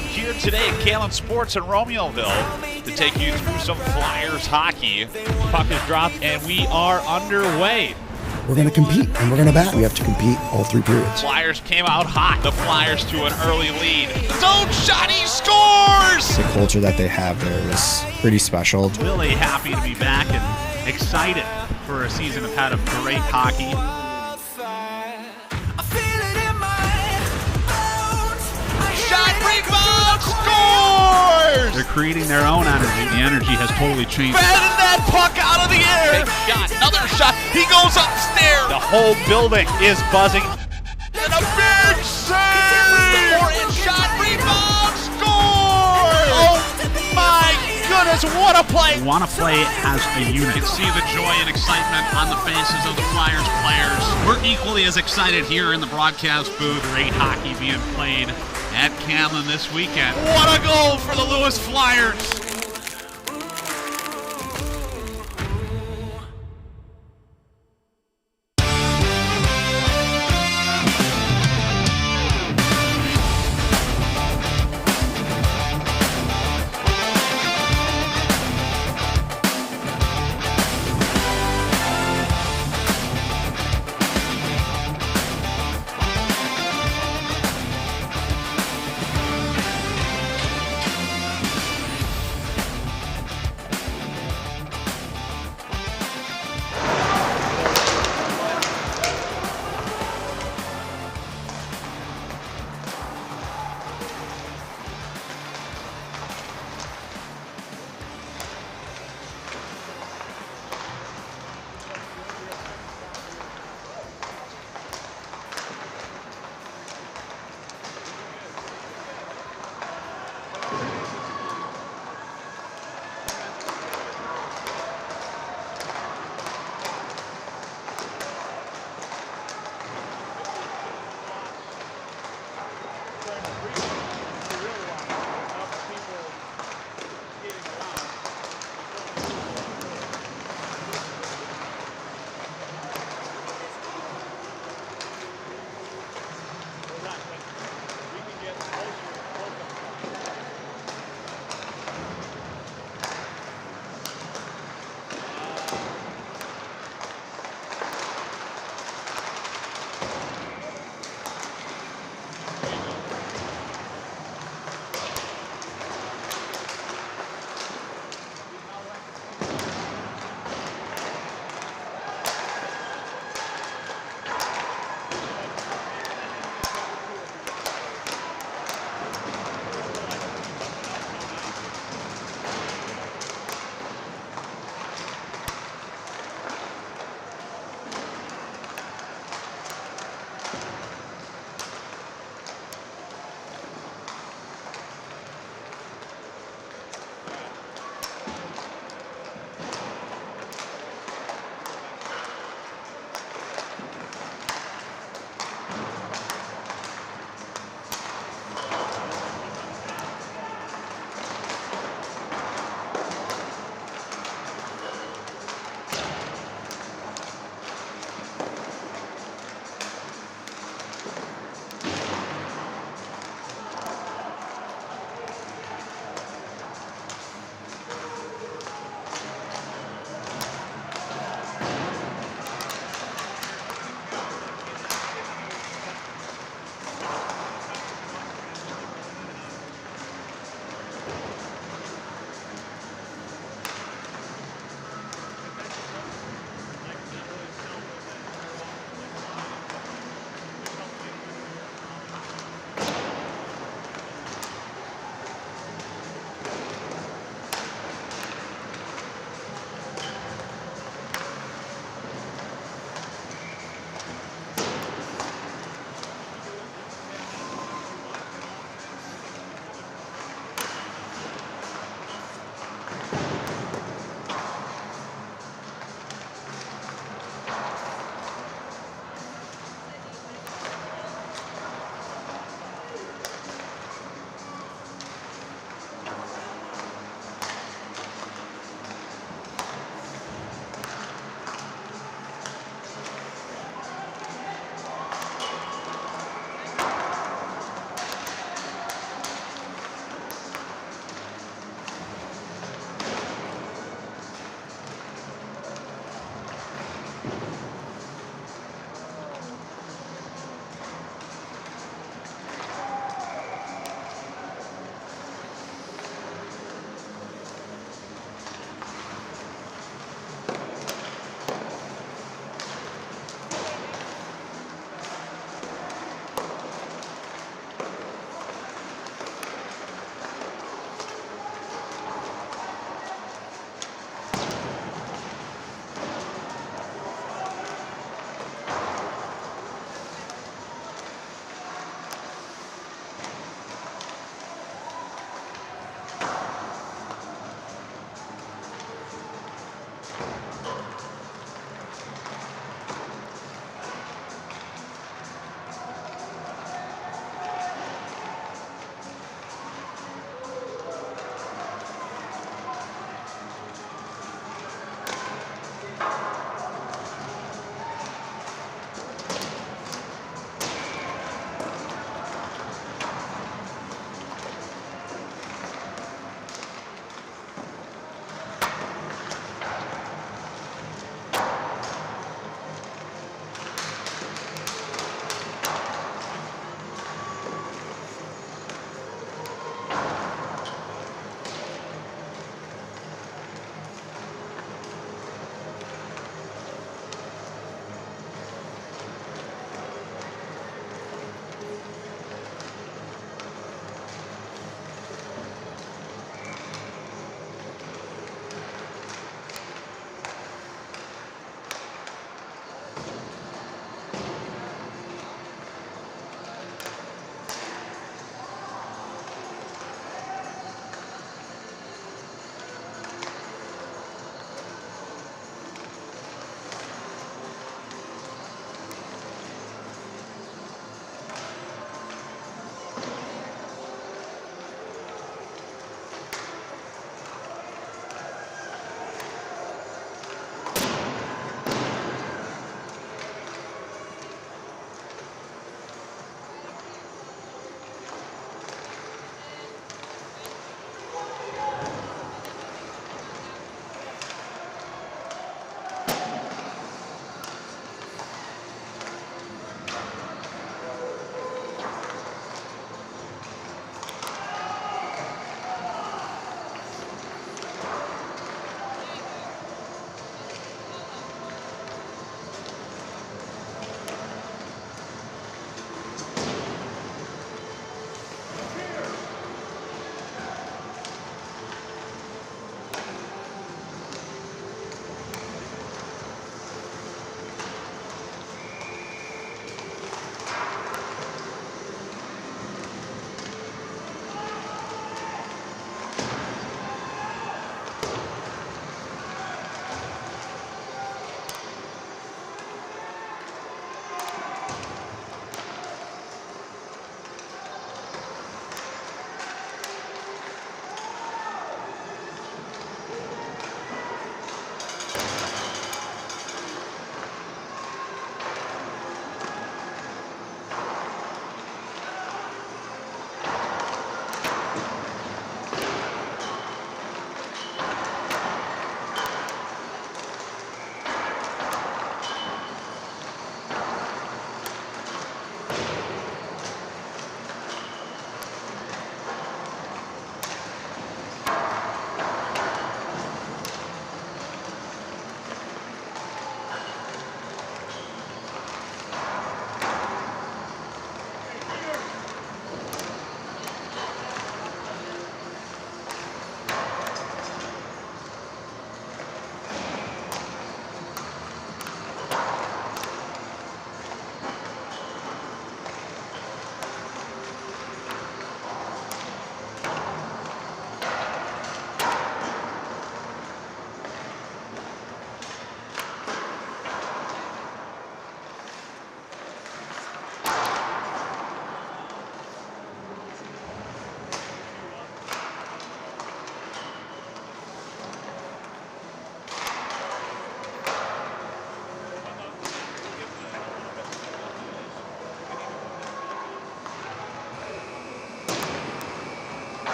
I'm here today at Kalen Sports in Romeoville to take you through some Flyers hockey. Puck is dropped and we are underway. We're going to compete and we're going to battle. We have to compete all three periods. Flyers came out hot. The Flyers to an early lead. Zone shot, he scores! The culture that they have there is pretty special. Really happy to be back and excited for a season of had of great hockey. Shot, rebound, scores! They're creating their own energy. The energy has totally changed. Batting that puck out of the air. Big shot, another shot. He goes upstairs. The whole building is buzzing. And a big save! Four-inch shot, rebound, scores! Oh my goodness, what a play! We want to play as a unit. You can see the joy and excitement on the faces of the Flyers players. We're equally as excited here in the broadcast booth. Great hockey being played. At Camden this weekend. What a goal for the Lewis Flyers!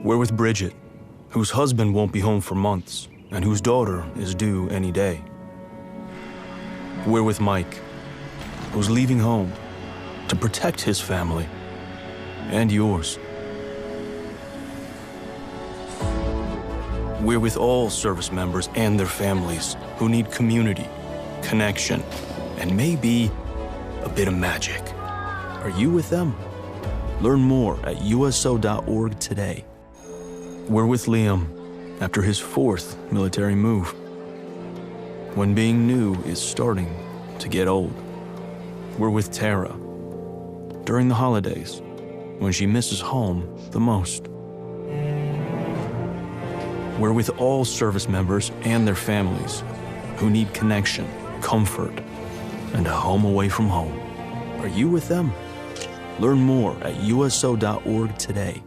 We're with Bridget, whose husband won't be home for months, and whose daughter is due any day. We're with Mike, who's leaving home to protect his family and yours. We're with all service members and their families who need community, connection, and maybe a bit of magic. Are you with them? Learn more at uso.org today. We're with Liam after his 4th military move. When being new is starting to get old. We're with Tara during the holidays when she misses home the most. We're with all service members and their families who need connection, comfort, and a home away from home. Are you with them? Learn more at uso.org today.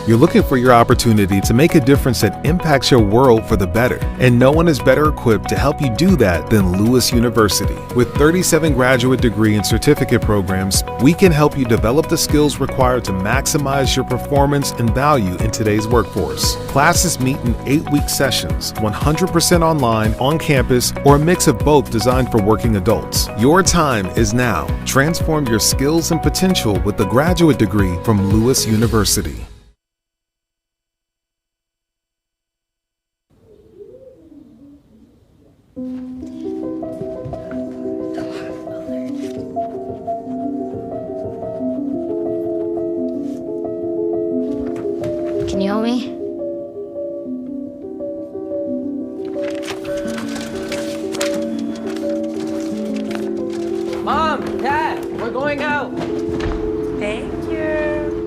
You're looking for your opportunity to make a difference that impacts your world for the better. And no one is better equipped to help you do that than Lewis University. With 37 graduate degree and certificate programs, we can help you develop the skills required to maximize your performance and value in today's workforce. Classes meet in 8-week sessions, 100% online, on campus, or a mix of both designed for working adults. Your time is now. Transform your skills and potential with the graduate degree from Lewis University. Can you help me? Mom, Dad, we're going out. Thank you.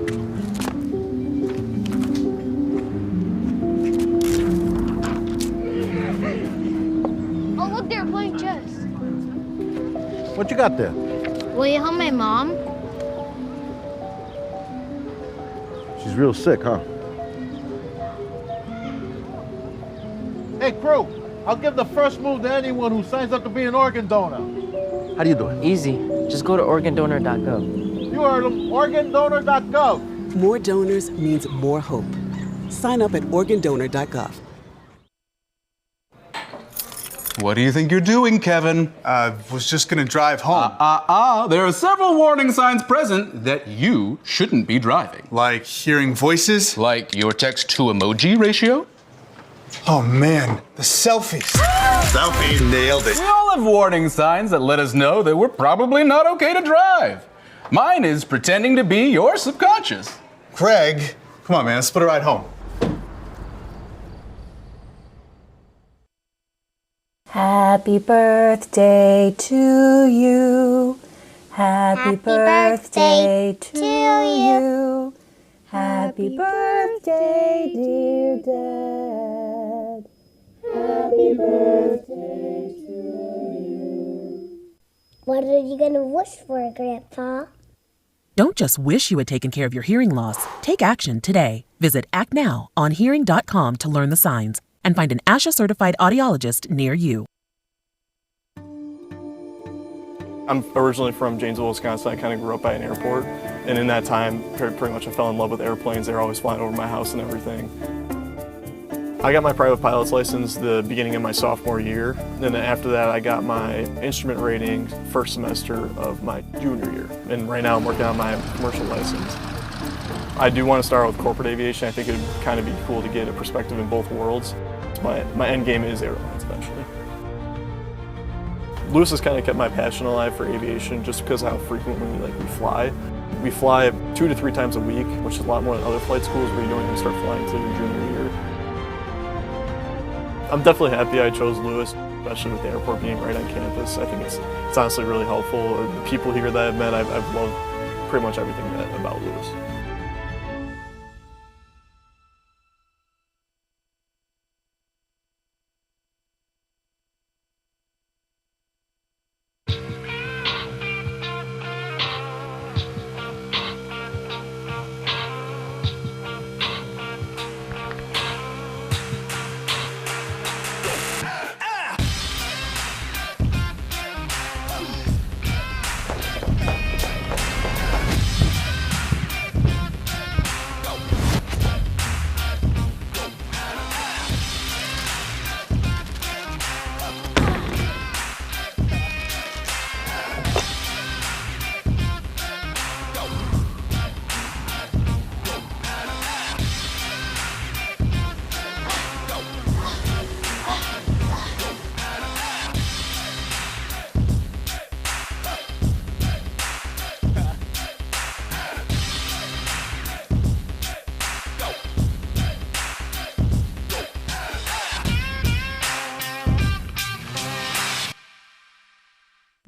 Oh, look, they're playing chess. What you got there? Will you help my mom? She's real sick, huh? Hey, crew, I'll give the first move to anyone who signs up to be an organ donor. How do you do it? Easy. Just go to organdonor.gov. You are organdonor.gov. More donors means more hope. Sign up at organdonor.gov. What do you think you're doing, Kevin? Was just gonna drive home. There are several warning signs present that you shouldn't be driving. Like hearing voices? Like your text-to-emoji ratio? Oh man, the selfies. Selfie, nailed it. We all have warning signs that let us know that we're probably not okay to drive. Mine is pretending to be your subconscious. Craig, come on man, let's split a ride home. Happy birthday to you. Happy birthday to you. Happy birthday, dear Dad. Happy birthday to you. What are you gonna wish for, Grandpa? Don't just wish you had taken care of your hearing loss. Take action today. Visit actnow.onhearing.com to learn the signs and find an ACHA certified audiologist near you. I'm originally from Janesville, Wisconsin. I kind of grew up by an airport, and in that time, pretty much I fell in love with airplanes. They were always flying over my house and everything. I got my private pilot's license the beginning of my sophomore year. Then after that, I got my instrument rating first semester of my junior year. And right now I'm working on my commercial license. I do want to start with corporate aviation. I think it would kind of be cool to get a perspective in both worlds. My end game is airlines eventually. Lewis has kind of kept my passion alive for aviation just because of how frequently we fly. We fly 2 to 3 times a week, which is a lot more than other flight schools where you don't even start flying until your junior year. I'm definitely happy I chose Lewis, especially with the airport being right on campus. I think it's honestly really helpful. The people here that I've met, I've loved pretty much everything about Lewis.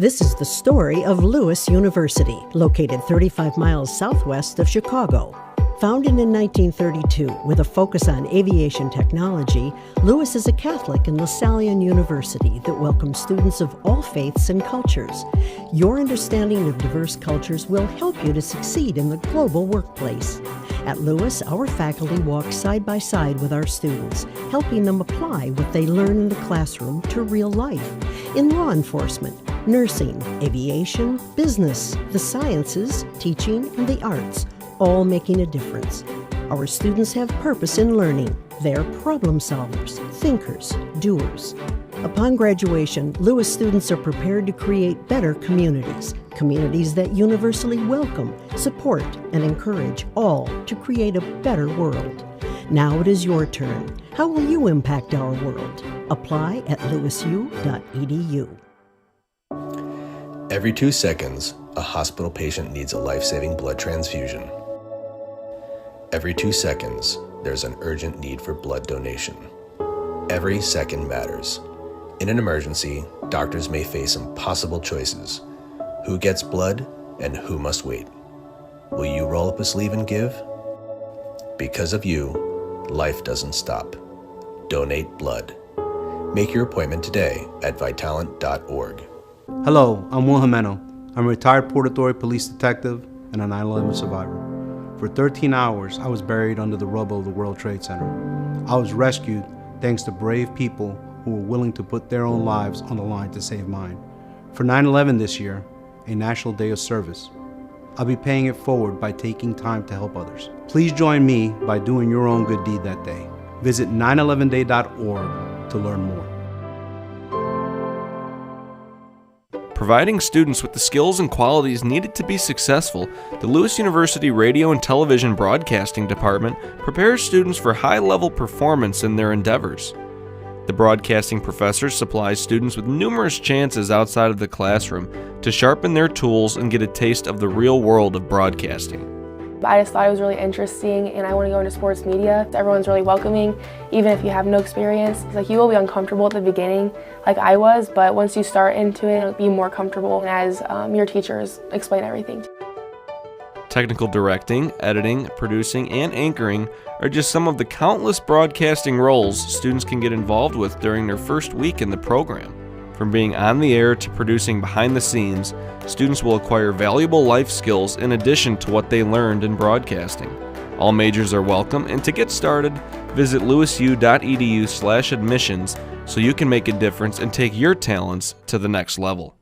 This is the story of Lewis University, located 35 miles southwest of Chicago. Founded in 1932 with a focus on aviation technology, Lewis is a Catholic and Lasallian university that welcomes students of all faiths and cultures. Your understanding of diverse cultures will help you to succeed in the global workplace. At Lewis, our faculty walk side by side with our students, helping them apply what they learn in the classroom to real life. In law enforcement, nursing, aviation, business, the sciences, teaching, and the arts, all making a difference. Our students have purpose in learning. They're problem solvers, thinkers, doers. Upon graduation, Lewis students are prepared to create better communities, communities that universally welcome, support, and encourage all to create a better world. Now it is your turn. How will you impact our world? Apply at lewisu.edu. Every 2 seconds, a hospital patient needs a life-saving blood transfusion. Every 2 seconds, there's an urgent need for blood donation. Every second matters. In an emergency, doctors may face impossible choices. Who gets blood and who must wait? Will you roll up a sleeve and give? Because of you, life doesn't stop. Donate blood. Make your appointment today at vitalant.org. Hello, I'm Will Jimeno. I'm a retired Port Authority police detective and a 9/11 survivor. For 13 hours, I was buried under the rubble of the World Trade Center. I was rescued thanks to brave people who were willing to put their own lives on the line to save mine. For 9/11 this year, a National Day of Service, I'll be paying it forward by taking time to help others. Please join me by doing your own good deed that day. Visit 911day.org to learn more. Providing students with the skills and qualities needed to be successful, the Lewis University Radio and Television Broadcasting Department prepares students for high-level performance in their endeavors. The broadcasting professor supplies students with numerous chances outside of the classroom to sharpen their tools and get a taste of the real world of broadcasting. I just thought it was really interesting and I want to go into sports media. Everyone's really welcoming, even if you have no experience. It's like you will be uncomfortable at the beginning, like I was, but once you start into it, you'll be more comfortable as your teachers explain everything. Technical directing, editing, producing, and anchoring are just some of the countless broadcasting roles students can get involved with during their first week in the program. From being on the air to producing behind the scenes, students will acquire valuable life skills in addition to what they learned in broadcasting. All majors are welcome, and to get started, visit lewisu.edu/admissions so you can make a difference and take your talents to the next level.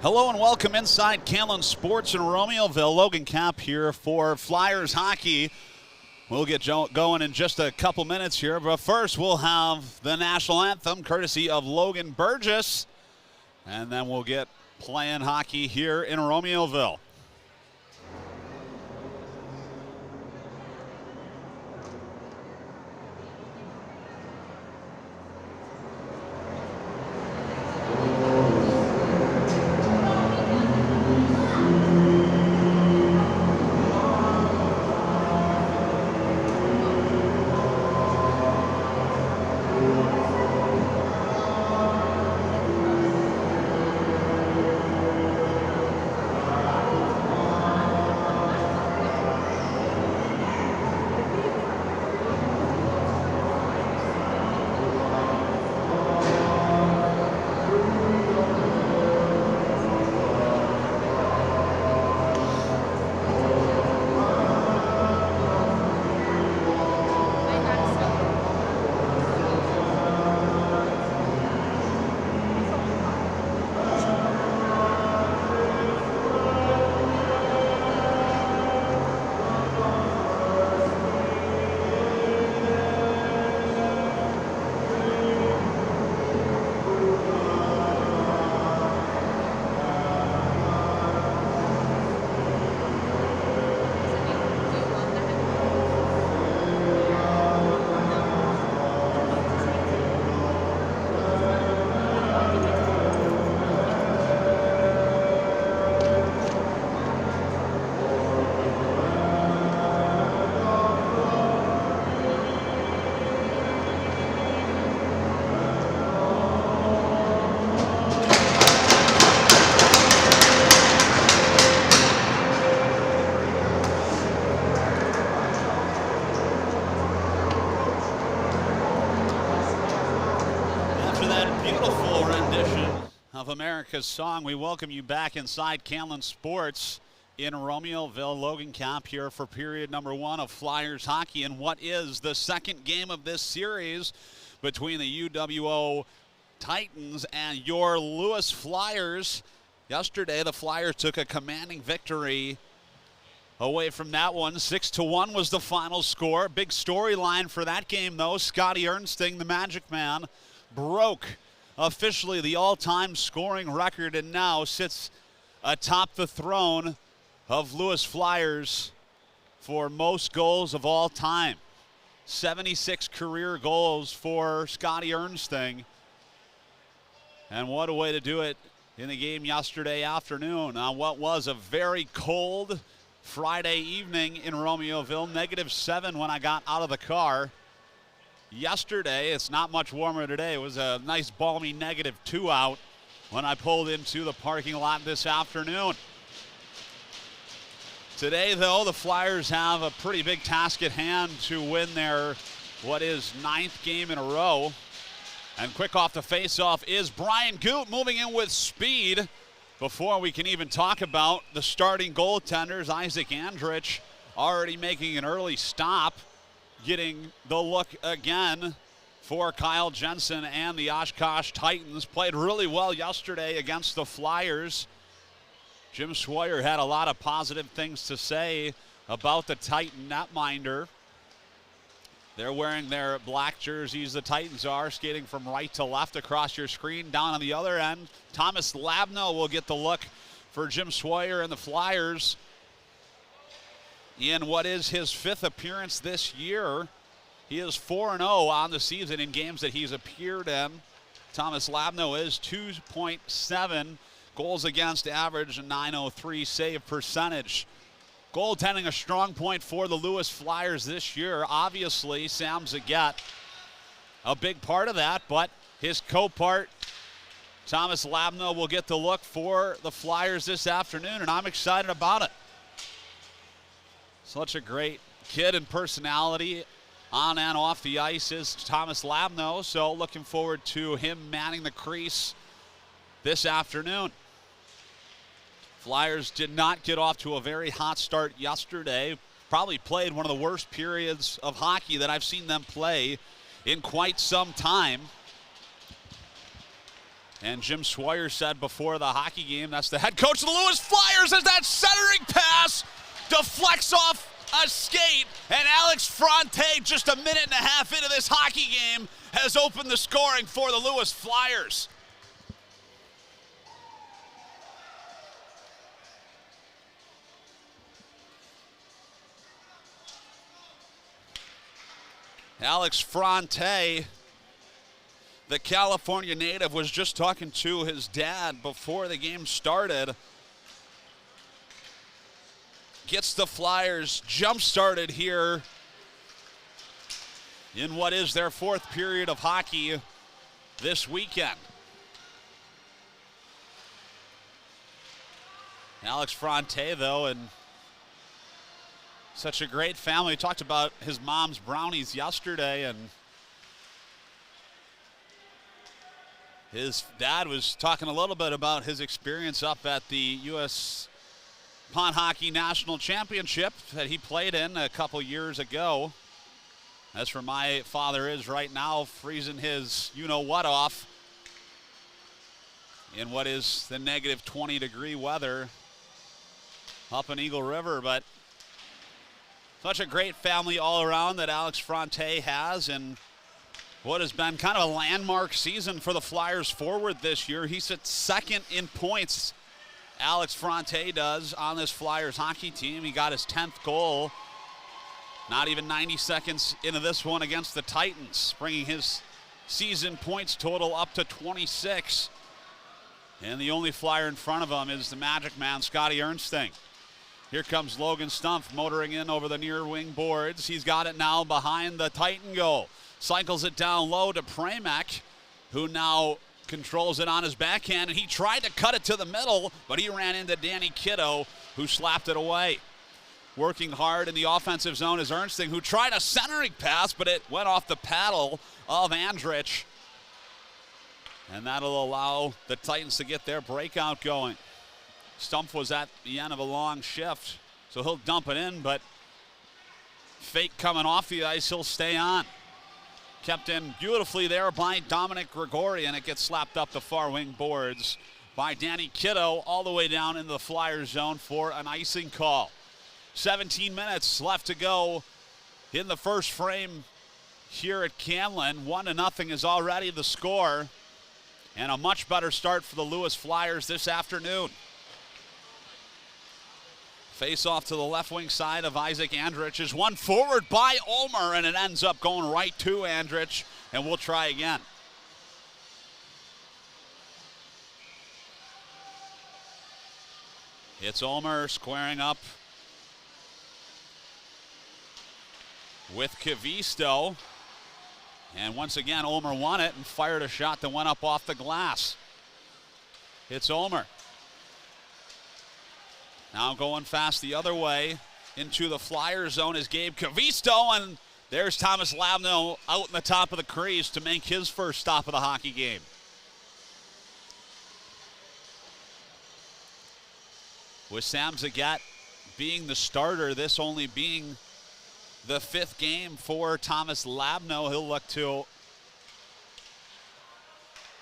Hello and welcome inside Kalin Sports in Romeoville. Logan Kapp here for Flyers hockey. We'll get going in just a couple minutes here, but first we'll have the national anthem courtesy of Logan Burgess, and then we'll get playing hockey here in Romeoville. America's song, we welcome you back inside Kalin Sports in Romeoville. Logan Kapp here for period number 1 of Flyers hockey in what is the second game of this series between the UWO Titans and your Lewis Flyers. Yesterday, the Flyers took a commanding victory away from that one. 6-1 was the final score. Big storyline for that game, though. Scotty Ernsting, the Magic Man, broke officially the all-time scoring record and now sits atop the throne of Lewis Flyers for most goals of all time. 76 career goals for Scotty Ernsting. And what a way to do it in the game yesterday afternoon on what was a very cold Friday evening in Romeoville. -7 when I got out of the car. Yesterday, it's not much warmer today. It was a nice balmy -2 out when I pulled into the parking lot this afternoon. Today, though, the Flyers have a pretty big task at hand to win their what is 9th game in a row. And quick off the faceoff is Brian Goot moving in with speed. Before we can even talk about the starting goaltenders, Isaac Andrich already making an early stop, getting the look again for Kyle Jensen and the Oshkosh Titans. Played really well yesterday against the Flyers. Jim Sawyer had a lot of positive things to say about the Titan netminder. They're wearing their black jerseys, the Titans are, skating from right to left across your screen. Down on the other end, Thomas Labno will get the look for Jim Sawyer and the Flyers in what is his 5th appearance this year. He is 4-0 on the season in games that he's appeared in. Thomas Labno is 2.7 goals against average and .903 save percentage. Goaltending a strong point for the Lewis Flyers this year. Obviously, Sam Zagat a big part of that, but his co-part, Thomas Labno, will get the look for the Flyers this afternoon, and I'm excited about it. Such a great kid and personality on and off the ice is Thomas Labno, so looking forward to him manning the crease this afternoon. Flyers did not get off to a very hot start yesterday. Probably played one of the worst periods of hockey that I've seen them play in quite some time. And Jim Swire said before the hockey game, that's the head coach of the Lewis Flyers, as that centering pass deflects off a skate, and Alex Fronte, just a minute and a half into this hockey game, has opened the scoring for the Lewis Flyers. Alex Fronte, the California native, was just talking to his dad before the game started. Gets the Flyers jump-started here in what is their fourth period of hockey this weekend. Alex Fronte, though, and such a great family. We talked about his mom's brownies yesterday, and his dad was talking a little bit about his experience up at the U.S. Pond Hockey National Championship that he played in a couple years ago. That's where my father is right now, freezing his you-know-what off in what is the negative 20-degree weather up in Eagle River. But such a great family all around that Alex Fronte has, and what has been kind of a landmark season for the Flyers forward this year. He sits second in points, Alex Fronte does, on this Flyers hockey team. He got his 10th goal not even 90 seconds into this one against the Titans, bringing his season points total up to 26. And the only Flyer in front of him is the Magic Man, Scotty Ernsting. Here comes Logan Stumpf motoring in over the near wing boards. He's got it now behind the Titan goal. Cycles it down low to Pramek, who now controls it on his backhand, and he tried to cut it to the middle, but he ran into Danny Kiddo, who slapped it away. Working hard in the offensive zone is Ernsting, who tried a centering pass, but it went off the paddle of Andrich. And that'll allow the Titans to get their breakout going. Stumpf was at the end of a long shift, so he'll dump it in, but fake coming off the ice, he'll stay on. Kept in beautifully there by Dominic Grigori, and it gets slapped up the far wing boards by Danny Kiddo all the way down into the Flyers zone for an icing call. 17 minutes left to go in the first frame here at Camlin. 1-0 is already the score, and a much better start for the Lewis Flyers this afternoon. Face off to the left wing side of Isaac Andrich is won forward by Ulmer, and it ends up going right to Andrich, and we'll try again. It's Ulmer squaring up with Kavisto, and once again Ulmer won it and fired a shot that went up off the glass. It's Ulmer. Now going fast the other way into the Flyer zone is Gabe Kavisto, and there's Thomas Labno out in the top of the crease to make his first stop of the hockey game. With Sam Zagat being the starter, this only being the fifth game for Thomas Labno, he'll look to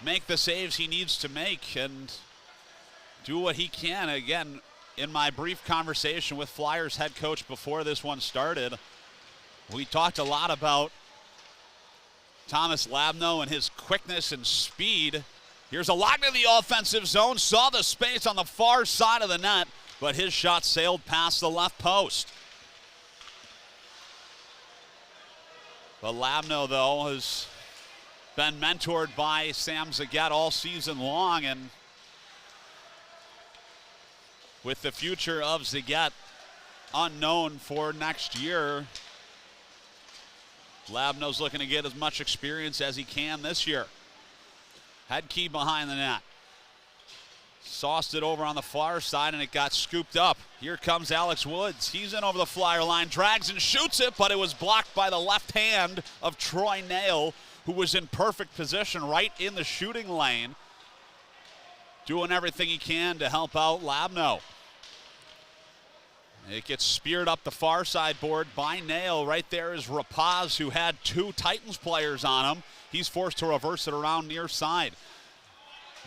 make the saves he needs to make and do what he can. Again, in my brief conversation with Flyers head coach before this one started, we talked a lot about Thomas Labno and his quickness and speed. Here's a lock to the offensive zone, saw the space on the far side of the net, but his shot sailed past the left post. But Labno, though, has been mentored by Sam Zagat all season long, and with the future of Zagat unknown for next year, Labno's looking to get as much experience as he can this year. Head key behind the net. Sauced it over on the far side, and it got scooped up. Here comes Alex Woods. He's in over the Flyer line, drags and shoots it, but it was blocked by the left hand of Troy Nail, who was in perfect position right in the shooting lane, doing everything he can to help out Labno. It gets speared up the far side board by Nail. Right there is Rapaz, who had two Titans players on him. He's forced to reverse it around near side.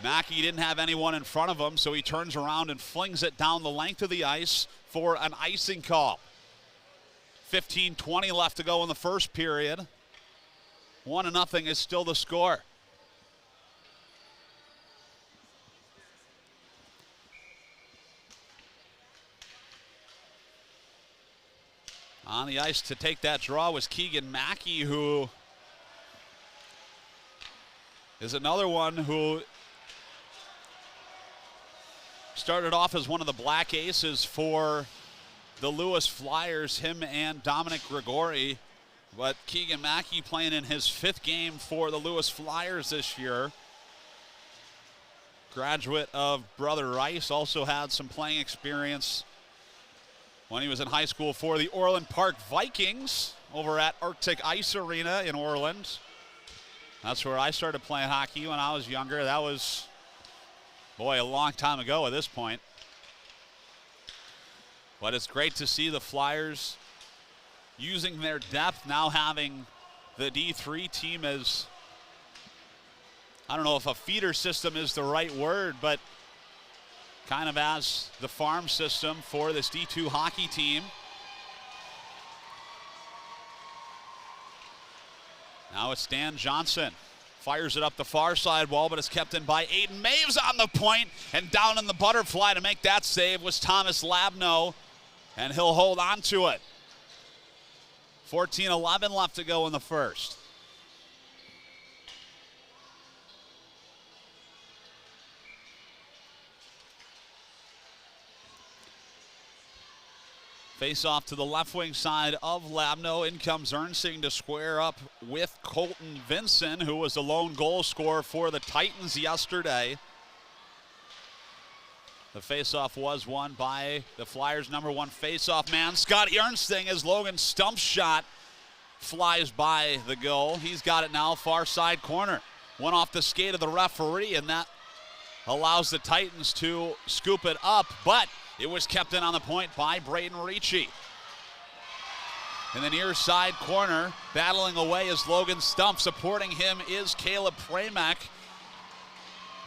Mackey didn't have anyone in front of him, so he turns around and flings it down the length of the ice for an icing call. 15:20 left to go in the first period. 1-0 is still the score. On the ice to take that draw was Keegan Mackey, who is another one who started off as one of the black aces for the Lewis Flyers, him and Dominic Grigori. But Keegan Mackey playing in his 5th game for the Lewis Flyers this year. Graduate of Brother Rice, also had some playing experience when he was in high school for the Orland Park Vikings over at Arctic Ice Arena in Orland. That's where I started playing hockey when I was younger. That was, boy, a long time ago at this point. But it's great to see the Flyers using their depth, now having the D3 team as, I don't know if a feeder system is the right word, but kind of as the farm system for this D2 hockey team. Now it's Dan Johnson. Fires it up the far side wall, but it's kept in by Aiden Maves on the point. And down in the butterfly to make that save was Thomas Labno, and he'll hold on to it. 14-11 left to go in the first. Face off to the left wing side of Labno. In comes Ernsting to square up with Colton Vinson, who was the lone goal scorer for the Titans yesterday. The faceoff was won by the Flyers' #1 faceoff man, Scotty Ernsting, as Logan Stump's shot flies by the goal. He's got it now, far side corner. One off the skate of the referee, and that allows the Titans to scoop it up, but it was kept in on the point by Braden Ricci. In the near side corner, battling away is Logan Stump. Supporting him is Caleb Pramek.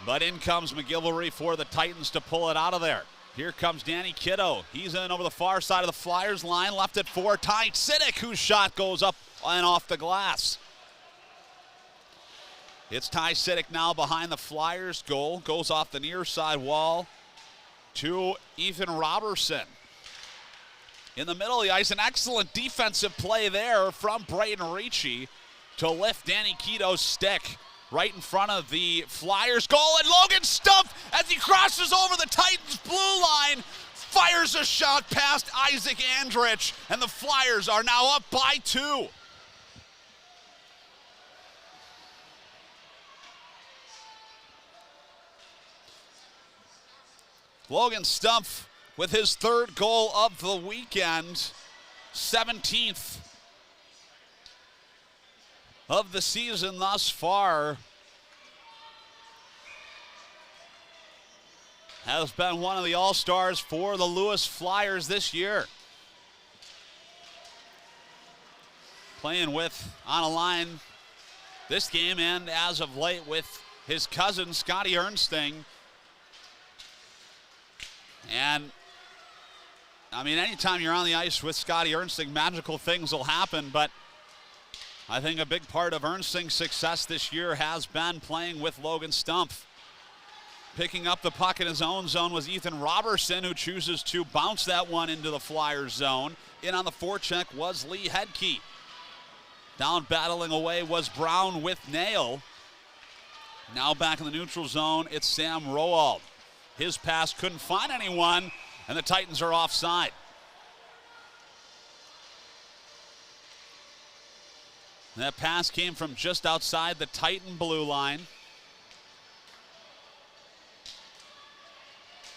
But in comes McGilvery for the Titans to pull it out of there. Here comes Danny Kiddo. He's in over the far side of the Flyers line, left it for Ty Sidik, whose shot goes up and off the glass. It's Ty Sidik now behind the Flyers goal. Goes off the near side wall to Ethan Robertson. In the middle of the ice, an excellent defensive play there from Braden Ricci to lift Danny Kiddo's stick right in front of the Flyers goal, and Logan Stump, as he crosses over the Titans blue line, fires a shot past Isaac Andrich, and the Flyers are now up by 2. Logan Stump with his 3rd goal of the weekend, 17th of the season thus far. Has been one of the all-stars for the Lewis Flyers this year. Playing with on a line this game and as of late with his cousin Scotty Ernsting. And I mean, anytime you're on the ice with Scotty Ernsting, magical things will happen, but I think a big part of Ernsting's success this year has been playing with Logan Stump. Picking up the puck in his own zone was Ethan Robertson, who chooses to bounce that one into the Flyers zone. In on the forecheck was Lee Hedke. Down battling away was Brown with Nail. Now back in the neutral zone, it's Sam Roald. His pass couldn't find anyone, and the Titans are offside. That pass came from just outside the Titan blue line.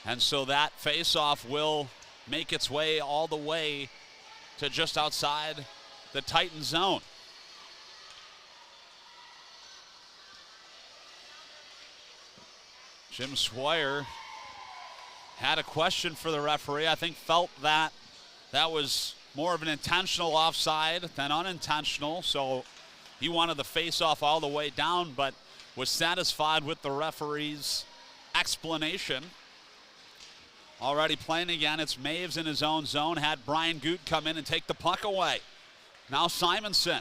And so that face-off will make its way all the way to just outside the Titan zone. Jim Swire had a question for the referee. I think felt that that was more of an intentional offside than unintentional, so he wanted the face-off all the way down, but was satisfied with the referee's explanation. Already playing again, it's Maves in his own zone. Had Brian Goot come in and take the puck away. Now Simonson.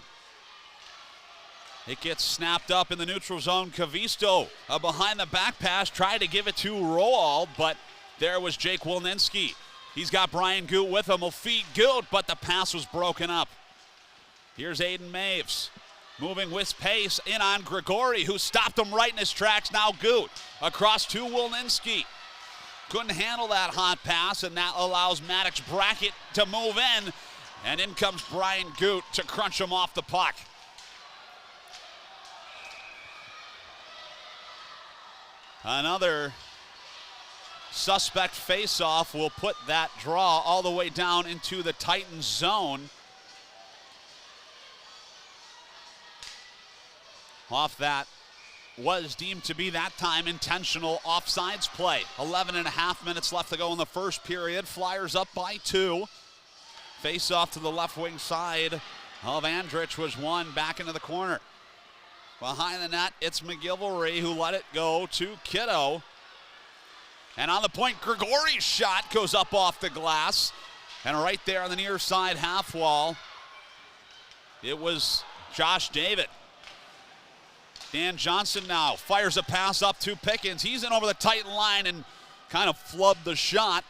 It gets snapped up in the neutral zone. Kavisto, a behind the back pass, tried to give it to Roald, but there was Jake Wilninski. He's got Brian Goot with him, will feed Goot, but the pass was broken up. Here's Aiden Maves, moving with pace in on Grigori, who stopped him right in his tracks. Now Goot across to Wilninski. Couldn't handle that hot pass, and that allows Maddox Brackett to move in, and in comes Brian Goot to crunch him off the puck. Another suspect face-off will put that draw all the way down into the Titans zone. Off that was deemed to be that time intentional offsides play. 11 and a half minutes left to go in the first period. Flyers up by 2. Face-off to the left wing side of Andrich was won back into the corner. Behind the net, it's McGilvory who let it go to Kiddo. And on the point, Grigori's shot goes up off the glass. And right there on the near side half wall, it was Josh David. Dan Johnson now fires a pass up to Pickens. He's in over the Titan line and kind of flubbed the shot.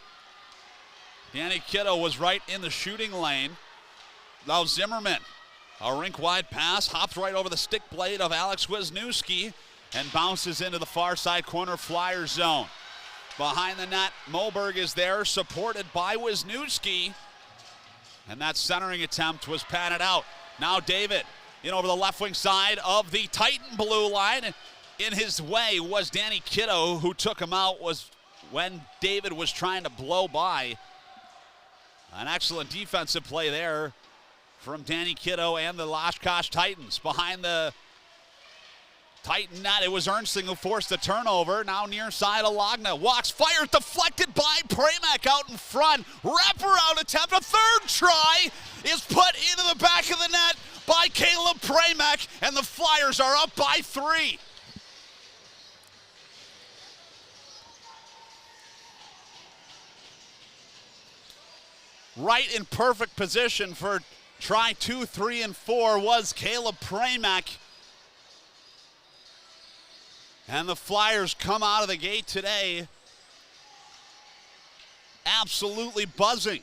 Danny Kiddo was right in the shooting lane. Now Zimmerman, a rink-wide pass, hops right over the stick blade of Alex Wisniewski and bounces into the far side corner Flyers zone. Behind the net, Moberg is there, supported by Wisniewski. And that centering attempt was patted out. Now David in over the left wing side of the Titan blue line. In his way was Danny Kiddo, who took him out was when David was trying to blow by. An excellent defensive play there from Danny Kiddo and the Oshkosh Titans. Behind the Titan net, it was Ernstling who forced the turnover. Now near side, Alagna walks, fires, deflected by Pramack out in front. Wraparound attempt, a third try is put into the back of the net by Caleb Pramack, and the Flyers are up by 3. Right in perfect position for try 2, 3, and 4 was Caleb Pramack. And the Flyers come out of the gate today absolutely buzzing.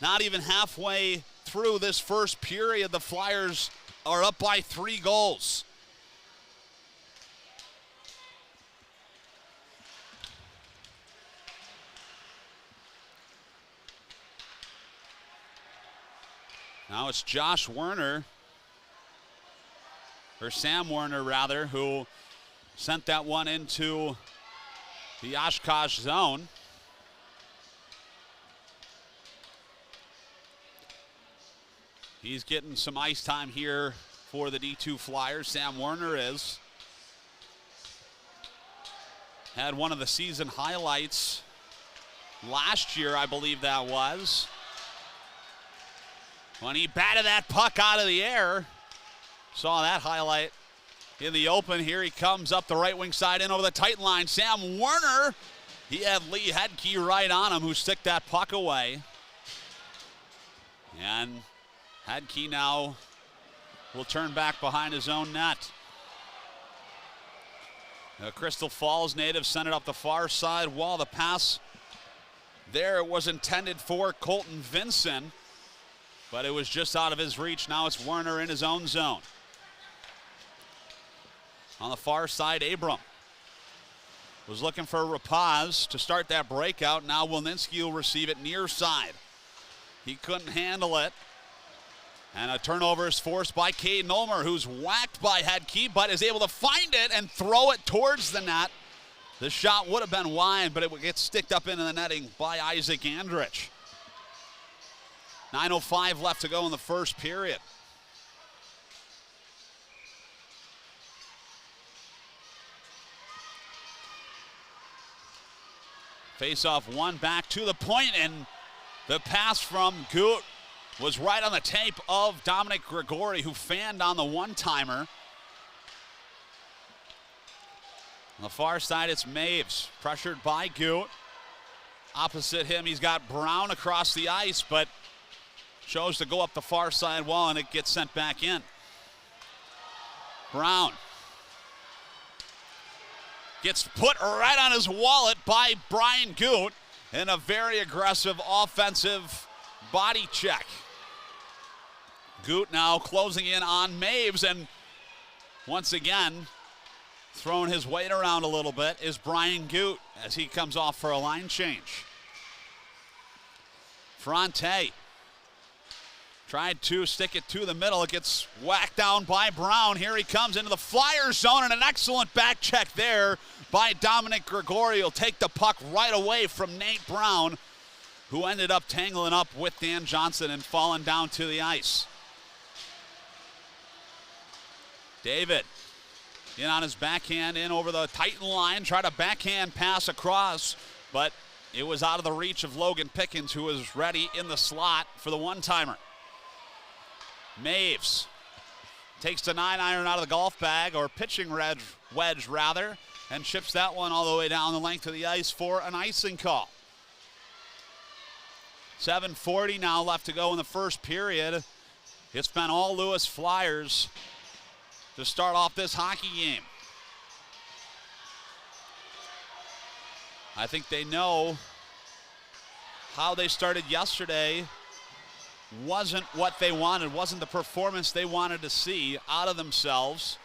Not even halfway through this first period, the Flyers are up by 3 goals. Now it's Josh Werner, or Sam Werner rather, who sent that one into the Oshkosh zone. He's getting some ice time here for the D2 Flyers. Sam Werner is. Had one of the season highlights last year, I believe that was, when he batted that puck out of the air. Saw that highlight in the open. Here he comes up the right wing side in over the Titan line. Sam Werner, he had Lee Hedke right on him, who sticked that puck away. And Hedke now will turn back behind his own net. The Crystal Falls native sent it up the far side wall. The pass there was intended for Colton Vinson, but it was just out of his reach. Now it's Werner in his own zone. On the far side, Abram was looking for Rapaz to start that breakout. Now Wilninski will receive it near side. He couldn't handle it. And a turnover is forced by Caden Ulmer, who's whacked by Hedke, but is able to find it and throw it towards the net. The shot would have been wide, but it would get sticked up into the netting by Isaac Andrich. 9:05 left to go in the first period. Face-off one back to the point, and the pass from Goot was right on the tape of Dominic Grigori, who fanned on the one-timer. On the far side, it's Maves, pressured by Goot. Opposite him, he's got Brown across the ice, but chose to go up the far side wall, and it gets sent back in. Brown gets put right on his wallet by Brian Goot in a very aggressive offensive body check. Goot now closing in on Maves, and once again, throwing his weight around a little bit is Brian Goot as he comes off for a line change. Fronte tried to stick it to the middle. It gets whacked down by Brown. Here he comes into the Flyers zone, and an excellent back check there by Dominic Grigori. He'll take the puck right away from Nate Brown, who ended up tangling up with Dan Johnson and falling down to the ice. David in on his backhand, in over the Titan line, tried a backhand pass across, but it was out of the reach of Logan Pickens, who was ready in the slot for the one-timer. Maves takes the 9-iron out of the golf bag, or pitching wedge rather, and chips that one all the way down the length of the ice for an icing call. 7:40 now left to go in the first period. It's been all Lewis Flyers to start off this hockey game. I think they know how they started yesterday wasn't what they wanted, wasn't the performance they wanted to see out of themselves.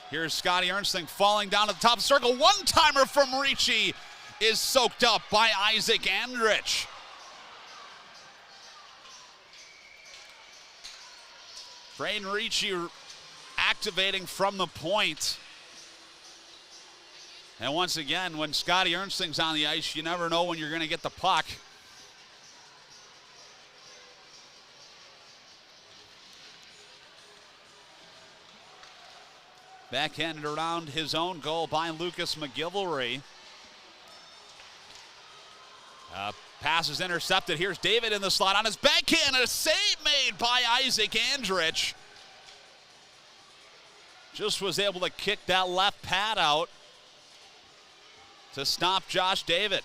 Here's Scotty Ernsting falling down to the top of the circle. One-timer from Ricci is soaked up by Isaac Andrich. Braden Ricci activating from the point. And once again, when Scotty Ernsting's on the ice, you never know when you're going to get the puck. Backhanded around his own goal by Lucas McGilvory. Pass is intercepted. Here's David in the slot on his backhand, and a save made by Isaac Andrich. Just was able to kick that left pad out to stop Josh David.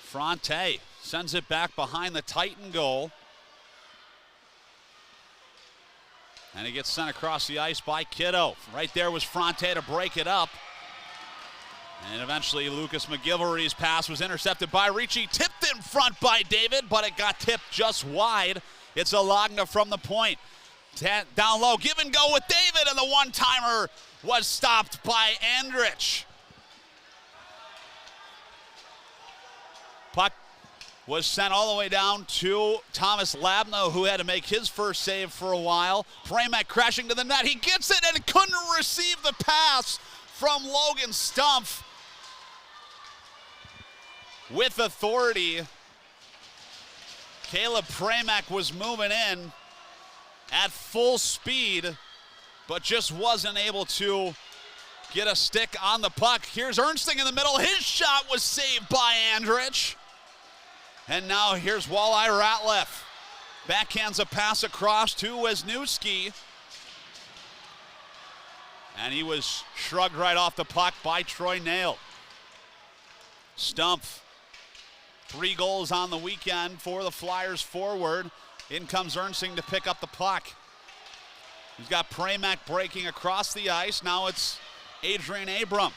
Fronte sends it back behind the Titan goal. And it gets sent across the ice by Kiddo. Right there was Fronte to break it up. And eventually Lucas McGilvory's pass was intercepted by Ricci. Tipped in front by David, but it got tipped just wide. It's Alagna from the point. Down low, give and go with David, and the one-timer was stopped by Andrich. Puck was sent all the way down to Thomas Labno, who had to make his first save for a while. Pramac crashing to the net. He gets it and couldn't receive the pass from Logan Stumpf. With authority, Caleb Pramac was moving in at full speed, but just wasn't able to get a stick on the puck. Here's Ernsting in the middle. His shot was saved by Andrich. And now here's Walleye Ratliff. Backhands a pass across to Wisniewski. And he was shrugged right off the puck by Troy Nail. Stumpf, 3 goals on the weekend for the Flyers forward. In comes Ernsting to pick up the puck. He's got Pramac breaking across the ice. Now it's Adrian Abram.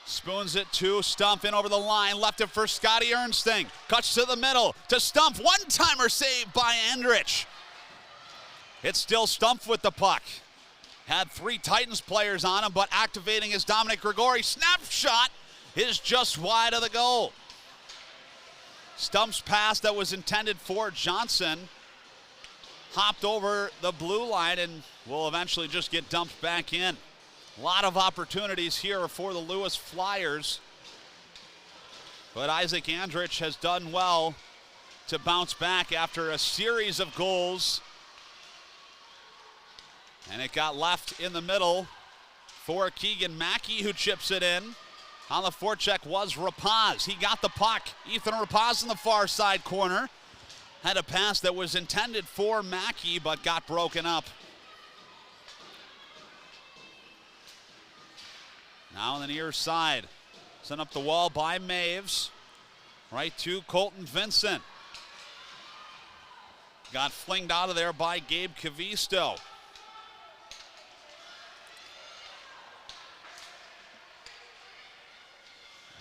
Spoons it to Stumpf in over the line. Left it for Scotty Ernsting. Cuts to the middle to Stumpf. One-timer saved by Andrich. It's still Stumpf with the puck. Had 3 Titans players on him, but activating is Dominic Grigori. Snapshot is just wide of the goal. Stumpf's pass that was intended for Johnson hopped over the blue line and will eventually just get dumped back in. A lot of opportunities here for the Lewis Flyers, but Isaac Andrich has done well to bounce back after a series of goals. And it got left in the middle for Keegan Mackey, who chips it in. On the forecheck was Rapaz. He got the puck. Ethan Rapaz in the far side corner. had a pass that was intended for Mackey but got broken up. Now on the near side, sent up the wall by Maves, right to Colton Vincent. Got flinged out of there by Gabe Cavisto.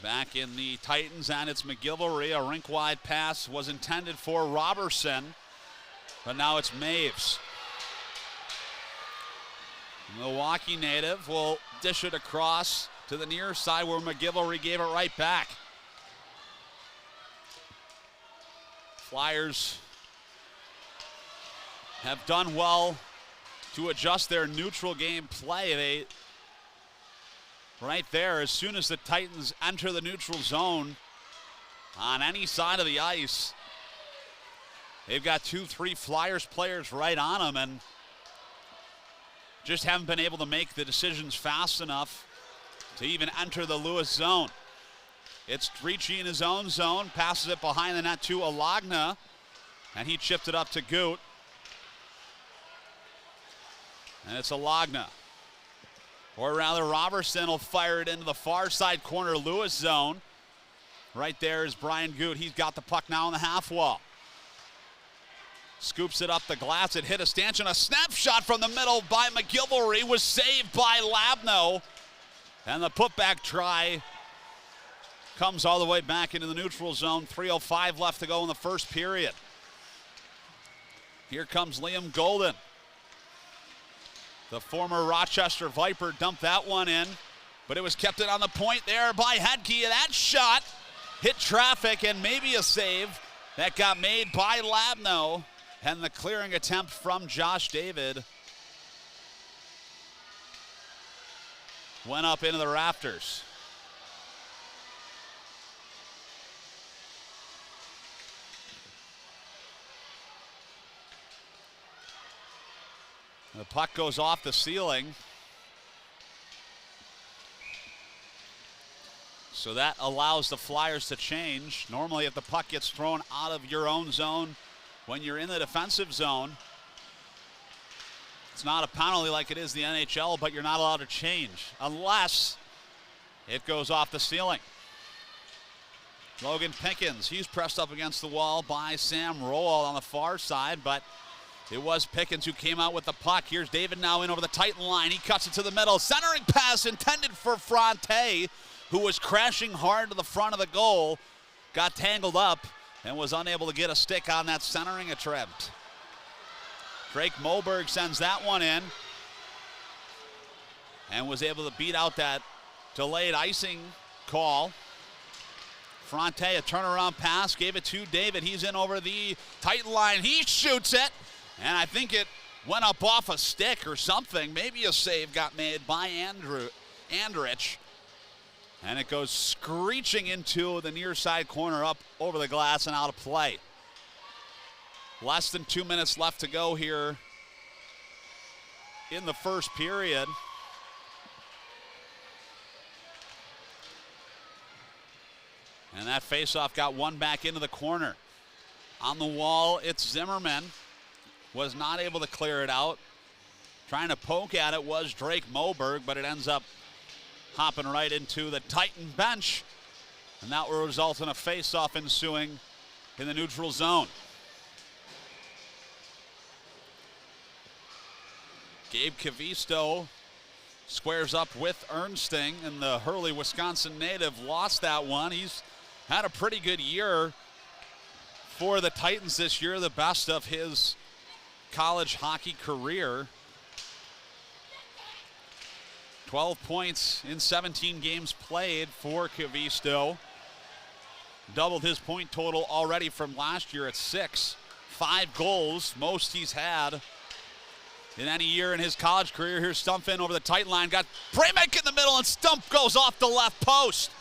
Back in the Titans, and it's McGilvery. A rink-wide pass was intended for Robertson, but now it's Maves. Milwaukee native will dish it across to the near side where McGilvery gave it right back. Flyers have done well to adjust their neutral game play. Right there, as soon as the Titans enter the neutral zone on any side of the ice, they've got 2-3 Flyers players right on them and just haven't been able to make the decisions fast enough to even enter the Lewis zone. It's Ricci in his own zone, passes it behind the net to Alagna, and he chipped it up to Goot. And it's Alagna. Or rather, Robertson will fire it into the far side corner Lewis zone. Right there is Brian Goot. He's got the puck now on the half wall. Scoops it up the glass. It hit a stanchion. A snapshot from the middle by McGilvery was saved by Labno. And the putback try comes all the way back into the neutral zone. 3:05 left to go in the first period. Here comes Liam Golden. The former Rochester Viper dumped that one in, but it was kept in on the point there by Hedke. That shot hit traffic and maybe a save that got made by Labno. And the clearing attempt from Josh David went up into the rafters. The puck goes off the ceiling. So that allows the Flyers to change. Normally, if the puck gets thrown out of your own zone when you're in the defensive zone, it's not a penalty like it is the NHL, but you're not allowed to change unless it goes off the ceiling. Logan Pickens, he's pressed up against the wall by Sam Rowell on the far side, but it was Pickens who came out with the puck. Here's David now in over the Titan line. He cuts it to the middle. Centering pass intended for Fronte, who was crashing hard to the front of the goal. Got tangled up and was unable to get a stick on that centering attempt. Drake Moberg sends that one in and was able to beat out that delayed icing call. Fronte, a turnaround pass, gave it to David. He's in over the Titan line. He shoots it. And I think it went up off a stick or something. Maybe a save got made by Andrich. And it goes screeching into the near side corner up over the glass and out of play. Less than 2 minutes left to go here in the first period. And that faceoff got one back into the corner. On the wall, it's Zimmerman. Was not able to clear it out. Trying to poke at it was Drake Moberg, but it ends up hopping right into the Titan bench. And that will result in a face-off ensuing in the neutral zone. Gabe Cavisto squares up with Ernsting, and the Hurley, Wisconsin native lost that one. He's had a pretty good year for the Titans this year, the best of his college hockey career. 12 points in 17 games played for Cavisto. Doubled his point total already from last year at 6. 5 goals, most he's had in any year in his college career. Here's Stumpf in over the tight line. Got Pramack in the middle, and Stumpf goes off the left post.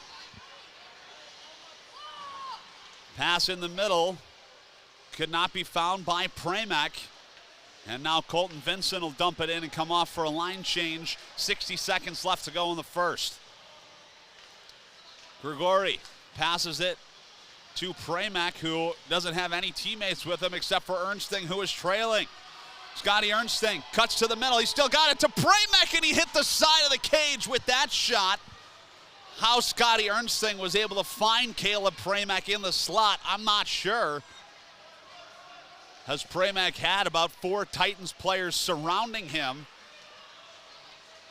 Pass in the middle could not be found by Pramack. And now Colton Vincent will dump it in and come off for a line change. 60 seconds left to go in the first. Grigori passes it to Pramack, who doesn't have any teammates with him except for Ernsting, who is trailing. Scotty Ernsting cuts to the middle. He still got it to Pramack, and he hit the side of the cage with that shot. How Scotty Ernsting was able to find Caleb Pramack in the slot, I'm not sure. As Pramack had about 4 Titans players surrounding him.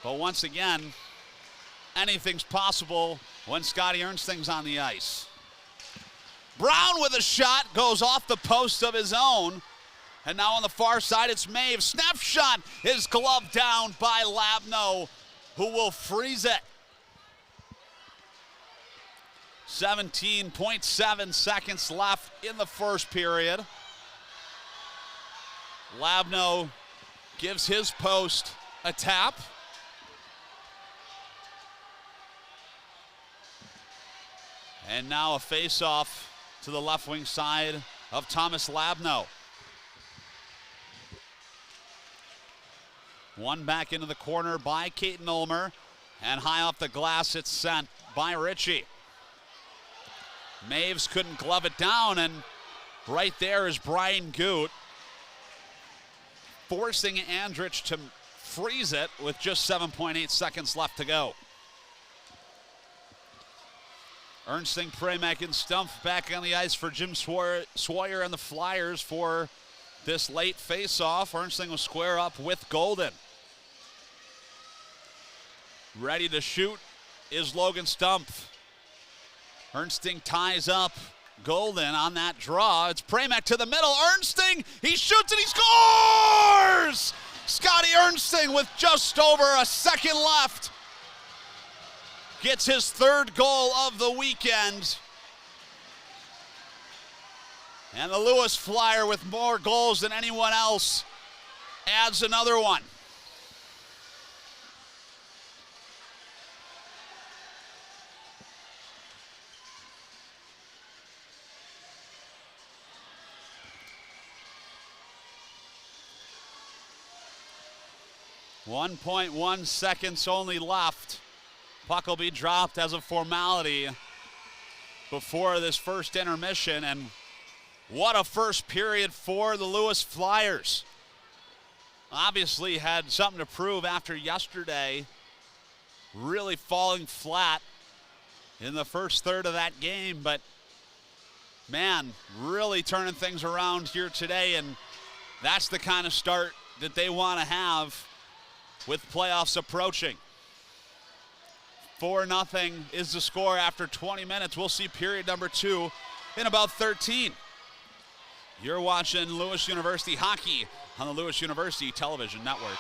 But once again, anything's possible when Scotty Ernsting's on the ice. Brown with a shot, goes off the post of his own. And now on the far side, it's Mave. Snap shot is gloved down by Labno, who will freeze it. 17.7 seconds left in the first period. Labno gives his post a tap. And now a face-off to the left wing side of Thomas Labno. One back into the corner by Caton Ulmer. And high off the glass, it's sent by Ritchie. Maves couldn't glove it down, and right there is Brian Goot, forcing Andrich to freeze it with just 7.8 seconds left to go. Ernsting, Pramack, and Stumpf back on the ice for Jim Sawyer and the Flyers for this late face-off. Ernsting will square up with Golden. Ready to shoot is Logan Stumpf. Ernsting ties up Golden on that draw. It's Pramack to the middle. Ernsting, he shoots and he scores! Scotty Ernsting with just over a second left gets his 3rd goal of the weekend. And the Lewis Flyer, with more goals than anyone else, adds another one. .1 seconds only left. Puck will be dropped as a formality before this first intermission, and what a first period for the Lewis Flyers. Obviously had something to prove after yesterday, really falling flat in the first third of that game, but man, really turning things around here today, and that's the kind of start that they want to have with playoffs approaching. 4-0 is the score after 20 minutes. We'll see period number 2 in about 13. You're watching Lewis University hockey on the Lewis University Television Network.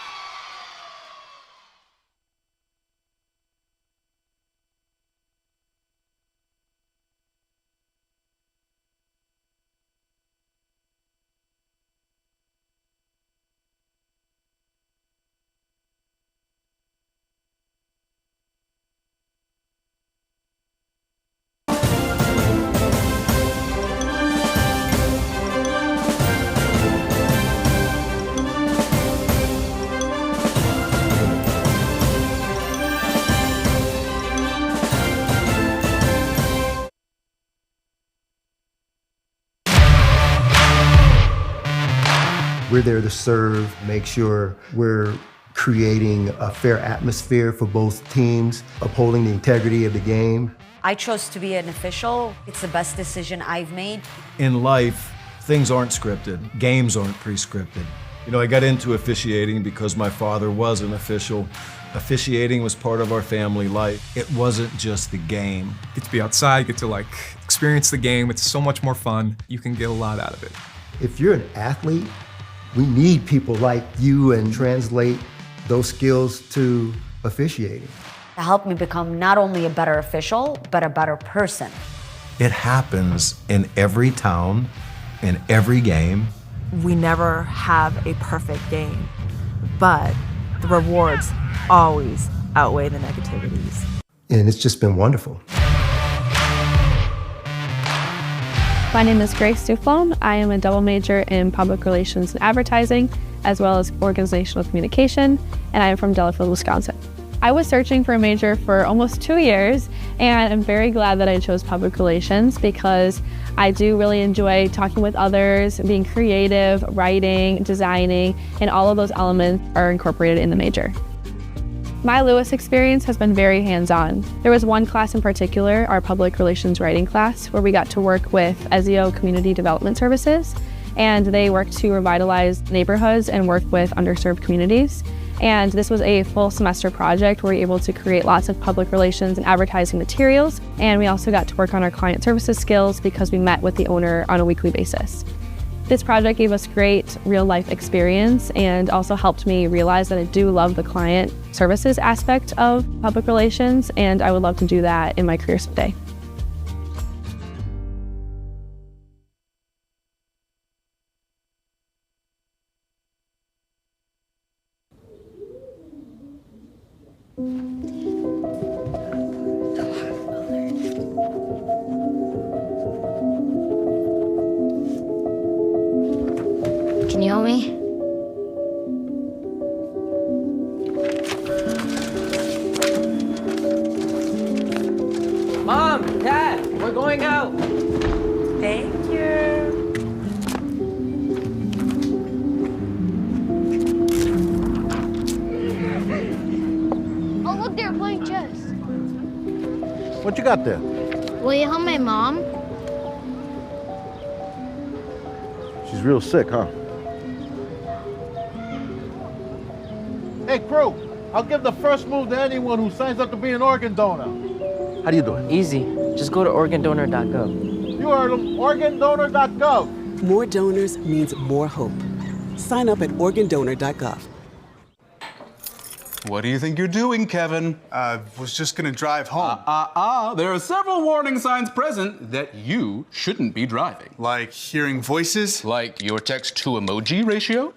We're there to serve, make sure we're creating a fair atmosphere for both teams, upholding the integrity of the game. I chose to be an official. It's the best decision I've made. In life, things aren't scripted. Games aren't pre-scripted. You know, I got into officiating because my father was an official. Officiating was part of our family life. It wasn't just the game. Get to be outside, get to experience the game. It's so much more fun. You can get a lot out of it. If you're an athlete, we need people like you and translate those skills to officiating. To help me become not only a better official, but a better person. It happens in every town, in every game. We never have a perfect game, but the rewards always outweigh the negativities. And it's just been wonderful. My name is Grace Duflon. I am a double major in public relations and advertising, as well as organizational communication, and I am from Delafield, Wisconsin. I was searching for a major for almost 2 years, and I'm very glad that I chose public relations because I do really enjoy talking with others, being creative, writing, designing, and all of those elements are incorporated in the major. My Lewis experience has been very hands-on. There was one class in particular, our public relations writing class, where we got to work with SEO Community Development Services, and they work to revitalize neighborhoods and work with underserved communities. And this was a full semester project where we were able to create lots of public relations and advertising materials. And we also got to work on our client services skills because we met with the owner on a weekly basis. This project gave us great real life experience and also helped me realize that I do love the client services aspect of public relations, and I would love to do that in my career someday. Can you help me? Mom, Dad, we're going out. Thank you. Oh, look, they're playing chess. What you got there? Will you help my mom? She's real sick, huh? Hey, crew, I'll give the first move to anyone who signs up to be an organ donor. How do you do it? Easy. Just go to organdonor.gov. You are organdonor.gov. More donors means more hope. Sign up at organdonor.gov. What do you think you're doing, Kevin? Was just gonna drive home. There are several warning signs present that you shouldn't be driving. Like hearing voices? Like your text-to-emoji ratio?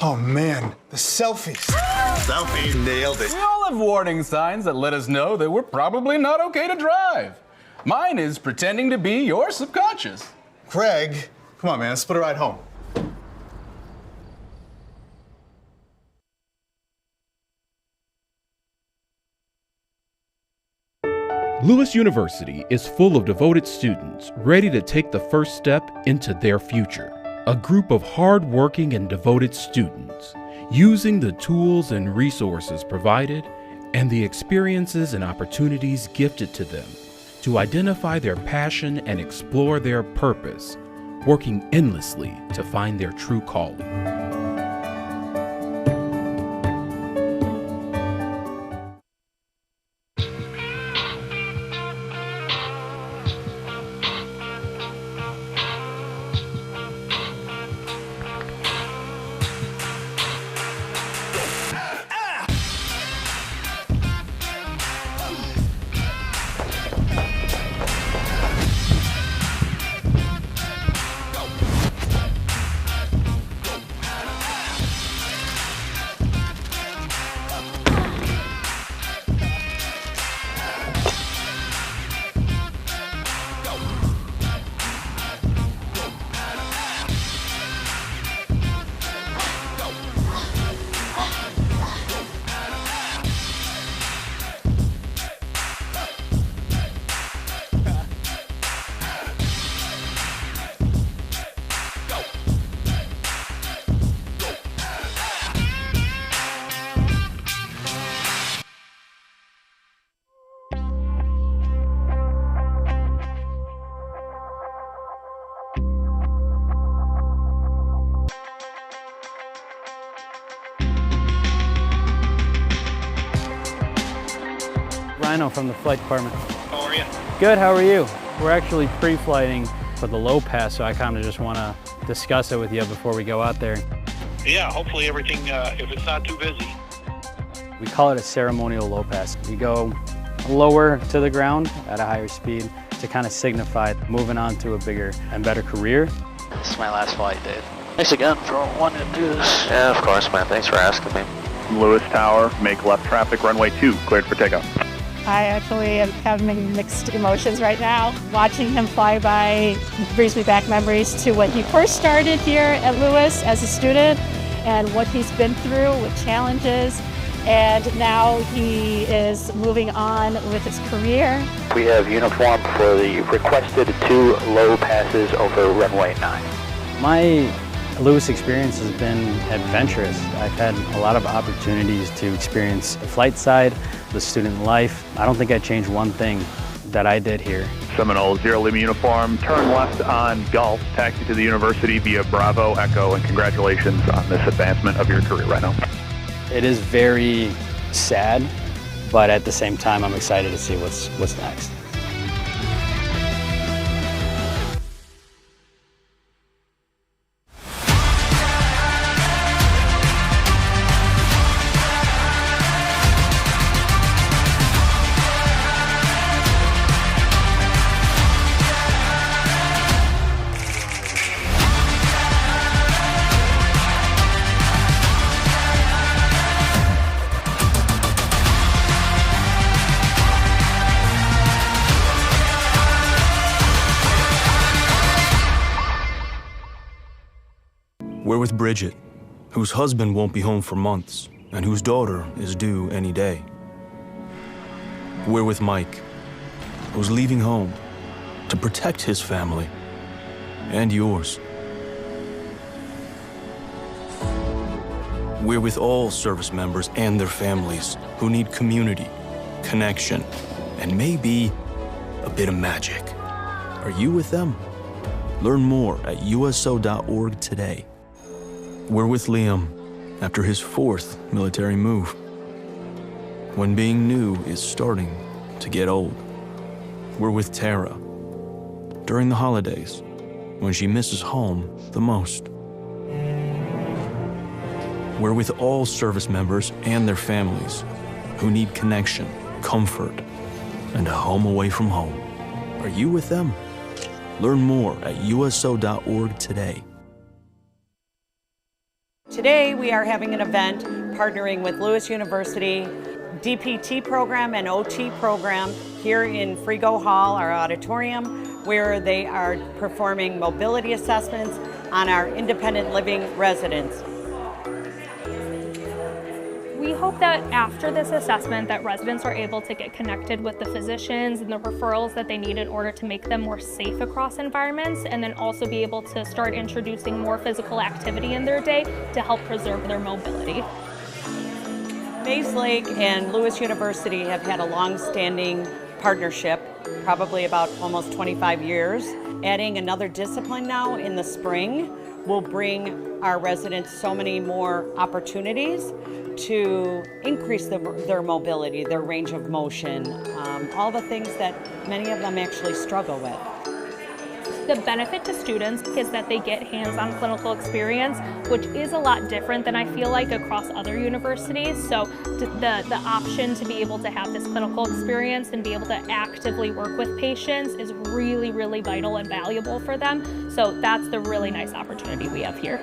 Oh man, the selfies. Selfie, nailed it. We all have warning signs that let us know that we're probably not okay to drive. Mine is pretending to be your subconscious. Craig, come on man, let's split a ride home. Lewis University is full of devoted students ready to take the first step into their future. A group of hard-working and devoted students using the tools and resources provided and the experiences and opportunities gifted to them to identify their passion and explore their purpose, working endlessly to find their true calling. From the flight department. How are you? Good, how are you? We're actually pre-flighting for the low pass, so I kind of just want to discuss it with you before we go out there. Yeah, hopefully everything, if it's not too busy. We call it a ceremonial low pass. We go lower to the ground at a higher speed to kind of signify moving on to a bigger and better career. This is my last flight, Dave. Thanks again for wanting to do this. Yeah, of course, man. Thanks for asking me. Lewis Tower, make left traffic, runway 2, cleared for takeoff. I actually am having mixed emotions right now. Watching him fly by brings me back memories to when he first started here at Lewis as a student and what he's been through with challenges and now he is moving on with his career. We have uniform for the requested 2 low passes over runway 9. My Lewis experience has been adventurous. I've had a lot of opportunities to experience the flight side, the student life. I don't think I'd change one thing that I did here. Seminole 0 Lima uniform, turn left on Gulf, taxi to the university via Bravo Echo, and congratulations on this advancement of your career right now. It is very sad, but at the same time, I'm excited to see what's next. We're with Bridget, whose husband won't be home for months, and whose daughter is due any day. We're with Mike, who's leaving home to protect his family and yours. We're with all service members and their families who need community, connection, and maybe a bit of magic. Are you with them? Learn more at uso.org today. We're with Liam after his 4th military move, when being new is starting to get old. We're with Tara during the holidays, when she misses home the most. We're with all service members and their families who need connection, comfort, and a home away from home. Are you with them? Learn more at uso.org today. Today we are having an event partnering with Lewis University DPT program and OT program here in Frigo Hall, our auditorium, where they are performing mobility assessments on our independent living residents. We hope that after this assessment that residents are able to get connected with the physicians and the referrals that they need in order to make them more safe across environments, and then also be able to start introducing more physical activity in their day to help preserve their mobility. Mays Lake and Lewis University have had a long-standing partnership, probably about almost 25 years. Adding another discipline now in the spring will bring our residents so many more opportunities to increase their mobility, their range of motion, all the things that many of them actually struggle with. The benefit to students is that they get hands-on clinical experience, which is a lot different than I feel like across other universities. So the option to be able to have this clinical experience and be able to actively work with patients is really, really vital and valuable for them. So that's the really nice opportunity we have here.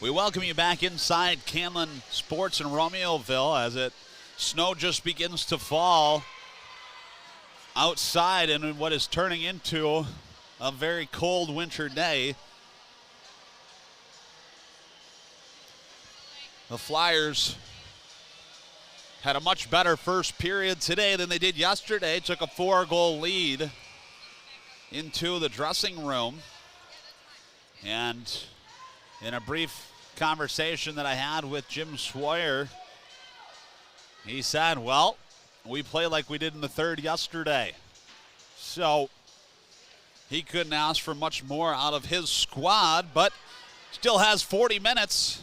We welcome you back inside Canlan Sports in Romeoville as snow just begins to fall outside in what is turning into a very cold winter day. The Flyers had a much better first period today than they did yesterday. Took a 4-goal lead into the dressing room. And in a brief conversation that I had with Jim Swoyer, he said, well, we play like we did in the third yesterday. So he couldn't ask for much more out of his squad, but still has 40 minutes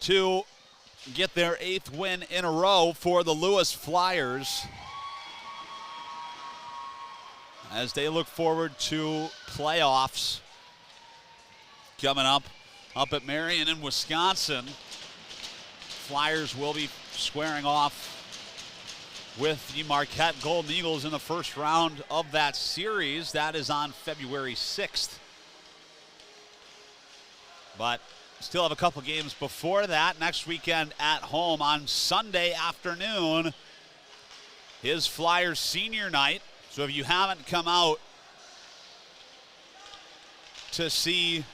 to get their 8th win in a row for the Lewis Flyers as they look forward to playoffs coming up at Marion in Wisconsin. Flyers will be squaring off with the Marquette Golden Eagles in the first round of that series. That is on February 6th. But still have a couple games before that. Next weekend at home on Sunday afternoon is Flyers senior night. So if you haven't come out to see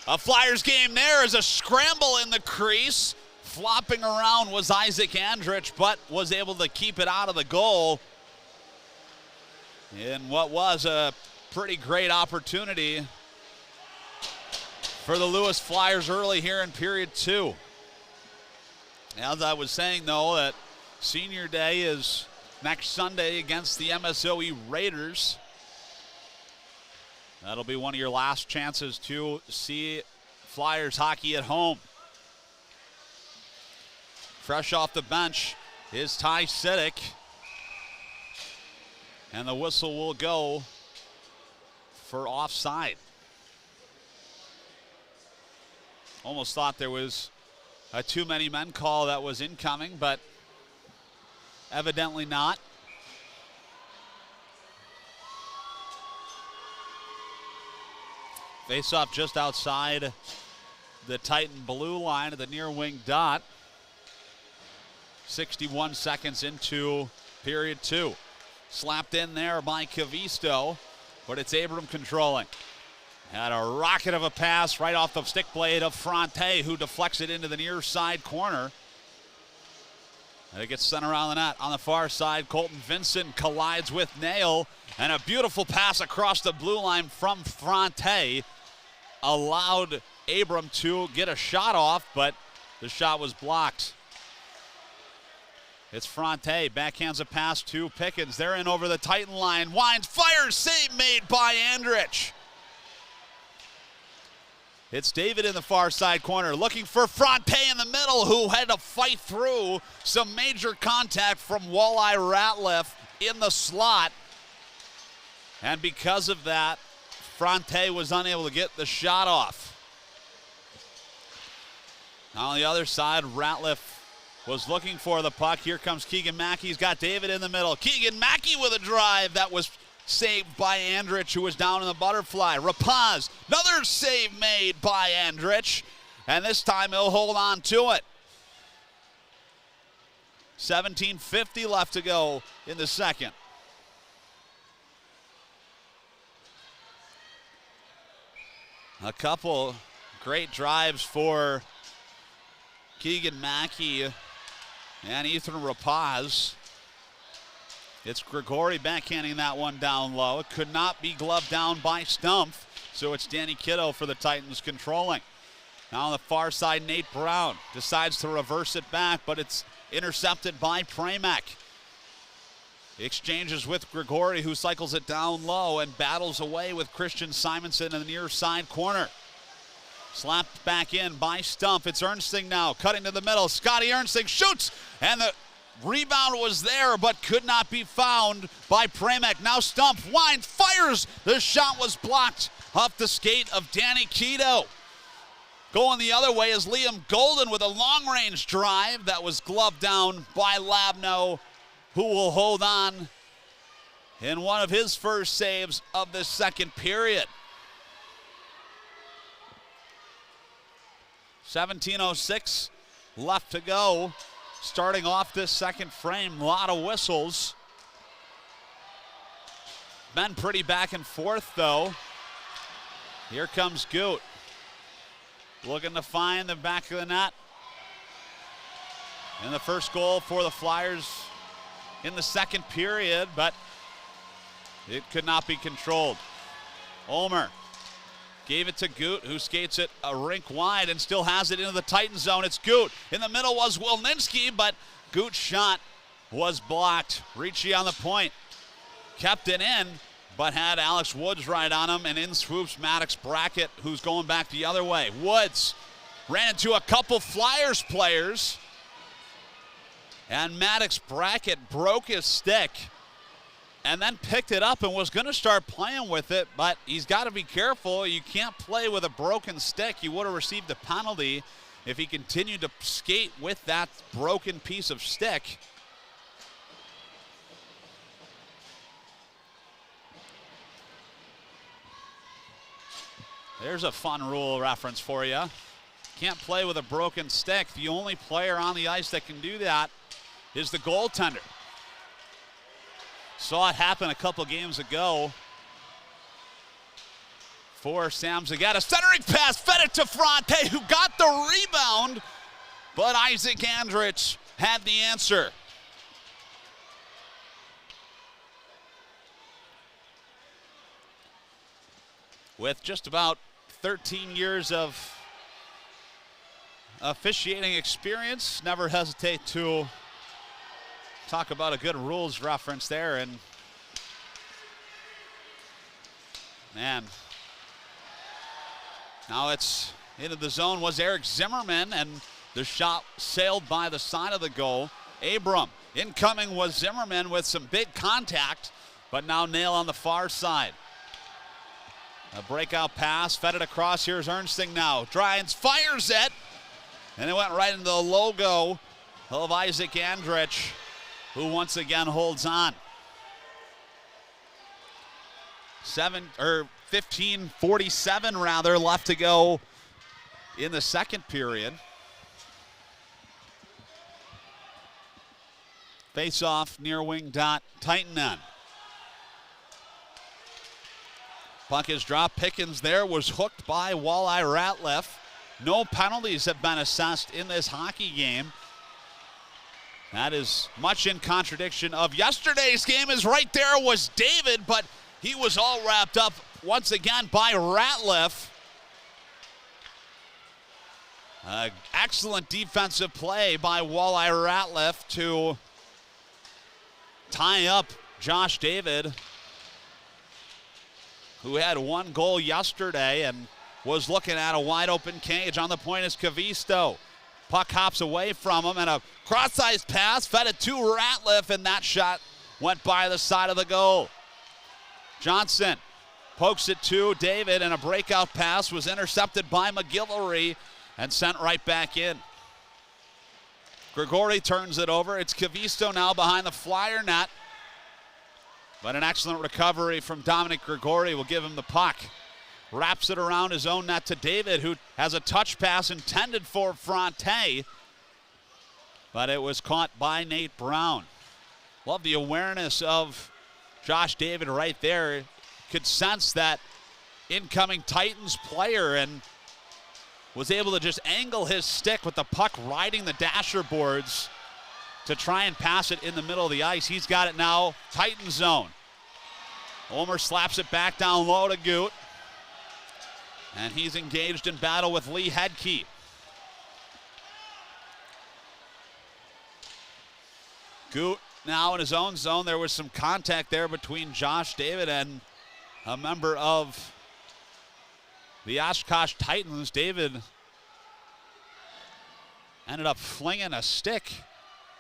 a Flyers game, there is a scramble in the crease. Flopping around was Isaac Andrich, but was able to keep it out of the goal in what was a pretty great opportunity for the Lewis Flyers early here in period 2. As I was saying, though, that senior day is next Sunday against the MSOE Raiders. That'll be one of your last chances to see Flyers hockey at home. Fresh off the bench is Ty Siddick. And the whistle will go for offside. Almost thought there was a too many men call that was incoming, but evidently not. Face off just outside the Titan blue line at the near wing dot. 61 seconds into period 2. Slapped in there by Cavisto, but it's Abram controlling. Had a rocket of a pass right off the stick blade of Fronte, who deflects it into the near side corner. And it gets sent around the net. On the far side, Colton Vincent collides with Nail, and a beautiful pass across the blue line from Fronte allowed Abram to get a shot off, but the shot was blocked. It's Fronte, backhands a pass to Pickens. They're in over the Titan line. Wines, fires, save made by Andrich. It's David in the far side corner looking for Fronte in the middle, who had to fight through some major contact from Walleye Ratliff in the slot. And because of that, Fronte was unable to get the shot off. Now on the other side, Ratliff was looking for the puck. Here comes Keegan Mackey. He's got David in the middle. Keegan Mackey with a drive that was saved by Andrich, who was down in the butterfly. Rapaz, another save made by Andrich, and this time he'll hold on to it. 17:50 left to go in the second. A couple great drives for Keegan Mackey and Ethan Rapaz. It's Grigori backhanding that one down low. It could not be gloved down by Stumpf, so it's Danny Kiddo for the Titans controlling. Now on the far side, Nate Brown decides to reverse it back, but it's intercepted by Pramack. Exchanges with Grigori, who cycles it down low and battles away with Christian Simonson in the near side corner. Slapped back in by Stumpf. It's Ernsting now, cutting to the middle. Scotty Ernsting shoots, and the rebound was there, but could not be found by Pramack. Now Stumpf winds, fires. The shot was blocked off the skate of Danny Kiddo. Going the other way is Liam Golden with a long-range drive that was gloved down by Labno, who will hold on in one of his first saves of the second period. 17:06 left to go. Starting off this second frame, a lot of whistles. Been pretty back and forth though. Here comes Goot. Looking to find the back of the net. And the first goal for the Flyers in the second period, but it could not be controlled. Ulmer gave it to Goot, who skates it a rink wide and still has it into the Titan zone. It's Goot. In the middle was Wilninski, but Goot's shot was blocked. Ricci on the point. Kept it in, but had Alex Woods right on him, and in swoops Maddox Brackett, who's going back the other way. Woods ran into a couple Flyers players, and Maddox Brackett broke his stick and then picked it up and was going to start playing with it, but he's got to be careful. You can't play with a broken stick. He would have received a penalty if he continued to skate with that broken piece of stick. There's a fun rule reference for you. Can't play with a broken stick. The only player on the ice that can do that is the goaltender. Saw it happen a couple games ago for Sam Zagata. Centering pass, fed it to Fronte, who got the rebound, but Isaac Andrich had the answer. With just about 13 years of officiating experience, never hesitate to talk about a good rules reference there. And man, now it's into the zone was Eric Zimmerman, and the shot sailed by the side of the goal. Abram incoming was Zimmerman with some big contact, but now Nail on the far side. A breakout pass, fed it across. Here's Ernsting now. Dryans fires it, and it went right into the logo of Isaac Andrich, who once again holds on. 15:47 rather left to go in the second period. Face off near wing dot, Titan end. Puck is dropped. Pickens there was hooked by Walleye Ratliff. No penalties have been assessed in this hockey game. That is much in contradiction of yesterday's game, as right there was David, but he was all wrapped up once again by Ratliff. Excellent defensive play by Walleye Ratliff to tie up Josh David, who had one goal yesterday and was looking at a wide open cage. On the point is Kavisto. Puck hops away from him, and a cross-sized pass fed it to Ratliff, and that shot went by the side of the goal. Johnson pokes it to David, and a breakout pass was intercepted by McGillivray and sent right back in. Grigori turns it over. It's Kavisto now behind the Flyer net. But an excellent recovery from Dominic Grigori will give him the puck. Wraps it around his own net to David, who has a touch pass intended for Fronte, but it was caught by Nate Brown. Love the awareness of Josh David right there. Could sense that incoming Titans player and was able to just angle his stick with the puck riding the dasher boards to try and pass it in the middle of the ice. He's got it now, Titan zone. Ulmer slaps it back down low to Goot, and he's engaged in battle with Lee Hedke. Goot now in his own zone. There was some contact there between Josh David and a member of the Oshkosh Titans. David ended up flinging a stick.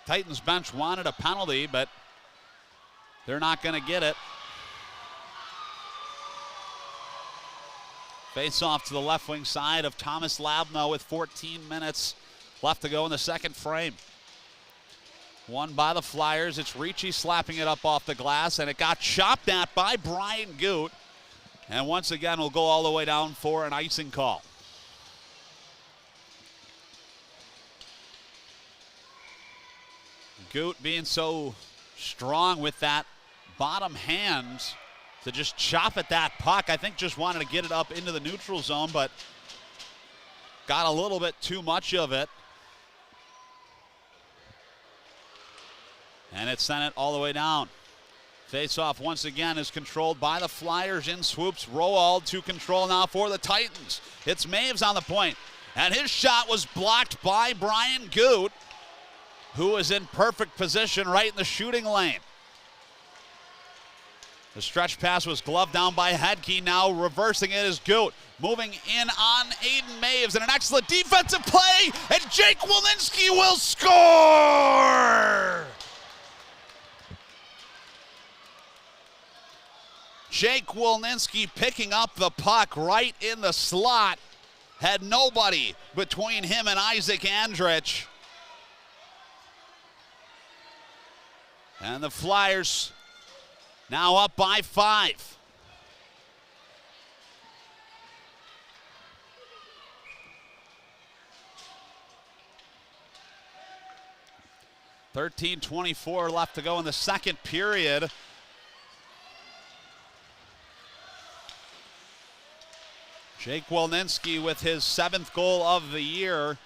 Titans bench wanted a penalty, but they're not going to get it. Face off to the left wing side of Thomas Labno with 14 minutes left to go in the second frame. Won by the Flyers. It's Ricci slapping it up off the glass, and it got chopped at by Brian Goot. And once again, we'll go all the way down for an icing call. Goot being so strong with that bottom hand to just chop at that puck. I think just wanted to get it up into the neutral zone, but got a little bit too much of it. And it sent it all the way down. Face-off once again is controlled by the Flyers. In swoops Roald to control now for the Titans. It's Maves on the point. And his shot was blocked by Brian Goot, who is in perfect position right in the shooting lane. The stretch pass was gloved down by Hedke. Now reversing it is Goot. Moving in on Aiden Maves, and an excellent defensive play, and Jake Walensky will score! Jake Walensky picking up the puck right in the slot. Had nobody between him and Isaac Andrich. And the Flyers now up by 5. .24 left to go in the second period. Jake Walensky with his 7th goal of the year.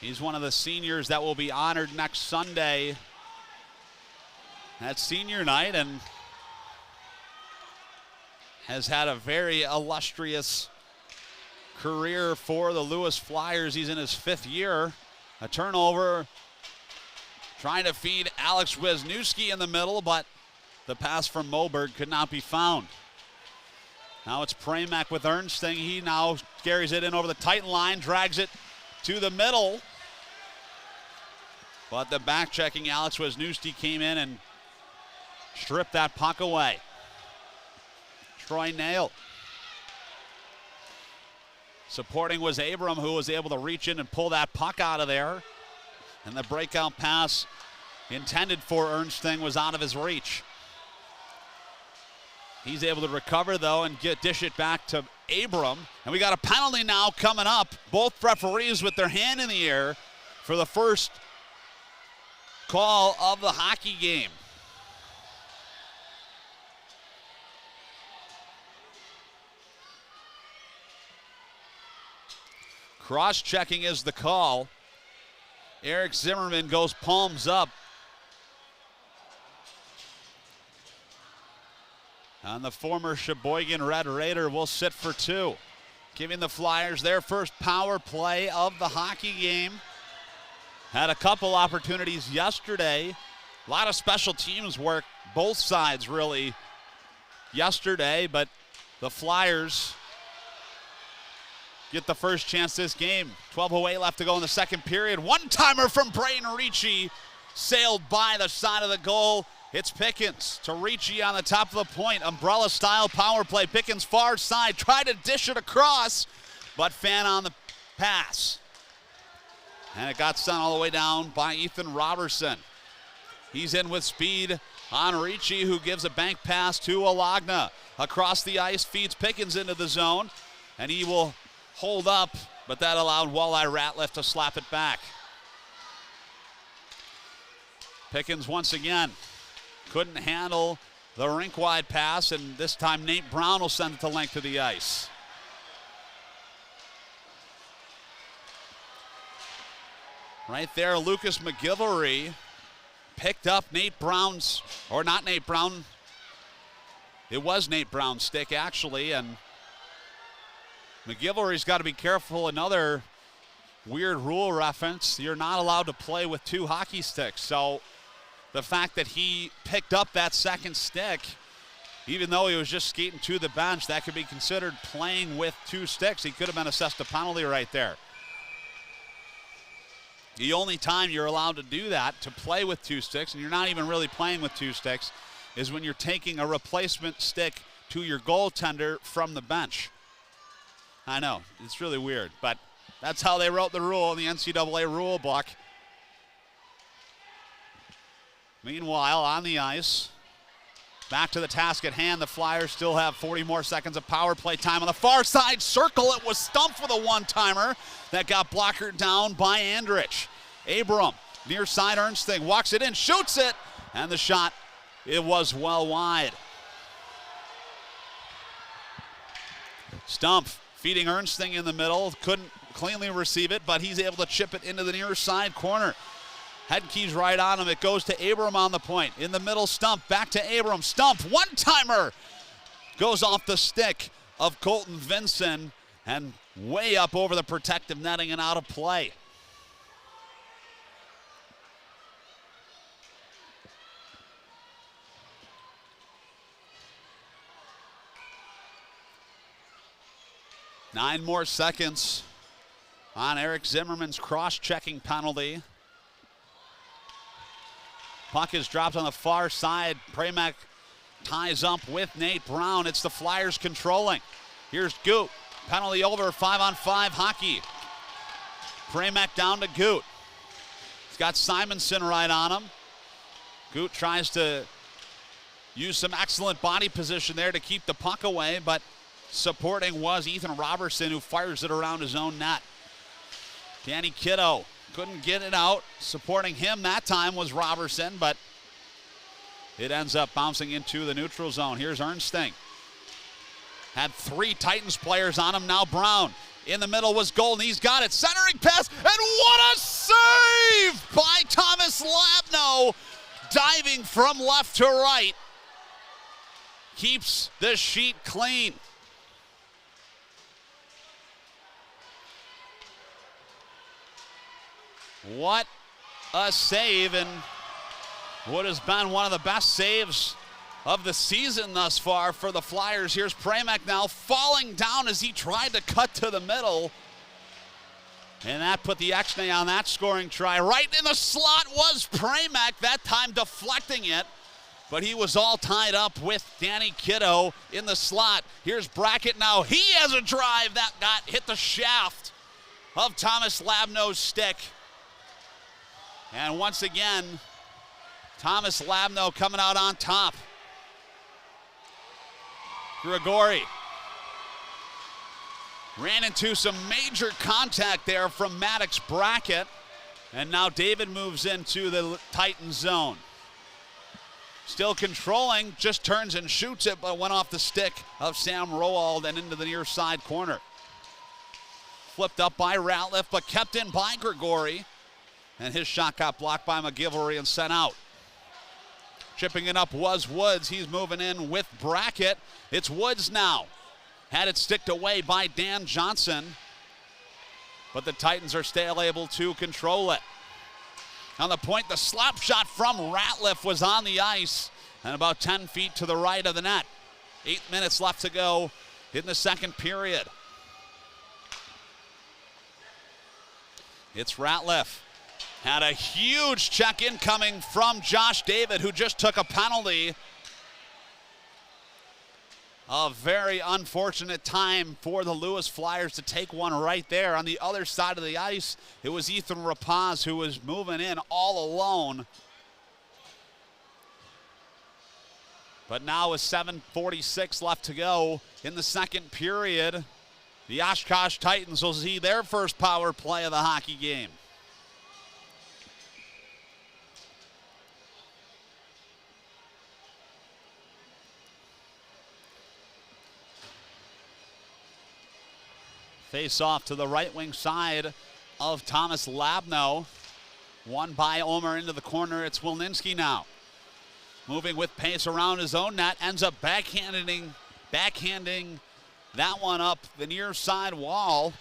He's one of the seniors that will be honored next Sunday at senior night, and has had a very illustrious career for the Lewis Flyers. He's in his 5th year. A turnover, trying to feed Alex Wisniewski in the middle, but the pass from Moberg could not be found. Now it's Pramack with Ernsting. He now carries it in over the Titan line, drags it to the middle. But the back-checking Alex Wisniewski came in and stripped that puck away. Troy Nail. Supporting was Abram, who was able to reach in and pull that puck out of there. And the breakout pass intended for Ernsting was out of his reach. He's able to recover, though, and dish it back to Abram. And we got a penalty now coming up. Both referees with their hand in the air for the first call of the hockey game. Cross-checking is the call. Eric Zimmerman goes palms up. And the former Sheboygan Red Raider will sit for 2, giving the Flyers their first power play of the hockey game. Had a couple opportunities yesterday. A lot of special teams work, both sides really, yesterday, but the Flyers get the first chance this game. 12:08 left to go in the second period. One-timer from Braden Ricci, sailed by the side of the goal. It's Pickens to Ricci on the top of the point. Umbrella-style power play. Pickens far side, tried to dish it across, but Fan on the pass. And it got sent all the way down by Ethan Robertson. He's in with speed on Ricci, who gives a bank pass to Alagna. Across the ice, feeds Pickens into the zone, and he will hold up, but that allowed Walleye Ratliff to slap it back. Pickens once again couldn't handle the rink-wide pass, and this time Nate Brown will send it to length of the ice. Right there, Lucas McGillivray picked up Nate Brown's, or not Nate Brown, it was Nate Brown's stick actually, and McGillivrary's got to be careful. Another weird rule reference, you're not allowed to play with 2 hockey sticks, so the fact that he picked up that second stick, even though he was just skating to the bench, that could be considered playing with 2 sticks. He could have been assessed a penalty right there. The only time you're allowed to do that, to play with 2 sticks, and you're not even really playing with 2 sticks, is when you're taking a replacement stick to your goaltender from the bench. I know, it's really weird, but that's how they wrote the rule in the NCAA rule book. Meanwhile, on the ice, Back to the task at hand. The Flyers still have 40 more seconds of power play time on the far side circle. It was stumped with a one-timer that got blockered down by Andrich. Abram, near side Ernsting, walks it in, shoots it, and the shot, it was well wide. Stumpf feeding Ernsting in the middle, couldn't cleanly receive it, but he's able to chip it into the near side corner. Headkey's right on him. It goes to Abram on the point. In the middle, Stumpf. Back to Abram. Stumpf, one-timer. Goes off the stick of Colton Vinson and way up over the protective netting and out of play. Nine more seconds on Eric Zimmerman's cross-checking penalty. Puck is dropped on the far side. Pramac ties up with Nate Brown. It's the Flyers controlling. Here's Goot. Penalty over, 5-on-5 hockey. Pramac down to Goot. He's got Simonson right on him. Goot tries to use some excellent body position there to keep the puck away, but supporting was Ethan Robertson, who fires it around his own net. Danny Kiddo couldn't get it out. Supporting him that time was Robertson, but it ends up bouncing into the neutral zone. Here's Ernsting. Had three Titans players on him. Now Brown. In the middle was Golden. He's got it. Centering pass, and what a save by Thomas Labno. Diving from left to right. Keeps the sheet clean. What a save, and what has been one of the best saves of the season thus far for the Flyers. Here's Pramac now falling down as he tried to cut to the middle. And that put the X-nay on that scoring try. Right in the slot was Pramac, that time deflecting it. But he was all tied up with Danny Kiddo in the slot. Here's Brackett now. He has a drive that hit the shaft of Thomas Labno's stick. And once again, Thomas Labno coming out on top. Grigori ran into some major contact there from Maddox Brackett. And now David moves into the Titan zone. Still controlling, just turns and shoots it, but went off the stick of Sam Roald and into the near side corner. Flipped up by Ratliff, but kept in by Grigori. And his shot got blocked by McGilvory and sent out. Chipping it up was Woods. He's moving in with Brackett. It's Woods now. Had it sticked away by Dan Johnson. But the Titans are still able to control it. On the point, the slap shot from Ratliff was on the ice and about 10 feet to the right of the net. 8 minutes left to go in the second period. It's Ratliff. Had a huge check incoming from Josh David, who just took a penalty. A very unfortunate time for the Lewis Flyers to take one right there. On the other side of the ice, it was Ethan Rapaz who was moving in all alone. But now with 7:46 left to go in the second period, the Oshkosh Titans will see their first power play of the hockey game. Face off to the right wing side of Thomas Labno. Won by Omer into the corner. It's Wilninski now. Moving with pace around his own net. Ends up backhanding that one up the near side wall.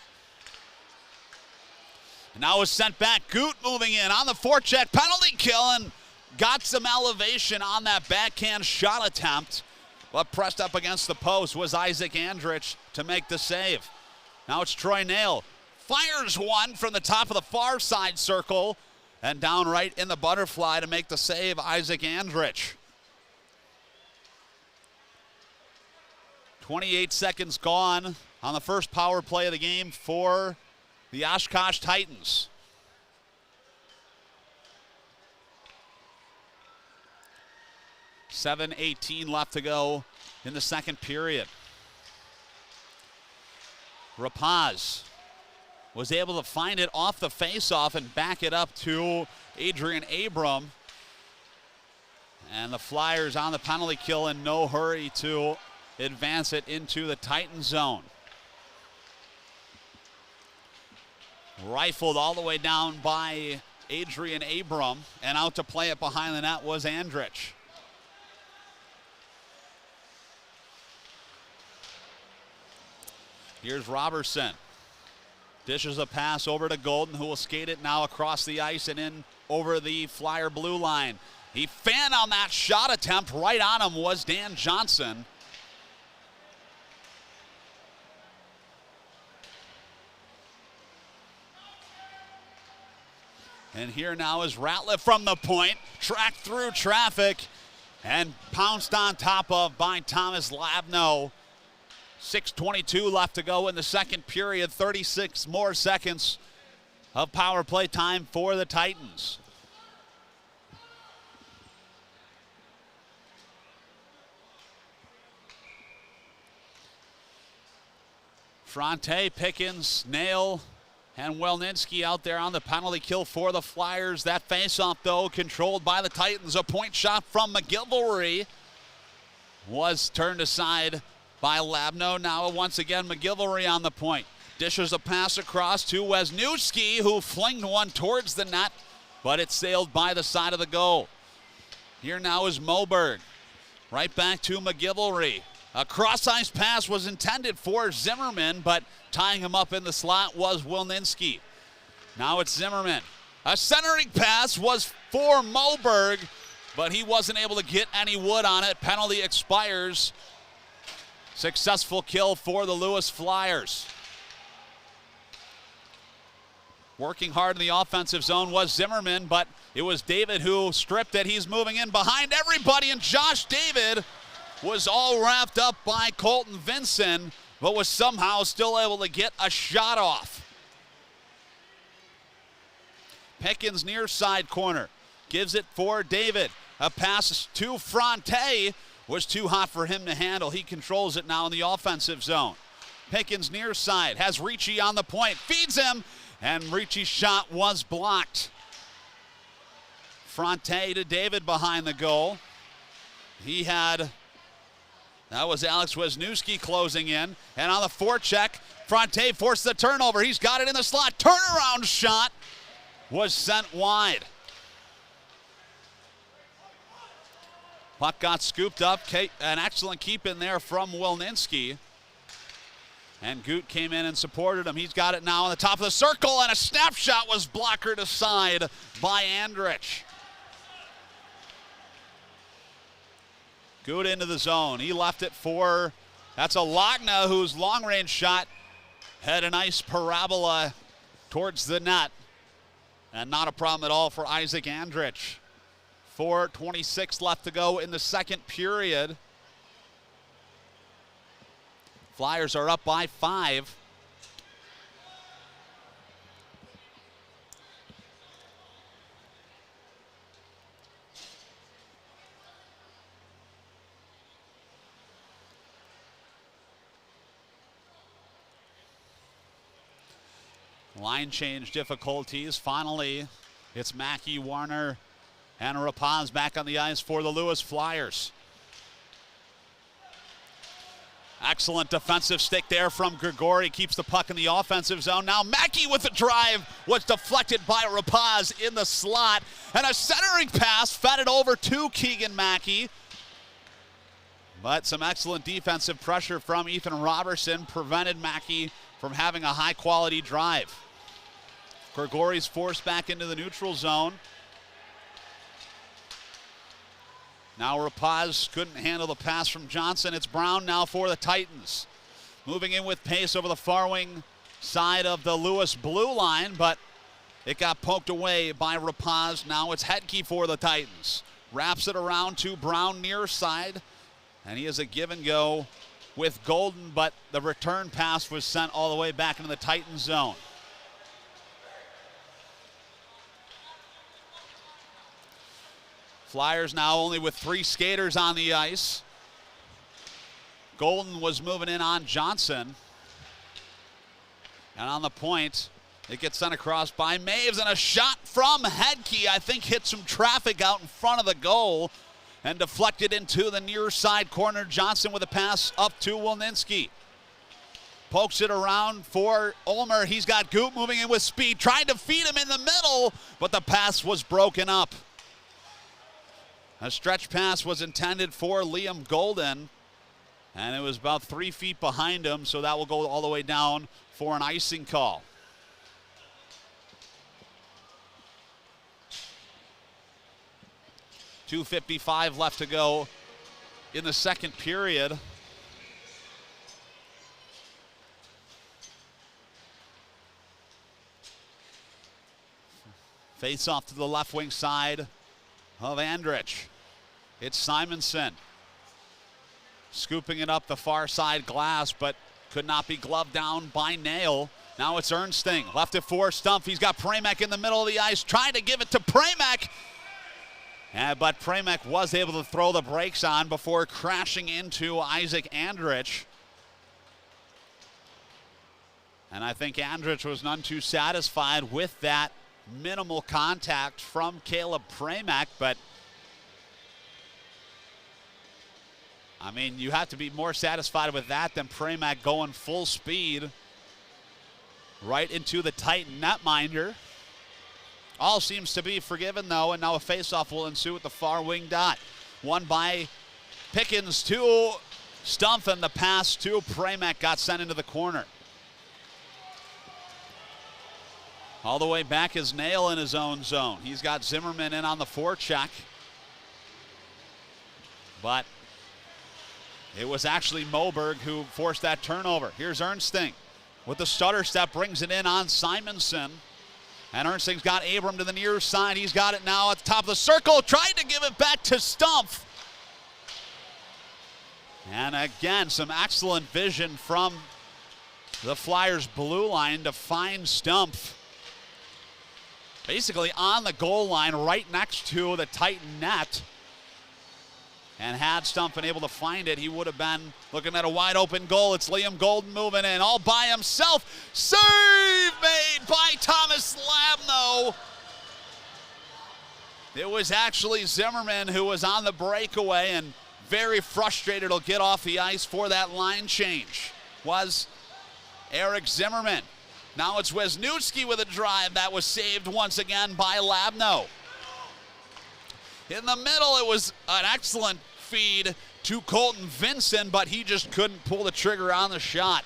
And now is sent back. Goot moving in on the forecheck. Penalty kill and got some elevation on that backhand shot attempt. But pressed up against the post was Isaac Andrich to make the save. Now it's Troy Nail. Fires one from the top of the far side circle and down right in the butterfly to make the save, Isaac Andrich. 28 seconds gone on the first power play of the game for the Oshkosh Titans. 7:18 left to go in the second period. Rapaz was able to find it off the faceoff and back it up to Adrian Abram. And the Flyers on the penalty kill in no hurry to advance it into the Titan zone. Rifled all the way down by Adrian Abram, and out to play it behind the net was Andrich. Here's Robertson. Dishes a pass over to Golden, who will skate it now across the ice and in over the Flyer blue line. He fanned on that shot attempt. Right on him was Dan Johnson. And here now is Ratliff from the point, tracked through traffic and pounced on top of by Thomas Labno. 6:22 left to go in the second period, 36 more seconds of power play time for the Titans. Fronte, Pickens, Nail, and Welninski out there on the penalty kill for the Flyers. That faceoff, though, controlled by the Titans. A point shot from McGilvory was turned aside by Labno. Now once again McGilvory on the point. Dishes a pass across to Wisniewski, who flinged one towards the net, but it sailed by the side of the goal. Here now is Moberg. Right back to McGilvory. A cross-ice pass was intended for Zimmerman, but tying him up in the slot was Wilninski. Now it's Zimmerman. A centering pass was for Moberg, but he wasn't able to get any wood on it. Penalty expires. Successful kill for the Lewis Flyers. Working hard in the offensive zone was Zimmerman, but it was David who stripped it. He's moving in behind everybody, and Josh David was all wrapped up by Colton Vinson, but was somehow still able to get a shot off. Pickens near side corner. Gives it for David. A pass to Fronte was too hot for him to handle. He controls it now in the offensive zone. Pickens near side. Has Ricci on the point. Feeds him, and Ricci's shot was blocked. Fronte to David behind the goal. That was Alex Wisniewski closing in. And on the forecheck, Fronte forced the turnover. He's got it in the slot. Turnaround shot was sent wide. Puck got scooped up. An excellent keep in there from Wilninski. And Goot came in and supported him. He's got it now on the top of the circle, and a snapshot was blockered aside by Andrich. Goot into the zone. He left it for, that's a Lagna, whose long-range shot had a nice parabola towards the net. And not a problem at all for Isaac Andrich. 4:26 left to go in the second period. Flyers are up by 5. Line change difficulties. Finally, it's Mackey, Warner, and Rapaz back on the ice for the Lewis Flyers. Excellent defensive stick there from Grigori. Keeps the puck in the offensive zone. Now Mackey with the drive was deflected by Rapaz in the slot. And a centering pass fed it over to Keegan Mackey. But some excellent defensive pressure from Ethan Robertson prevented Mackey from having a high-quality drive. Grigori's forced back into the neutral zone. Now Rapaz couldn't handle the pass from Johnson. It's Brown now for the Titans. Moving in with pace over the far wing side of the Lewis blue line, but it got poked away by Rapaz. Now it's Hedke for the Titans. Wraps it around to Brown near side, and he has a give and go with Golden, but the return pass was sent all the way back into the Titans zone. Flyers now only with 3 skaters on the ice. Golden was moving in on Johnson. And on the point, it gets sent across by Maves, and a shot from Hedke, I think, hit some traffic out in front of the goal and deflected into the near side corner. Johnson with a pass up to Wilninski. Pokes it around for Ulmer. He's got Goop moving in with speed, trying to feed him in the middle, but the pass was broken up. A stretch pass was intended for Liam Golden, and it was about 3 feet behind him, so that will go all the way down for an icing call. .255 left to go in the second period. Face off to the left wing side of Andrich. It's Simonson. Scooping it up the far side glass, but could not be gloved down by Nail. Now it's Ernsting. Left it for Stumpf. He's got Pramac in the middle of the ice, trying to give it to Pramac. But Pramac was able to throw the brakes on before crashing into Isaac Andrich. And I think Andrich was none too satisfied with that minimal contact from Caleb Pramac, but I mean, you have to be more satisfied with that than Pramac going full speed right into the Titan netminder. All seems to be forgiven, though, and now a faceoff will ensue at the far wing dot. Won by Pickens to Stumpf, and the pass to Pramac got sent into the corner. All the way back is Nail in his own zone. He's got Zimmerman in on the forecheck. But it was actually Moberg who forced that turnover. Here's Ernsting with the stutter step, brings it in on Simonson. And Ernsting's got Abram to the near side. He's got it now at the top of the circle, tried to give it back to Stumpf. And again, some excellent vision from the Flyers' blue line to find Stumpf. Basically on the goal line, right next to the Titan net. And had Stumpf been able to find it, he would have been looking at a wide open goal. It's Liam Golden moving in all by himself. Save made by Thomas Labno. It was actually Zimmerman who was on the breakaway and very frustrated. He'll get off the ice for that line change. Was Eric Zimmerman. Now it's Wisniewski with a drive that was saved once again by Labno. In the middle, it was an excellent feed to Colton Vincent, but he just couldn't pull the trigger on the shot.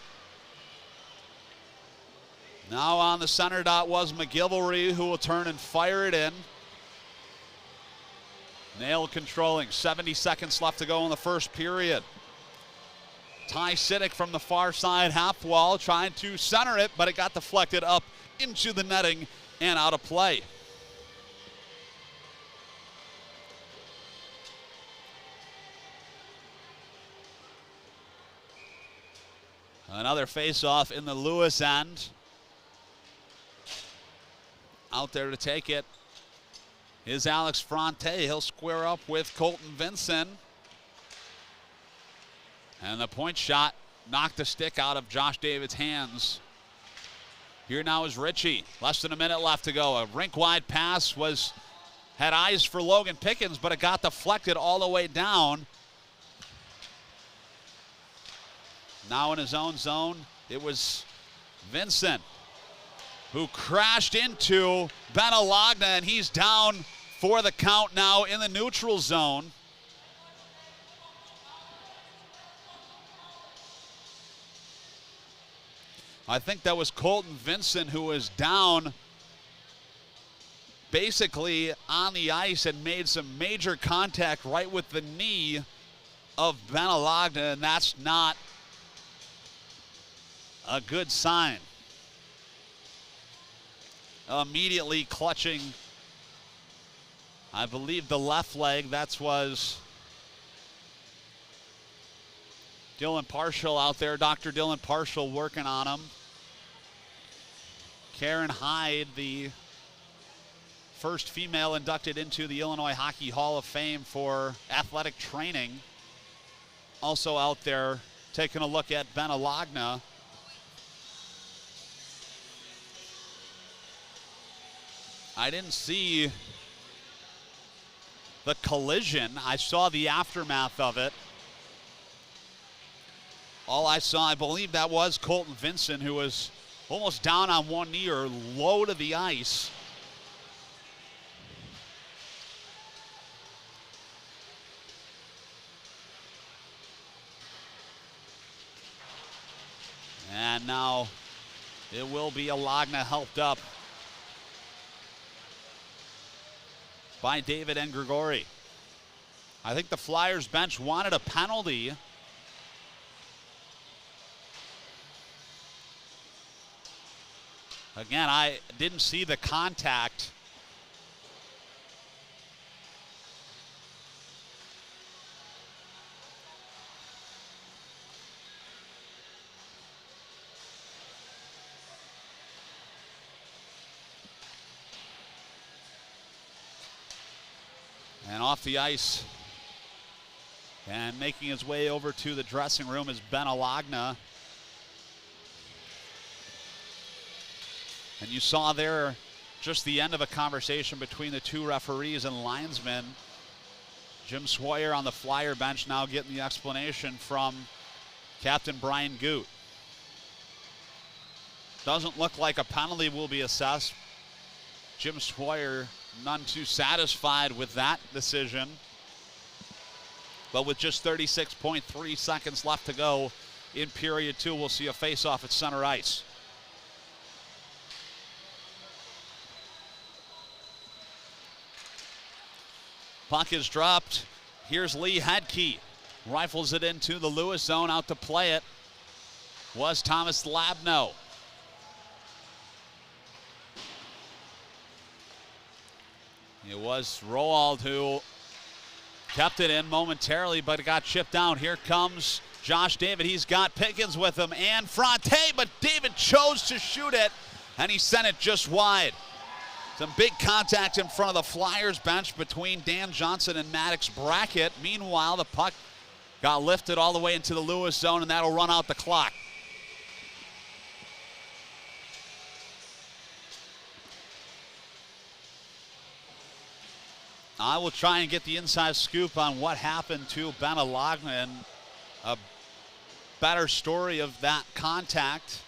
Now on the center dot was McGilvory, who will turn and fire it in. Nail controlling, 70 seconds left to go in the first period. Ty Siddick from the far side half wall trying to center it, but it got deflected up into the netting and out of play. Another face-off in the Lewis end. Out there to take it is Alex Fronte. He'll square up with Colton Vincent. And the point shot knocked the stick out of Josh David's hands. Here now is Ritchie. Less than a minute left to go. A rink-wide pass had eyes for Logan Pickens, but it got deflected all the way down. Now in his own zone, it was Vincent who crashed into Benalagna, and he's down for the count now in the neutral zone. I think that was Colton Vincent who was down basically on the ice and made some major contact right with the knee of Benalagna, and that's not a good sign. Immediately clutching, I believe, the left leg. That was Dylan Partial out there. Dr. Dylan Partial working on him. Karen Hyde, the first female inducted into the Illinois Hockey Hall of Fame for athletic training. Also out there taking a look at Ben Alagna. I didn't see the collision. I saw the aftermath of it. All I saw, I believe that was Colton Vincent, who was almost down on one knee or low to the ice. And now it will be Alagna helped up by David and Grigori. I think the Flyers bench wanted a penalty. Again, I didn't see the contact. And off the ice and making his way over to the dressing room is Ben Alagna. And you saw there just the end of a conversation between the two referees and linesmen. Jim Sawyer on the Flyer bench now getting the explanation from Captain Brian Goot. Doesn't look like a penalty will be assessed. Jim Sawyer none too satisfied with that decision. But with just 36.3 seconds left to go in period 2, we'll see a face-off at center ice. Puck is dropped. Here's Lee Hedke. Rifles it into the Lewis zone. Out to play it was Thomas Labno. It was Roald who kept it in momentarily, but it got chipped down. Here comes Josh David. He's got Pickens with him and Fronte, but David chose to shoot it, and he sent it just wide. Some big contact in front of the Flyers bench between Dan Johnson and Maddox Brackett. Meanwhile, the puck got lifted all the way into the Lewis zone, and that'll run out the clock. I will try and get the inside scoop on what happened to Ben Alagna and a better story of that contact.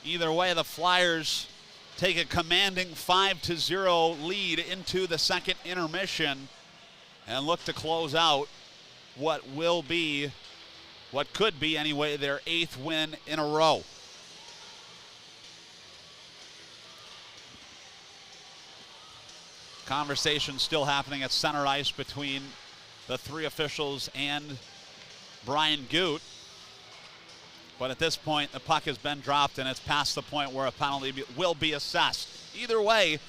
Either way, the Flyers take a commanding 5-0 lead into the second intermission and look to close out what could be anyway, their 8th win in a row. Conversation still happening at center ice between the three officials and Brian Goot. But at this point, the puck has been dropped and it's past the point where a penalty will be assessed. Either way,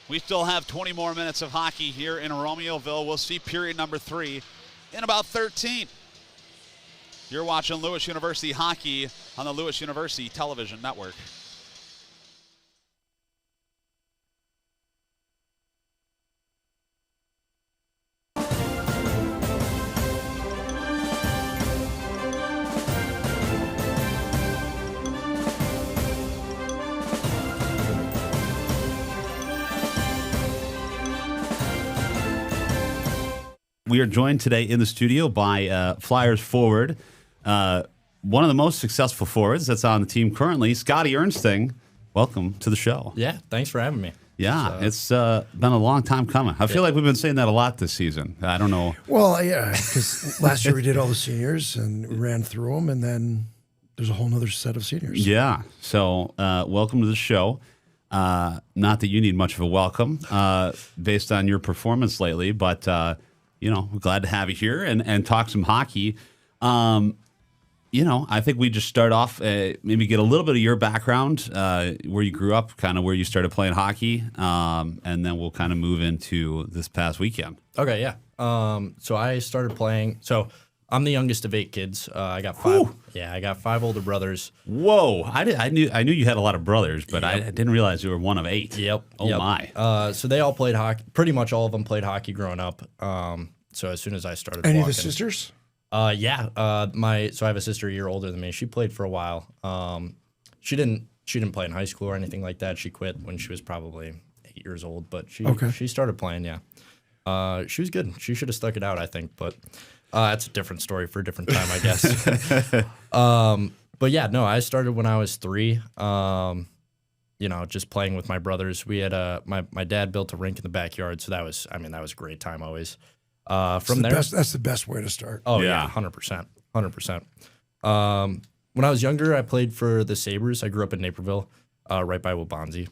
we still have 20 more minutes of hockey here in Romeoville. We'll see period number 3 in about 13. You're watching Lewis University Hockey on the Lewis University Television Network. We are joined today in the studio by Flyers forward, one of the most successful forwards that's on the team currently, Scotty Ernsting. Welcome to the show. Yeah, thanks for having me. Yeah, it's been a long time coming. I feel like we've been saying that a lot this season. I don't know. Well, yeah, because last year we did all the seniors and ran through them, and then there's a whole nother set of seniors. Yeah, so welcome to the show. Not that you need much of a welcome based on your performance lately, but we're glad to have you here and talk some hockey. I think we just start off, maybe get a little bit of your background, where you grew up, kind of where you started playing hockey, and then we'll kind of move into this past weekend. Okay, yeah. So I started playing. So I'm the youngest of 8 kids. I got 5. Whew. Yeah, I got 5 older brothers. Whoa! I knew you had a lot of brothers, but I didn't realize you were one of 8. Yep. Oh my! So they all played hockey. Pretty much all of them played hockey growing up. So as soon as I started, Any walking, of the sisters? Yeah. So I have a sister a year older than me. She played for a while. She didn't play in high school or anything like that. She quit when she was probably 8 years old, but she started playing. Yeah. She was good. She should have stuck it out, I think, but. That's a different story for a different time, I guess. But yeah, no, I started when I was 3. Just playing with my brothers. We had my dad built a rink in the backyard, so that was a great time always. That's the best way to start. Oh yeah, 100%, 100%. When I was younger, I played for the Sabres. I grew up in Naperville, right by Waubonsie.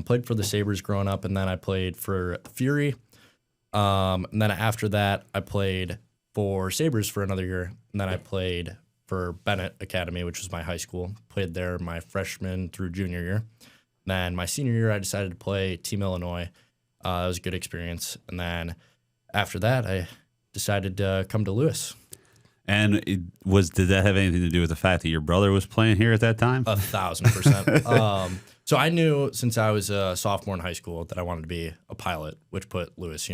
Played for the Sabres growing up, and then I played for the Fury. And then after that, I played for Sabres for another year, and then I played for Bennett Academy, which was my high school. Played there my freshman through junior year. Then my senior year, I decided to play Team Illinois. It was a good experience. And then after that, I decided to come to Lewis. And did that have anything to do with the fact that your brother was playing here at that time? 1,000%. So I knew since I was a sophomore in high school that I wanted to be a pilot, which put Lewis,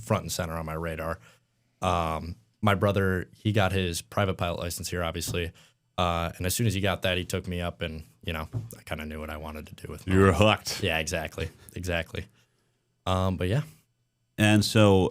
front and center on my radar. My brother, he got his private pilot license here, obviously. And as soon as he got that, he took me up and, I kind of knew what I wanted to do with You were hooked. Yeah, exactly. But yeah. And so,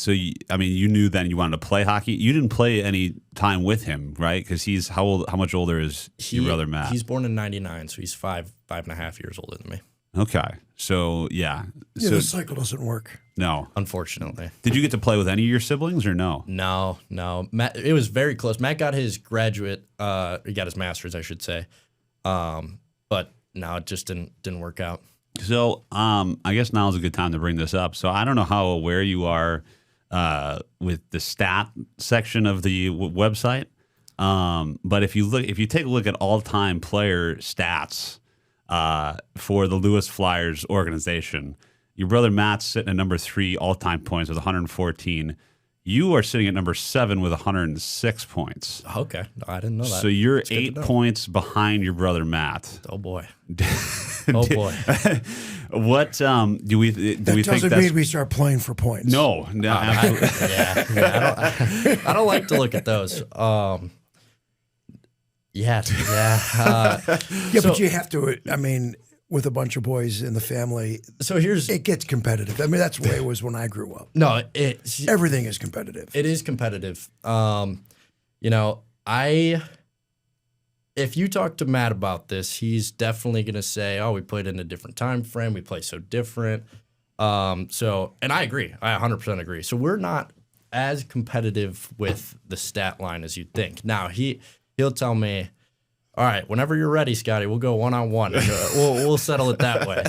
you knew then you wanted to play hockey. You didn't play any time with him, right? Because he's how much older is your brother Matt? He's born in '99, so he's 5.5 years older than me. Okay, so yeah. Yeah, the cycle doesn't work. No, unfortunately. Did you get to play with any of your siblings or no? No. Matt, it was very close. Matt got his graduate. He got his master's, I should say. But no, it just didn't work out. So I guess now is a good time to bring this up. So I don't know how aware you are with the stat section of the website, but if you take a look at all-time player stats for the Lewis Flyers organization, your brother Matt's sitting at number 3 all-time points with 114. You are sitting at number 7 with 106 points. Okay, I didn't know that. So you're 8 points behind your brother Matt. Oh boy. Oh boy. What do we think doesn't mean we start playing for points. No, absolutely. I don't like to look at those. Yeah. But you have to. I mean, with a bunch of boys in the family, so it gets competitive. I mean, that's the way it was when I grew up. No, everything is competitive. It is competitive. If you talk to Matt about this, he's definitely going to say, "Oh, we played in a different time frame. We play so different." And I agree. I 100% agree. So we're not as competitive with the stat line as you'd think. Now he'll tell me, "All right, whenever you're ready, Scotty, we'll go 1-on-1. We'll settle it that way."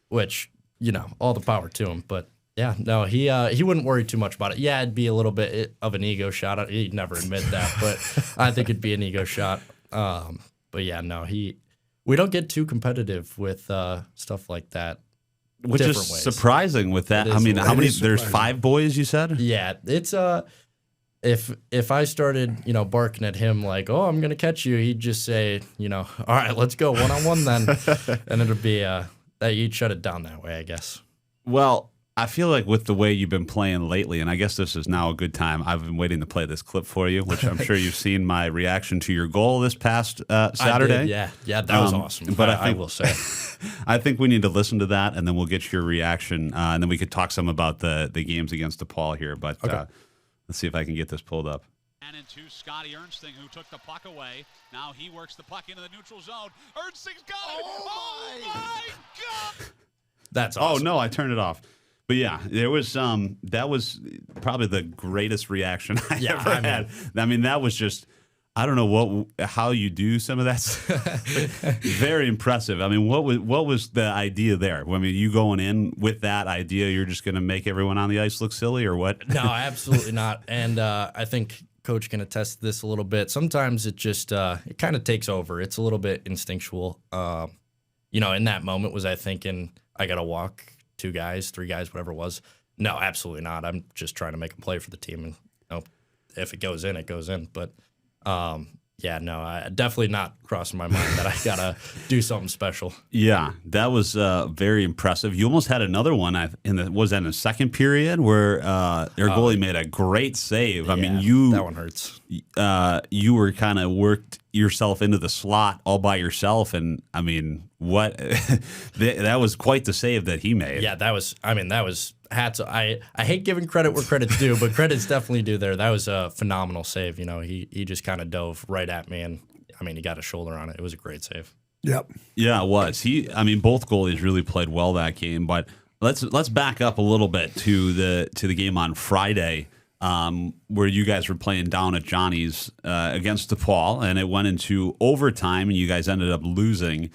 Which all the power to him. But yeah, no, he wouldn't worry too much about it. Yeah, it'd be a little bit of an ego shot. He'd never admit that, but I think it'd be an ego shot. But yeah, no, we don't get too competitive with stuff like that. Which is surprising with that. I mean, how many? There's 5 boys, you said? Yeah, it's if I started, barking at him like, "Oh, I'm gonna catch you," he'd just say, "All right, let's go 1-on-1 then," and it'd be that you'd shut it down that way, I guess. Well, I feel like with the way you've been playing lately, and I guess this is now a good time, I've been waiting to play this clip for you, which I'm sure you've seen my reaction to your goal this past Saturday. I did, yeah, that was awesome. But I will say. I think we need to listen to that, and then we'll get your reaction, and then we could talk some about the games against DePaul here. But let's see if I can get this pulled up. And into Scotty Ernsting, who took the puck away. Now he works the puck into the neutral zone. Ernsting's got it! Oh my God! That's awesome. Oh, no, I turned it off. But yeah, there was that was probably the greatest reaction I ever had. I mean, that was just, I don't know how you do some of that. Very impressive. I mean, what was the idea there? I mean, you going in with that idea, you're just going to make everyone on the ice look silly, or what? No, absolutely not. And I think Coach can attest to this a little bit. Sometimes it just it kind of takes over. It's a little bit instinctual. In that moment, was I thinking I got to walk 2 guys, 3 guys, whatever it was. No, absolutely not. I'm just trying to make a play for the team, and if it goes in, it goes in. But yeah, no, I definitely not crossing my mind that I gotta do something special. Yeah, that was very impressive. You almost had another one was that in the second period where your goalie made a great save. I mean, that one hurts. You were kind of worked yourself into the slot all by yourself, and I mean, what that was quite the save that he made. Yeah, that was hats. I hate giving credit where credit's due, but credit's definitely due there. That was a phenomenal save. He just kind of dove right at me, and I mean, he got a shoulder on it. It was a great save. Yep. Yeah, it was. Both goalies really played well that game. But let's back up a little bit to the game on Friday, where you guys were playing down at Johnny's against DePaul, and it went into overtime, and you guys ended up losing.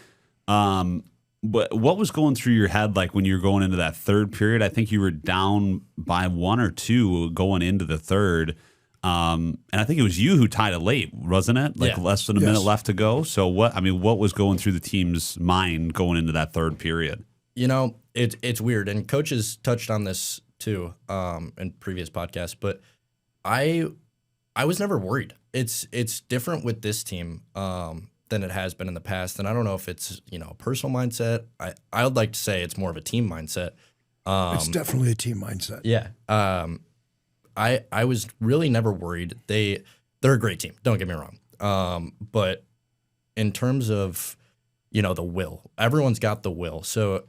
But what was going through your head like when you were going into that third period? I think you were down by 1 or 2 going into the third. And I think it was you who tied it late, wasn't it? Like less than a minute left to go. So what was going through the team's mind going into that third period? It's weird, and coaches touched on this too in previous podcasts, but I was never worried. It's different with this team than it has been in the past, and I don't know if it's a personal mindset. I would like to say it's more of a team mindset. It's definitely a team mindset. Yeah. I was really never worried. They're a great team. Don't get me wrong. But in terms of the will, everyone's got the will. So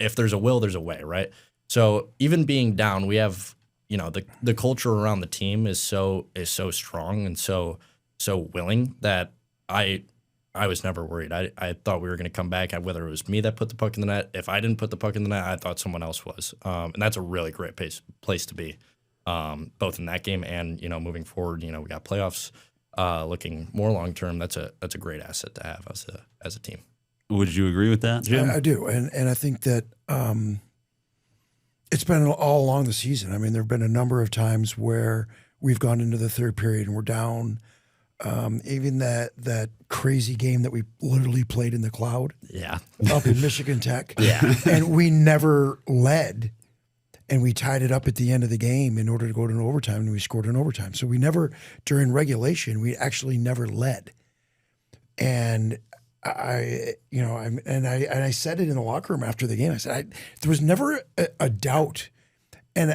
if there's a will, there's a way, right? So even being down, we have the culture around the team is so strong and so willing that I was never worried. I thought we were going to come back, whether it was me that put the puck in the net. If I didn't put the puck in the net, I thought someone else was. And that's a really great place to be, both in that game and moving forward. We got playoffs looking more long term. That's a great asset to have as a team. Would you agree with that, Jim? I do, and I think that it's been all along the season. I mean, there have been a number of times where we've gone into the third period and we're down. Even that crazy game that we literally played in the cloud, up in Michigan Tech, and we never led, and we tied it up at the end of the game in order to go to an overtime, and we scored in overtime. So we never, during regulation, we actually never led, and I said it in the locker room after the game. I said there was never a doubt, and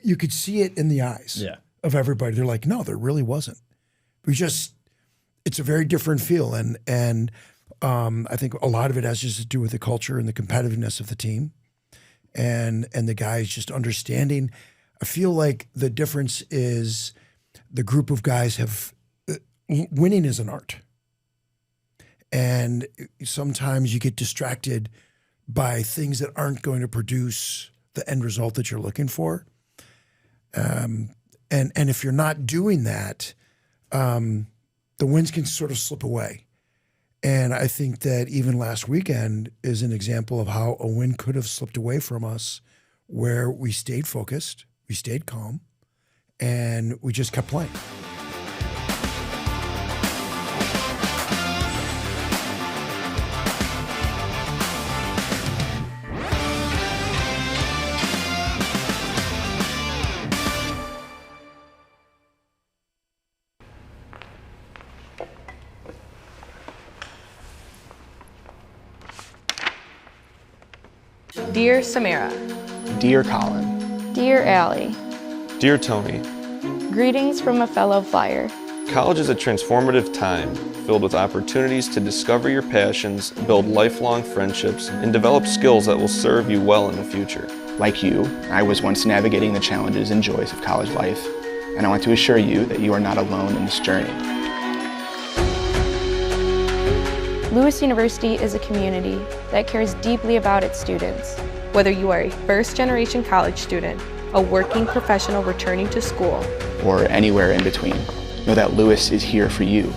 you could see it in the eyes of everybody. They're like, no, there really wasn't. It's a very different feel, and I think a lot of it has just to do with the culture and the competitiveness of the team, and the guys just understanding. I feel like the difference is the group of guys have winning is an art, and sometimes you get distracted by things that aren't going to produce the end result that you're looking for, and if you're not doing that. The wins can sort of slip away. And I think that even last weekend is an example of how a win could have slipped away from us, where we stayed focused, we stayed calm, and we just kept playing. Dear Samara. Dear Colin. Dear Allie. Dear Tony. Greetings from a fellow flyer. College is a transformative time filled with opportunities to discover your passions, build lifelong friendships, and develop skills that will serve you well in the future. Like you, I was once navigating the challenges and joys of college life, and I want to assure you that you are not alone in this journey. Lewis University is a community that cares deeply about its students. Whether you are a first-generation college student, a working professional returning to school, or anywhere in between, know that Lewis is here for you.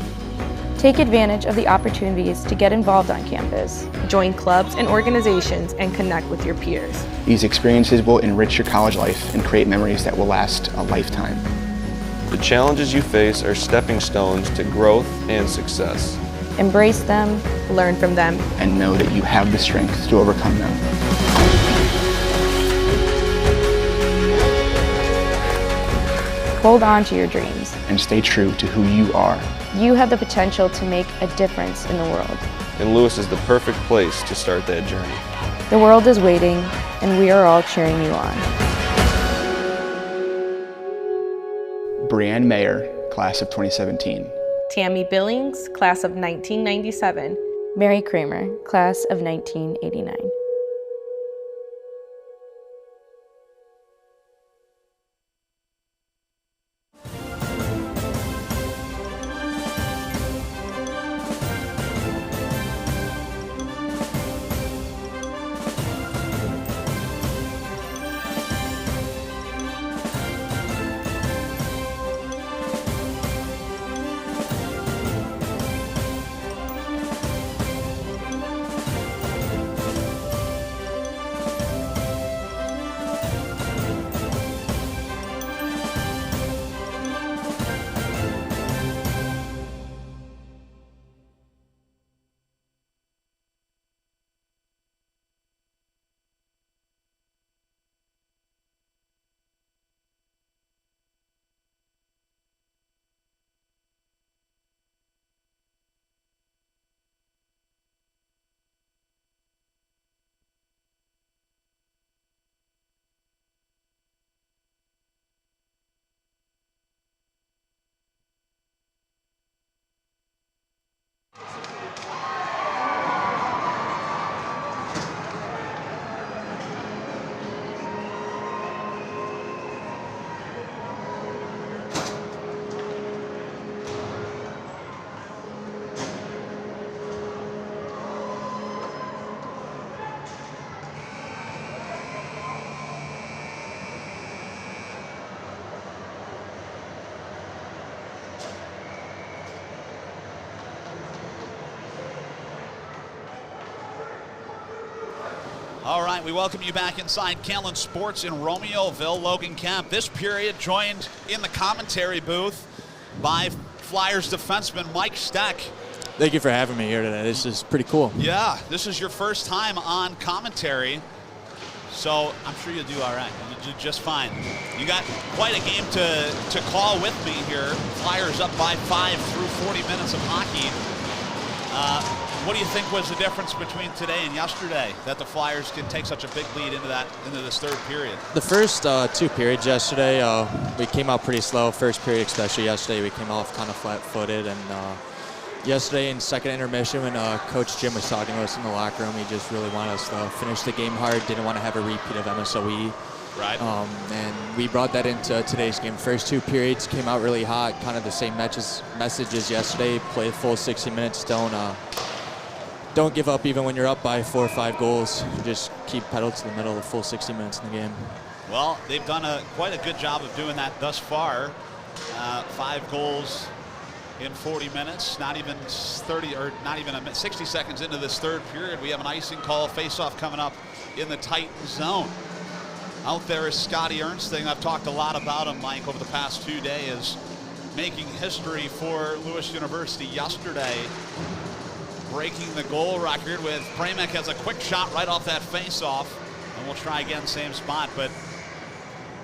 Take advantage of the opportunities to get involved on campus, join clubs and organizations, and connect with your peers. These experiences will enrich your college life and create memories that will last a lifetime. The challenges you face are stepping stones to growth and success. Embrace them, learn from them, and know that you have the strength to overcome them. Hold on to your dreams. And stay true to who you are. You have the potential to make a difference in the world. And Lewis is the perfect place to start that journey. The world is waiting, and we are all cheering you on. Brianne Mayer, class of 2017. Tammy Billings, class of 1997. Mary Kramer, class of 1989. All right, we welcome you back inside Kalen Sports in Romeoville. Logan Camp, this period joined in the commentary booth by Flyers defenseman Mike Steck. Thank you for having me here today. This is pretty cool. Yeah, this is your first time on commentary, so I'm sure you'll do all right. You'll do just fine. You got quite a game to call with me here. Flyers up by 5 through 40 minutes of hockey. What do you think was the difference between today and yesterday that the Flyers can take such a big lead into this third period? The first 2 periods yesterday, we came out pretty slow. First period especially yesterday, we came off kind of flat-footed. And yesterday in second intermission when Coach Jim was talking to us in the locker room, he just really wanted us to finish the game hard, didn't want to have a repeat of MSOE. Right. And we brought that into today's game. First 2 periods came out really hot, kind of the same message as yesterday. Play full 60 minutes, don't give up even when you're up by 4 or 5 goals. Just keep pedal to the middle the full 60 minutes in the game. Well, they've done quite a good job of doing that thus far. 5 goals in 40 minutes, not even 60 seconds into this third period. We have an icing call, face-off coming up in the Titan zone. Out there is Scotty Ernsting. I've talked a lot about him, Mike, over the past 2 days, making history for Lewis University yesterday, breaking the goal record with Pramek has a quick shot right off that face-off, and we'll try again, same spot. But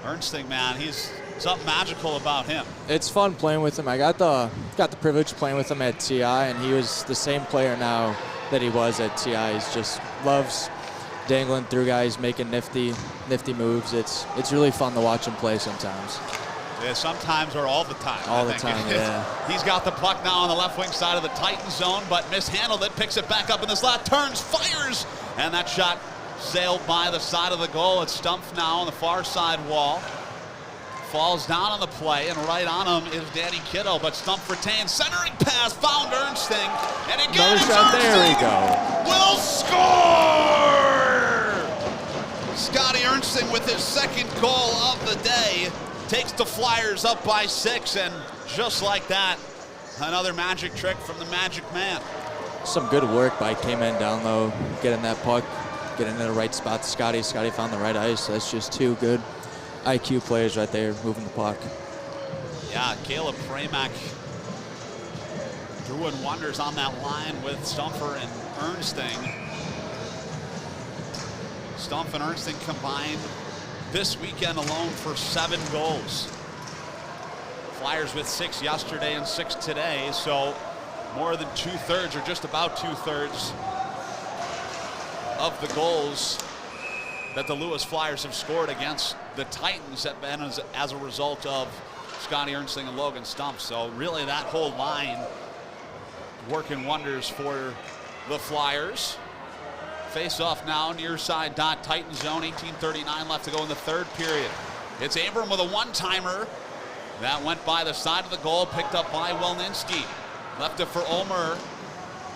Ernsting, man, he's something magical about him. It's fun playing with him. I got the privilege of playing with him at TI, and he was the same player now that he was at TI. He just loves dangling through guys, making nifty moves. It's really fun to watch him play sometimes. Yeah, sometimes or all the time. All the time, yeah. He's got the puck now on the left wing side of the Titan zone, but mishandled it, picks it back up in the slot, turns, fires, and that shot sailed by the side of the goal. It's Stumpf now on the far side wall. Falls down on the play, and right on him is Danny Kiddo, but Stumpf retains. Centering pass, found Ernsting, and again it's shot. Ernsting. There we go. Will score! Scotty Ernsting with his second goal of the day. Takes the Flyers up by 6, and just like that, another magic trick from the Magic Man. Some good work by K-Man down low, getting that puck, getting in the right spot to Scotty. Scotty found the right ice. That's just 2 good IQ players right there, moving the puck. Yeah, Caleb Pramek doing wonders on that line with Stumpfer and Ernsting. Stumpf and Ernsting combined this weekend alone for 7 goals. Flyers with 6 yesterday and 6 today, so more than 2/3 or just about 2/3 of the goals that the Lewis Flyers have scored against the Titans have been as a result of Scotty Ernsting and Logan Stump. So really that whole line working wonders for the Flyers. Face off now, near side dot, Titan zone, 18:39 left to go in the third period. It's Abram with a one-timer. That went by the side of the goal, picked up by Welninski. Left it for Ulmer,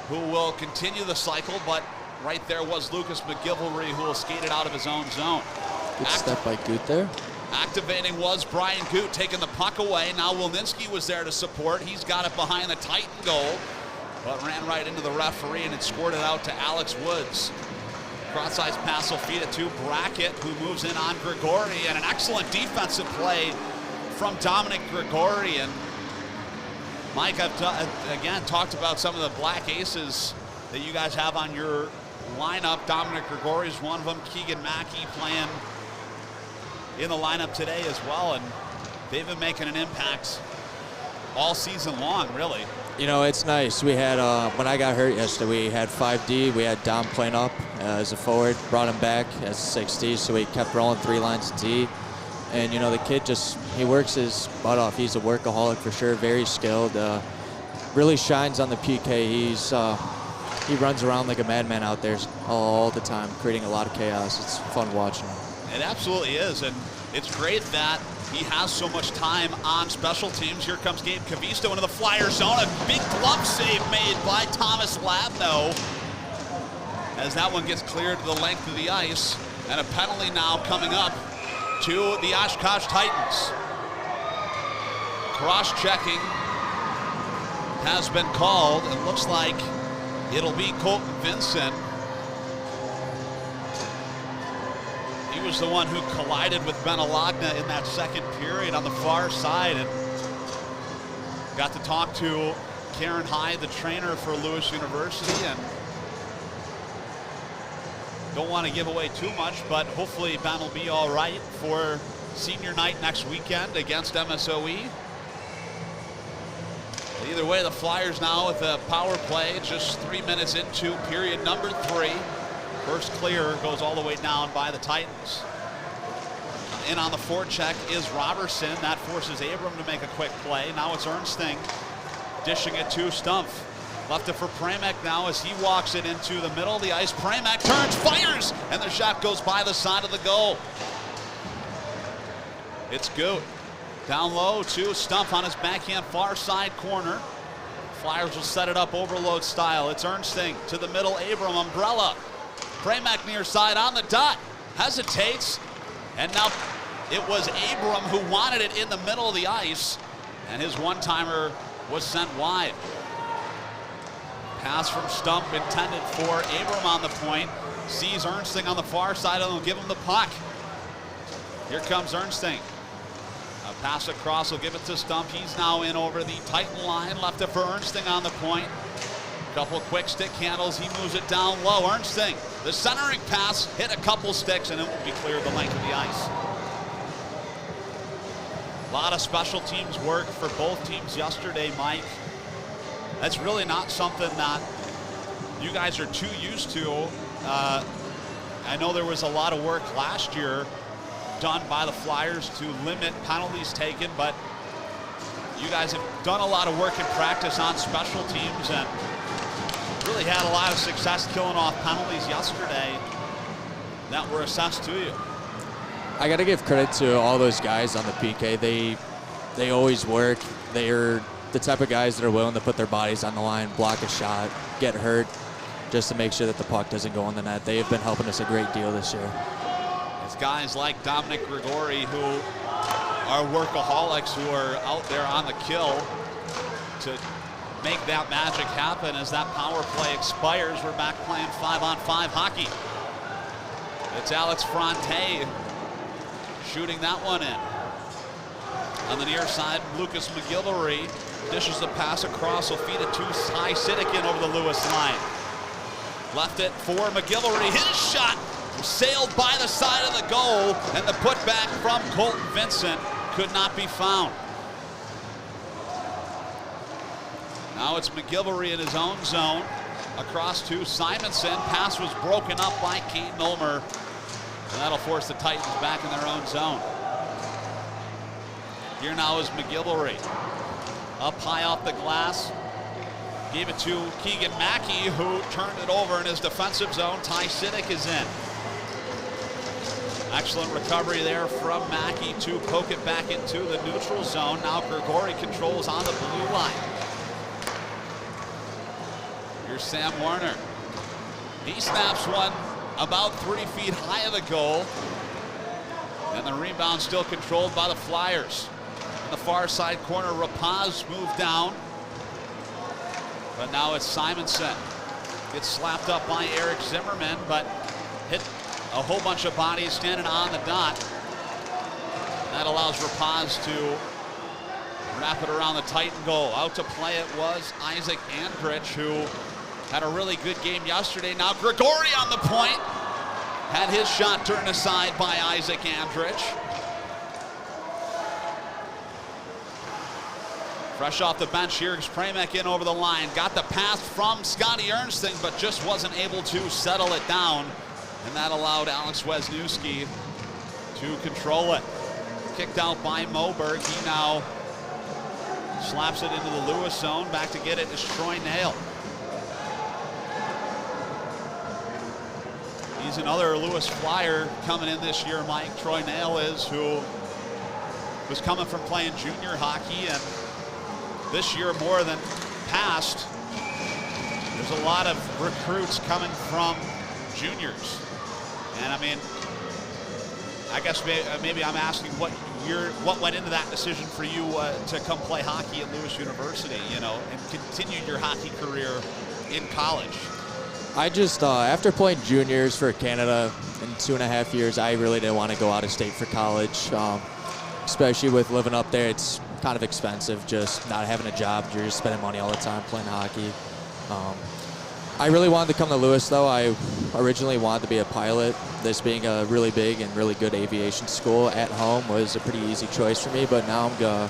who will continue the cycle, but right there was Lucas McGilvery, who will skate it out of his own zone. Good step by Goot there. Activating was Brian Goot, taking the puck away. Now Welninski was there to support. He's got it behind the Titan goal, but ran right into the referee and it scored it out to Alex Woods. Cross-ice pass will feed it to Brackett, who moves in on Grigori, and an excellent defensive play from Dominic Grigori. And Mike, I've again talked about some of the black aces that you guys have on your lineup. Dominic Grigori is one of them. Keegan Mackey playing in the lineup today as well, and they've been making an impact all season long, really. You know, it's nice. We had, when I got hurt yesterday, we had 5D. We had Dom playing up as a forward, brought him back as a 6D, so we kept rolling 3 lines of D. And, you know, the kid just, he works his butt off. He's a workaholic for sure, very skilled. Really shines on the PK. He runs around like a madman out there all the time, creating a lot of chaos. It's fun watching him. It absolutely is, and it's great that he has so much time on special teams. Here comes Gabe Cavisto into the Flyer zone. A big glove save made by Thomas Labno as that one gets cleared to the length of the ice. And a penalty now coming up to the Oshkosh Titans. Cross-checking has been called. It looks like it'll be Colton Vincent. He was the one who collided with Benalagna in that second period on the far side, and got to talk to Karen Hyde, the trainer for Lewis University, and don't want to give away too much, but hopefully Ben will be all right for senior night next weekend against MSOE. Either way, the Flyers now with a power play, just 3 minutes into period number 3. First clear goes all the way down by the Titans. In on the forecheck is Robertson. That forces Abram to make a quick play. Now it's Ernsting dishing it to Stumpf. Left it for Pramek now as he walks it into the middle of the ice. Pramek turns, fires, and the shot goes by the side of the goal. It's Goot. Down low to Stumpf on his backhand far side corner. Flyers will set it up overload style. It's Ernsting to the middle. Abram umbrella. Pramek near side on the dot. Hesitates. And now it was Abram who wanted it in the middle of the ice. And his one-timer was sent wide. Pass from Stumpf intended for Abram on the point. Sees Ernsting on the far side and will give him the puck. Here comes Ernsting. A pass across will give it to Stumpf. He's now in over the Titan line. Left it for Ernsting on the point. Couple quick stick handles. He moves it down low. Ernsting, the centering pass, hit a couple sticks and it will be cleared the length of the ice. A lot of special teams work for both teams yesterday, Mike. That's really not something that you guys are too used to. I know there was a lot of work last year done by the Flyers to limit penalties taken, but you guys have done a lot of work in practice on special teams and really had a lot of success killing off penalties yesterday that were assessed to you. I got to give credit to all those guys on the PK. They always work. They're the type of guys that are willing to put their bodies on the line, block a shot, get hurt, just to make sure that the puck doesn't go in the net. They have been helping us a great deal this year. It's guys like Dominic Grigori who are workaholics, who are out there on the kill to make that magic happen. As that power play expires, we're back playing 5-on-5 hockey. It's Alex Fronte shooting that one in. On the near side, Lucas McGilvery dishes the pass across, will feed it to Ty Sidekin over the Lewis line. Left it for McGilvery. His shot sailed by the side of the goal, and the putback from Colton Vincent could not be found. Now it's McGilvery in his own zone. Across to Simonson. Pass was broken up by Keaton Ulmer. And that'll force the Titans back in their own zone. Here now is McGilvery. Up high off the glass. Gave it to Keegan Mackey, who turned it over in his defensive zone. Ty Siddick is in. Excellent recovery there from Mackey to poke it back into the neutral zone. Now Grigori controls on the blue line. Here's Sam Warner. He snaps one about 3 feet high of the goal. And the rebound still controlled by the Flyers. In the far side corner, Rapaz moved down. But now it's Simonson. Gets slapped up by Eric Zimmerman, but hit a whole bunch of bodies standing on the dot. That allows Rapaz to wrap it around the Titan goal. Out to play it was Isaac Andrich, who had a really good game yesterday. Now Grigori on the point. Had his shot turned aside by Isaac Andrich. Fresh off the bench, here is Pramek in over the line. Got the pass from Scotty Ernsting, but just wasn't able to settle it down. And that allowed Alex Wisniewski to control it. Kicked out by Moberg. He now slaps it into the Lewis zone. Back to get it is Troy Nail. He's another Lewis Flyer coming in this year, Mike. Troy Nail is, who was coming from playing junior hockey, and this year more than past, there's a lot of recruits coming from juniors. And I mean, I guess maybe I'm asking what went into that decision for you to come play hockey at Lewis University, you know, and continue your hockey career in college. I just, after playing juniors for Canada in 2.5 years, I really didn't want to go out of state for college, especially with living up there. It's kind of expensive, just not having a job. You're just spending money all the time playing hockey. I really wanted to come to Lewis, though. I originally wanted to be a pilot. This being a really big and really good aviation school at home was a pretty easy choice for me, but now I'm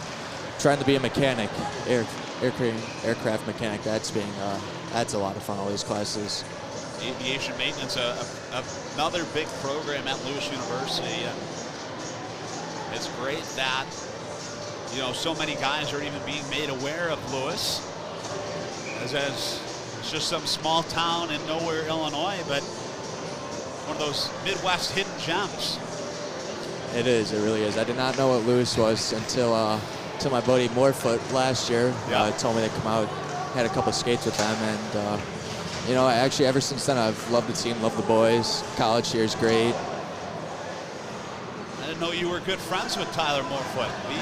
trying to be a mechanic, aircraft mechanic. That's a lot of fun, all these classes. Aviation maintenance, another big program at Lewis University. And it's great that, you know, so many guys are even being made aware of Lewis. As it's just some small town in nowhere, Illinois, but one of those Midwest hidden gems. It is, it really is. I did not know what Lewis was until my buddy Morefoot last year told me to come out, had a couple skates with them, and you know, actually ever since then I've loved the team, loved the boys. College here is great. I didn't know you were good friends with Tyler Morefoot. We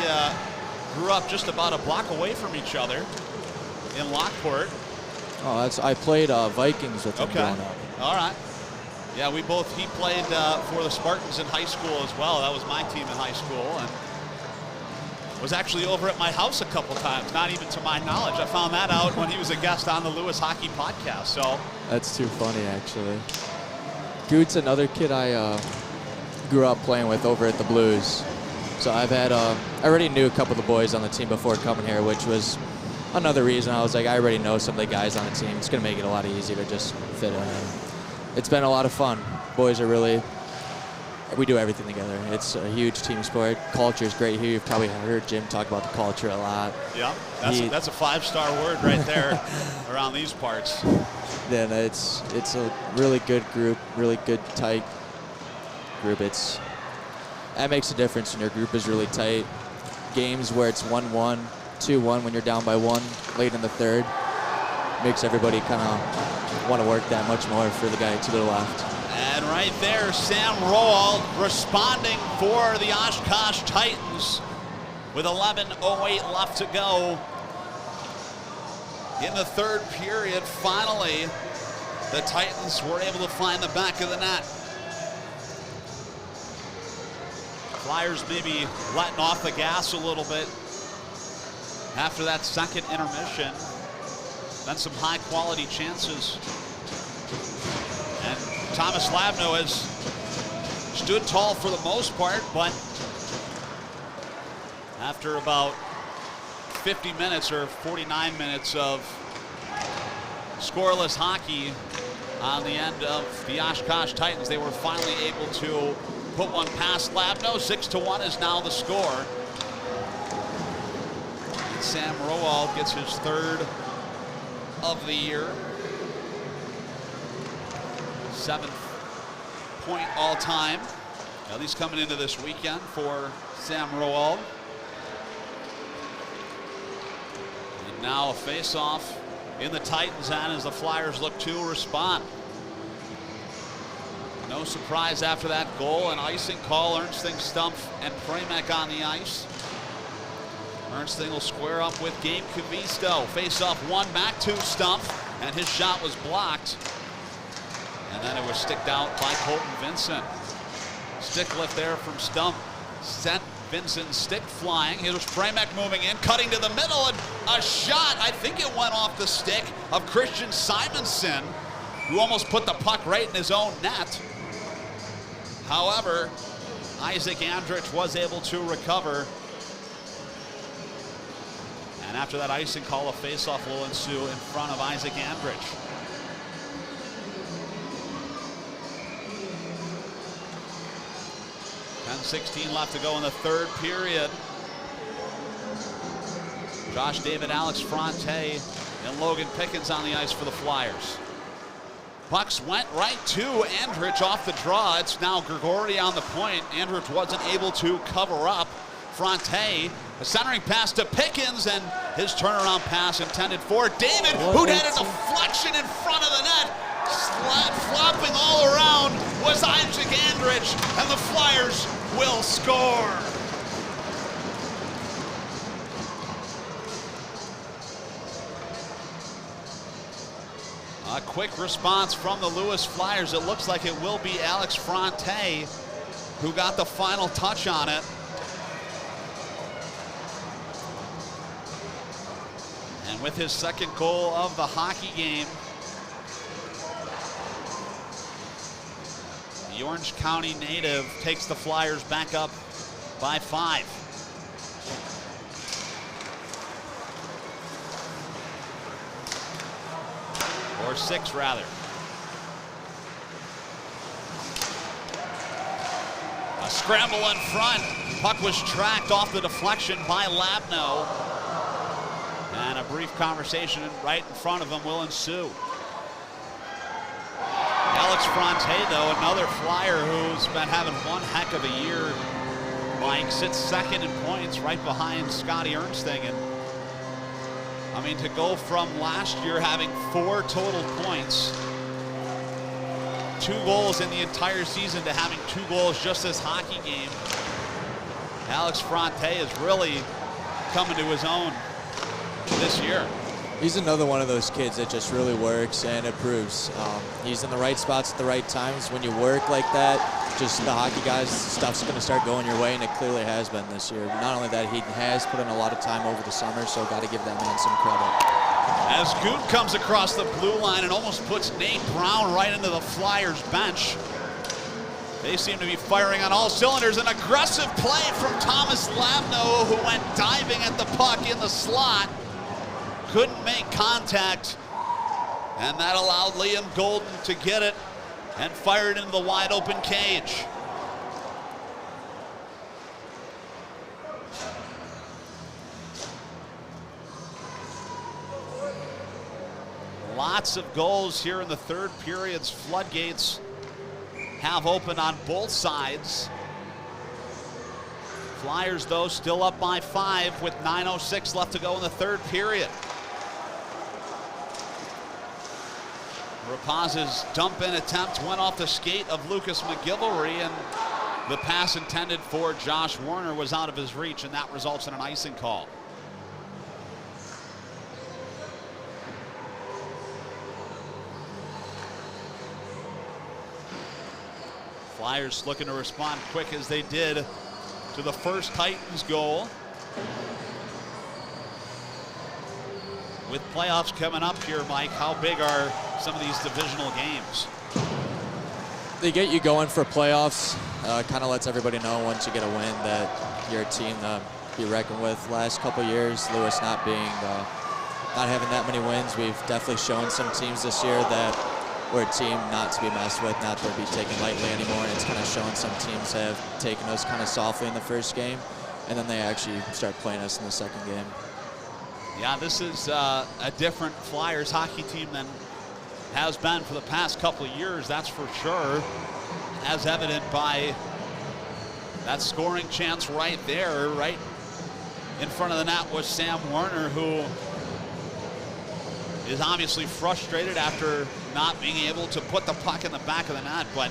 grew up just about a block away from each other in Lockport. Oh, I played Vikings with him growing up. All right. Yeah, he played for the Spartans in high school as well. That was my team in high school, and was actually over at my house a couple times, not even to my knowledge. I found that out when he was a guest on the Lewis Hockey Podcast. So that's too funny, actually. Goot's another kid I grew up playing with over at the Blues. So I've had, I already knew a couple of the boys on the team before coming here, which was another reason. I was like, I already know some of the guys on the team. It's going to make it a lot easier to just fit in. It's been a lot of fun. Boys are we do everything together. It's a huge team sport. Culture is great here. You've probably heard Jim talk about the culture a lot. Yeah, that's a 5-star word right there around these parts. Then it's a really good group, really good, tight group. That makes a difference when your group is really tight. Games where it's 1-1, 2-1 when you're down by 1 late in the third makes everybody kind of want to work that much more for the guy to the left. And right there, Sam Roald responding for the Oshkosh Titans with 11:08 left to go in the third period. Finally, the Titans were able to find the back of the net. Flyers maybe letting off the gas a little bit after that second intermission. Then some high-quality chances. And Thomas Labno has stood tall for the most part, but after about 50 minutes or 49 minutes of scoreless hockey on the end of the Oshkosh Titans. They were finally able to put one past Labno. 6-1 is now the score. And Sam Roald gets his third of the year. 7th point all time. At least coming into this weekend for Sam Roald. And now a face-off in the Titans' end as the Flyers look to respond. No surprise after that goal. An icing call. Ernsting, Stumpf, and Premek on the ice. Ernsting will square up with Gabe Kavisto. Face-off one back to Stumpf, and his shot was blocked. And then it was sticked out by Colton Vincent. Stick lift there from Stumpf. Sent Vincent's stick flying. Here's Premek moving in, cutting to the middle, and a shot. I think it went off the stick of Christian Simonson, who almost put the puck right in his own net. However, Isaac Andrich was able to recover. And after that icing call, a faceoff will ensue in front of Isaac Andrich. .16 left to go in the third period. Josh David, Alex Fronte, and Logan Pickens on the ice for the Flyers. Pucks went right to Andrich off the draw. It's now Grigori on the point. Andrich wasn't able to cover up. Fronte, a centering pass to Pickens, and his turnaround pass intended for David, who had a deflection in front of the net. Flopping all around was Isaac Andrich, and the Flyers will score. A quick response from the Lewis Flyers. It looks like it will be Alex Fronte who got the final touch on it. And with his second goal of the hockey game, the Orange County native takes the Flyers back up by 5. Or 6, rather. A scramble in front. Puck was tracked off the deflection by Labno. And a brief conversation right in front of him will ensue. Alex Fronte, though, another Flyer who's been having one heck of a year. Mike sits second in points right behind Scotty Ernsting. And I mean, to go from last year having 4 total points, 2 goals in the entire season, to having 2 goals just this hockey game, Alex Fronte is really coming to his own this year. He's another one of those kids that just really works and improves. He's in the right spots at the right times. When you work like that, just the hockey guys, stuff's going to start going your way, and it clearly has been this year. Not only that, he has put in a lot of time over the summer, so got to give that man some credit. As Goot comes across the blue line and almost puts Nate Brown right into the Flyers bench. They seem to be firing on all cylinders. An aggressive play from Thomas Labno, who went diving at the puck in the slot. Couldn't make contact, and that allowed Liam Golden to get it and fire it into the wide open cage. Lots of goals here in the third period's floodgates have opened on both sides. Flyers, though, still up by 5 with 9:06 left to go in the third period. Rapaz's dump-in attempt went off the skate of Lucas McGilvory, and the pass intended for Josh Warner was out of his reach, and that results in an icing call. Flyers looking to respond quick as they did to the first Titans goal. With playoffs coming up here, Mike, how big are some of these divisional games? They get you going for playoffs. Kind of lets everybody know once you get a win that you're a team that be reckoned with. Last couple years, Lewis not having that many wins, we've definitely shown some teams this year that we're a team not to be messed with, not to be taken lightly anymore. And it's kind of shown some teams have taken us kind of softly in the first game, and then they actually start playing us in the second game. Yeah, this is a different Flyers hockey team than has been for the past couple of years, that's for sure, as evident by that scoring chance right there, right in front of the net was Sam Werner, who is obviously frustrated after not being able to put the puck in the back of the net, but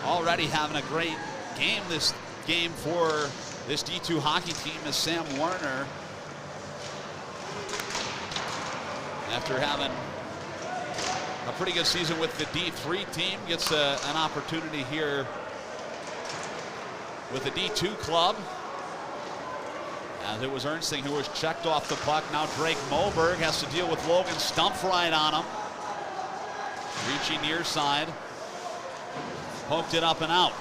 already having a great game this game for this D2 hockey team is Sam Werner. After having a pretty good season with the D3 team, gets an opportunity here with the D2 club. As it was Ernsting who was checked off the puck. Now Drake Moberg has to deal with Logan Stumpf right on him. Ricci near side. Poked it up and out.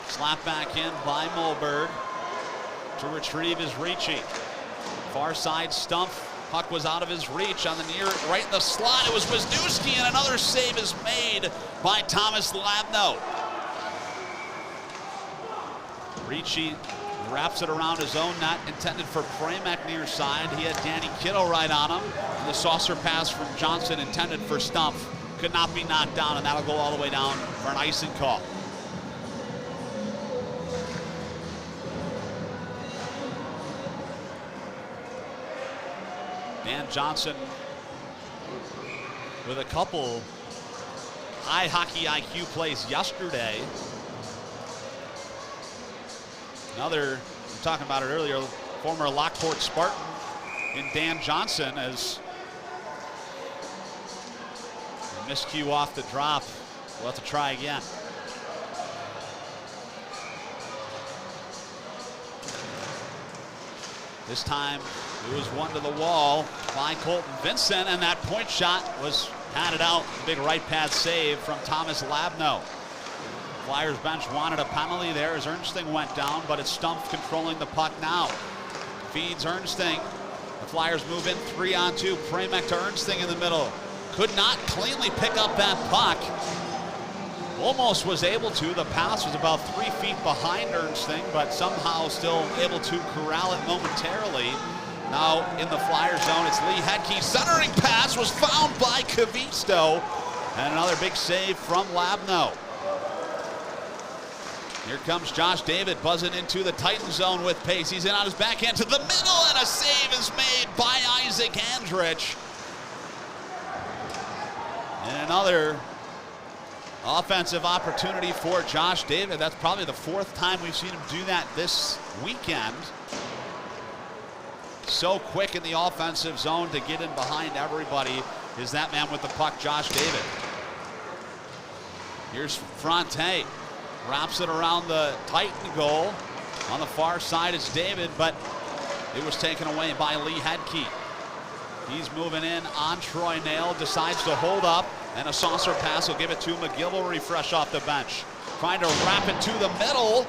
Slapped back in by Moberg. To retrieve is Ricci. Far side Stumpf. Puck was out of his reach on the near, right in the slot. It was Wisniewski, and another save is made by Thomas Labno. Ricci wraps it around his own net, intended for Premek near side. He had Danny Kittle right on him. And the saucer pass from Johnson intended for Stumpf could not be knocked down, and that'll go all the way down for an icing call. Dan Johnson with a couple high hockey IQ plays yesterday. Another, we were talking about it earlier, former Lockport Spartan in Dan Johnson as a miscue off the drop. We'll have to try again. This time it was one to the wall by Colton Vincent, and that point shot was patted out. Big right pad save from Thomas Labno. Flyers bench wanted a penalty there as Ernsting went down, but it's Stumpf controlling the puck now. Feeds Ernsting. The Flyers move in 3-on-2. Premek to Ernsting in the middle. Could not cleanly pick up that puck. Almost was able to. The pass was about 3 feet behind Ernsting, but somehow still able to corral it momentarily. Now in the Flyer zone, it's Lee Hedke. Centering pass was found by Kavisto. And another big save from Labno. Here comes Josh David buzzing into the Titan zone with pace. He's in on his backhand to the middle, and a save is made by Isaac Andrich. And another offensive opportunity for Josh David. That's probably the 4th time we've seen him do that this weekend. So quick in the offensive zone to get in behind everybody is that man with the puck, Josh David. Here's Fronte. Wraps it around the Titan goal. On the far side it's David, but it was taken away by Lee Hedke. He's moving in on Troy Nail, decides to hold up, and a saucer pass will give it to McGilvory fresh off the bench. Trying to wrap it to the middle,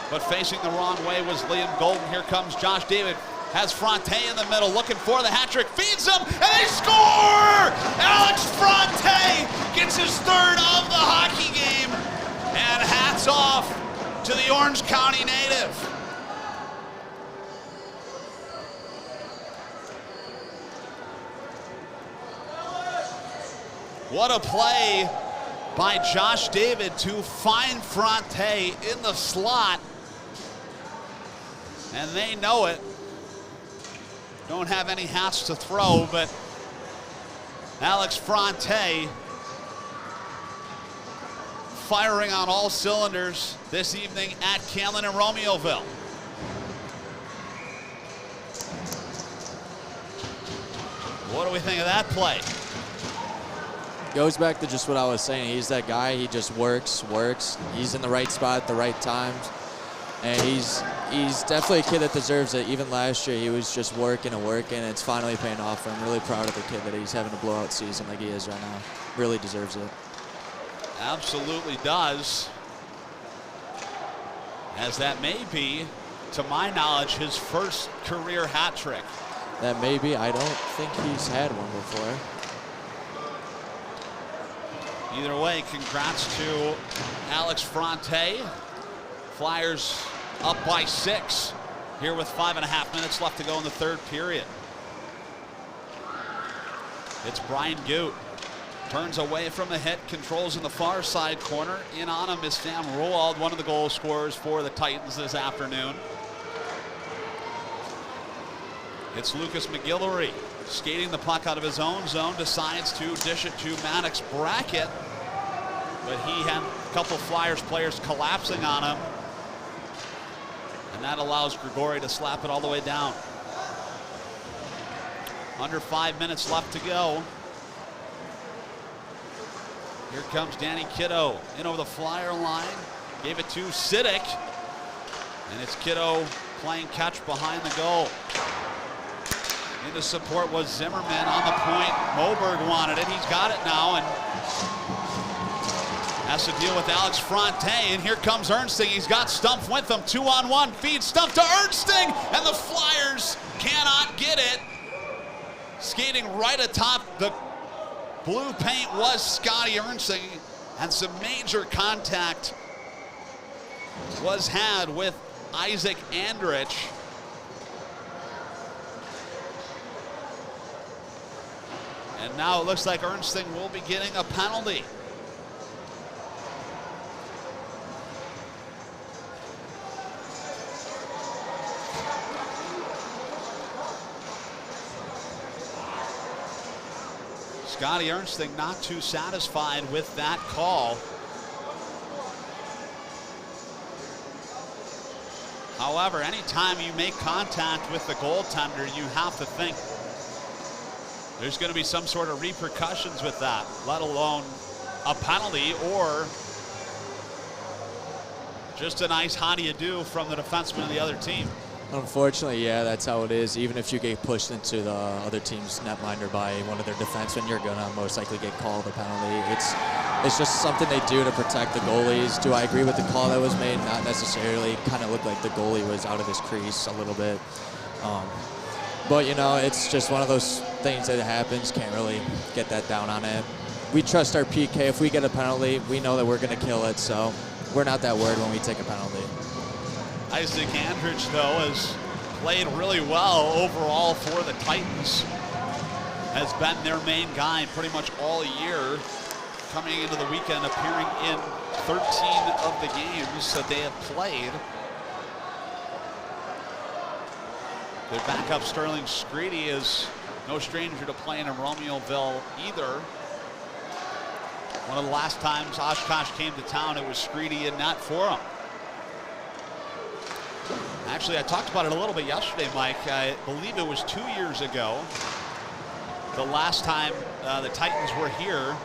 but facing the wrong way was Liam Golden. Here comes Josh David, has Fronte in the middle, looking for the hat trick, feeds him, and they score! Alex Fronte gets his 3rd of the hockey game, and hats off to the Orange County native. What a play by Josh David to find Fronte in the slot. And they know it. Don't have any hats to throw, but Alex Fronte firing on all cylinders this evening at Camden and Romeoville. What do we think of that play? Goes back to just what I was saying. He's that guy. He just works. He's in the right spot at the right times. And he's definitely a kid that deserves it. Even last year, he was just working. It's finally paying off for him. Really proud of the kid that he's having a blowout season like he is right now. Really deserves it. Absolutely does. As that may be to my knowledge, his first career hat trick. That may be. I don't think he's had one before. Either way, congrats to Alex Fronte. Flyers up by 6 here with 5.5 minutes left to go in the third period. It's Brian Goot. Turns away from the hit, controls in the far side corner. In on him is Sam Roald, one of the goal scorers for the Titans this afternoon. It's Lucas McGillivray skating the puck out of his own zone, decides to dish it to Maddox Brackett, but he had a couple Flyers players collapsing on him, and that allows Grigori to slap it all the way down. Under 5 minutes left to go. Here comes Danny Kiddo in over the Flyer line, gave it to Siddick, and it's Kiddo playing catch behind the goal. Into support was Zimmerman on the point. Moberg wanted it. He's got it now and has to deal with Alex Fronte. And here comes Ernsting. He's got Stumpf with him. 2-on-1. Feeds Stumpf to Ernsting. And the Flyers cannot get it. Skating right atop the blue paint was Scotty Ernsting. And some major contact was had with Isaac Andrich. And now it looks like Ernsting will be getting a penalty. Scotty Ernsting not too satisfied with that call. However, anytime you make contact with the goaltender, you have to think there's going to be some sort of repercussions with that, let alone a penalty or just a nice how do you do from the defenseman of the other team. Unfortunately, yeah, that's how it is. Even if you get pushed into the other team's netminder by one of their defensemen, you're going to most likely get called a penalty. It's just something they do to protect the goalies. Do I agree with the call that was made? Not necessarily. Kind of looked like the goalie was out of his crease a little bit. But, you know, it's just one of those things that happens. Can't really get that down on it. We trust our PK. If we get a penalty, we know that we're going to kill it. So we're not that worried when we take a penalty. Isaac Andrich, though, has played really well overall for the Titans. Has been their main guy pretty much all year. Coming into the weekend, appearing in 13 of the games that they have played. Their backup Sterling Screedy is no stranger to playing in Romeoville either. One of the last times Oshkosh came to town, it was Screedy in net for him. Actually, I talked about it a little bit yesterday, Mike. I believe it was 2 years ago. The last time the Titans were here,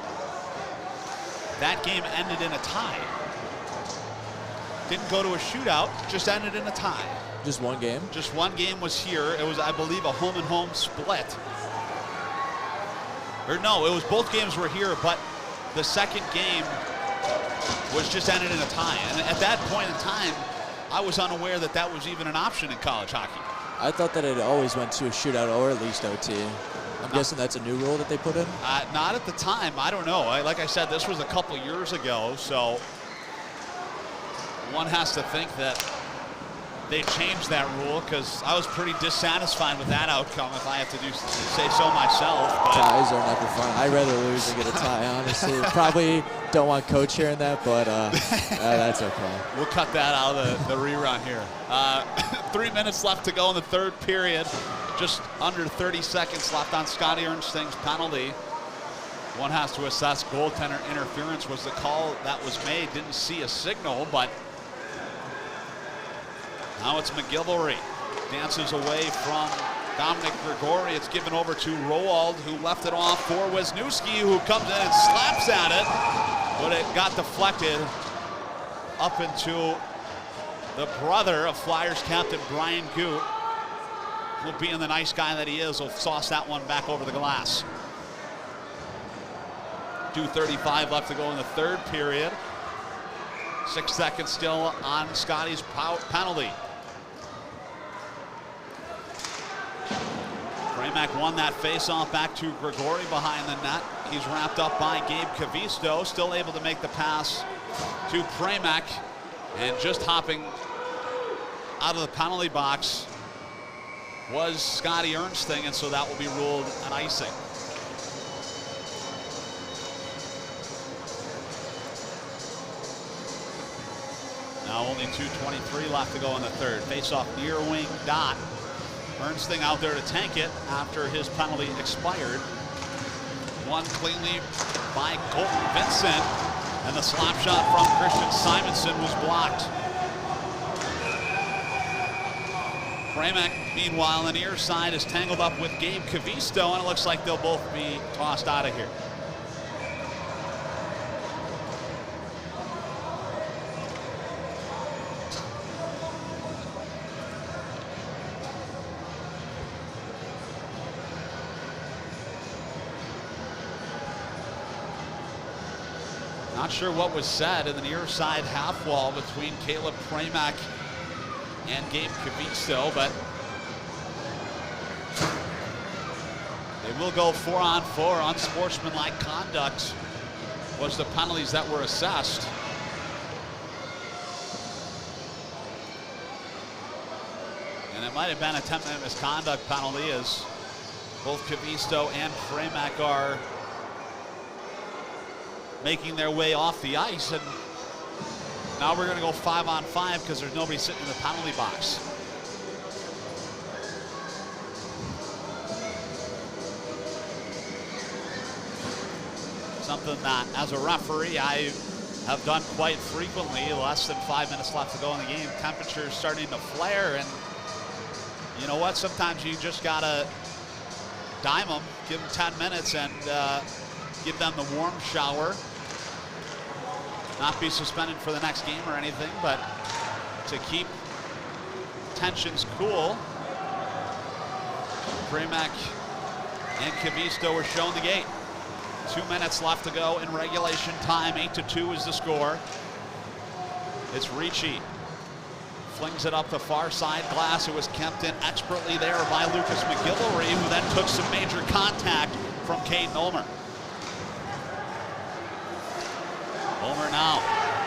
that game ended in a tie. Didn't go to a shootout, just ended in a tie. Just one game? Just one game was here. It was, I believe, a home and home split. Or no, it was both games were here, but the second game was just ended in a tie. And at that point in time, I was unaware that that was even an option in college hockey. I thought that it always went to a shootout or at least OT. I'm guessing that's a new rule that they put in? Not at the time. I don't know. Like I said, this was a couple years ago, so one has to think that they changed that rule because I was pretty dissatisfied with that outcome, if I have to say so myself. But ties are never fun. I'd rather lose than get a tie, honestly. Probably don't want Coach hearing that, but that's okay. We'll cut that out of the rerun here. 3 minutes left to go in the third period. Just under 30 seconds left on Scotty Ernsting's penalty. One has to assess goaltender interference was the call that was made. Didn't see a signal, but now it's McGillivray. Dances away from Dominic Grigori. It's given over to Roald, who left it off for Wisniewski, who comes in and slaps at it. But it got deflected up into the brother of Flyers captain Brian Goot. Will being the nice guy that he is, will sauce that one back over the glass. 2:35 left to go in the third period. 6 seconds still on Scotty's penalty. Pramac won that face-off back to Grigori behind the net. He's wrapped up by Gabe Cavisto, still able to make the pass to Pramac. And just hopping out of the penalty box was Scotty Ernsting, and so that will be ruled an icing. Now only 2:23 left to go in the third. Face-off near wing dot. Ernsting out there to tank it after his penalty expired. Won cleanly by Colton Vincent, and the slap shot from Christian Simonson was blocked. Pramac, meanwhile, on the near side is tangled up with Gabe Cavisto, and it looks like they'll both be tossed out of here. Not sure what was said in the near side half wall between Caleb Pramac and Gabe Cavisto, but they will go 4-on-4. Unsportsmanlike conduct was the penalties that were assessed. And it might have been a 10-minute misconduct penalty, as both Cavisto and Pramac are making their way off the ice, and now we're going to go 5-on-5 because there's nobody sitting in the penalty box. Something that, as a referee, I have done quite frequently. Less than 5 minutes left to go in the game. Temperature's starting to flare, and you know what? Sometimes you just got to dime them, give them 10 minutes, and give them the warm shower. Not be suspended for the next game or anything, but to keep tensions cool. Pramac and Cavisto were shown the gate. 2 minutes left to go in regulation time. 8-2 is the score. It's Ricci. Flings it up the far side glass. It was kept in expertly there by Lucas McGillivray, who then took some major contact from Caden Ulmer. Ulmer now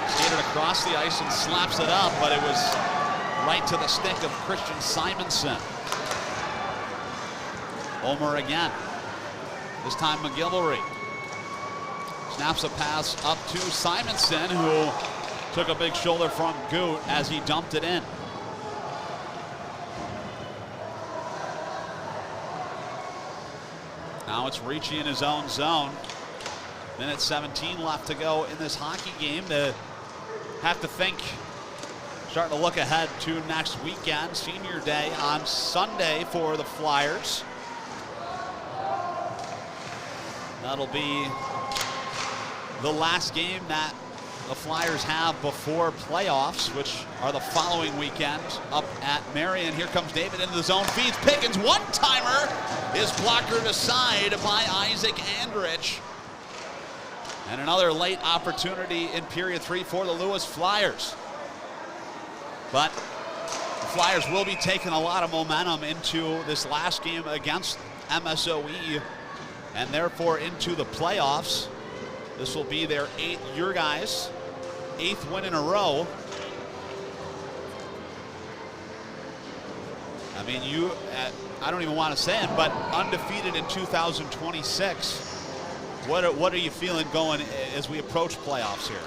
skated across the ice and slaps it up, but it was right to the stick of Christian Simonson. Ulmer again. This time McGillivray snaps a pass up to Simonson, who took a big shoulder from Goot as he dumped it in. Now it's Ricci in his own zone. Minute 17 left to go in this hockey game. To have to think, starting to look ahead to next weekend, Senior Day on Sunday for the Flyers. That'll be the last game that the Flyers have before playoffs, which are the following weekend up at Marion. Here comes David into the zone, feeds Pickens. One-timer is blockered aside by Isaac Andrich. And another late opportunity in period 3 for the Lewis Flyers. But the Flyers will be taking a lot of momentum into this last game against MSOE, and therefore into the playoffs. This will be their 8th win in a row. I mean, I don't even want to say it, but undefeated in 2026. What are you feeling going as we approach playoffs here?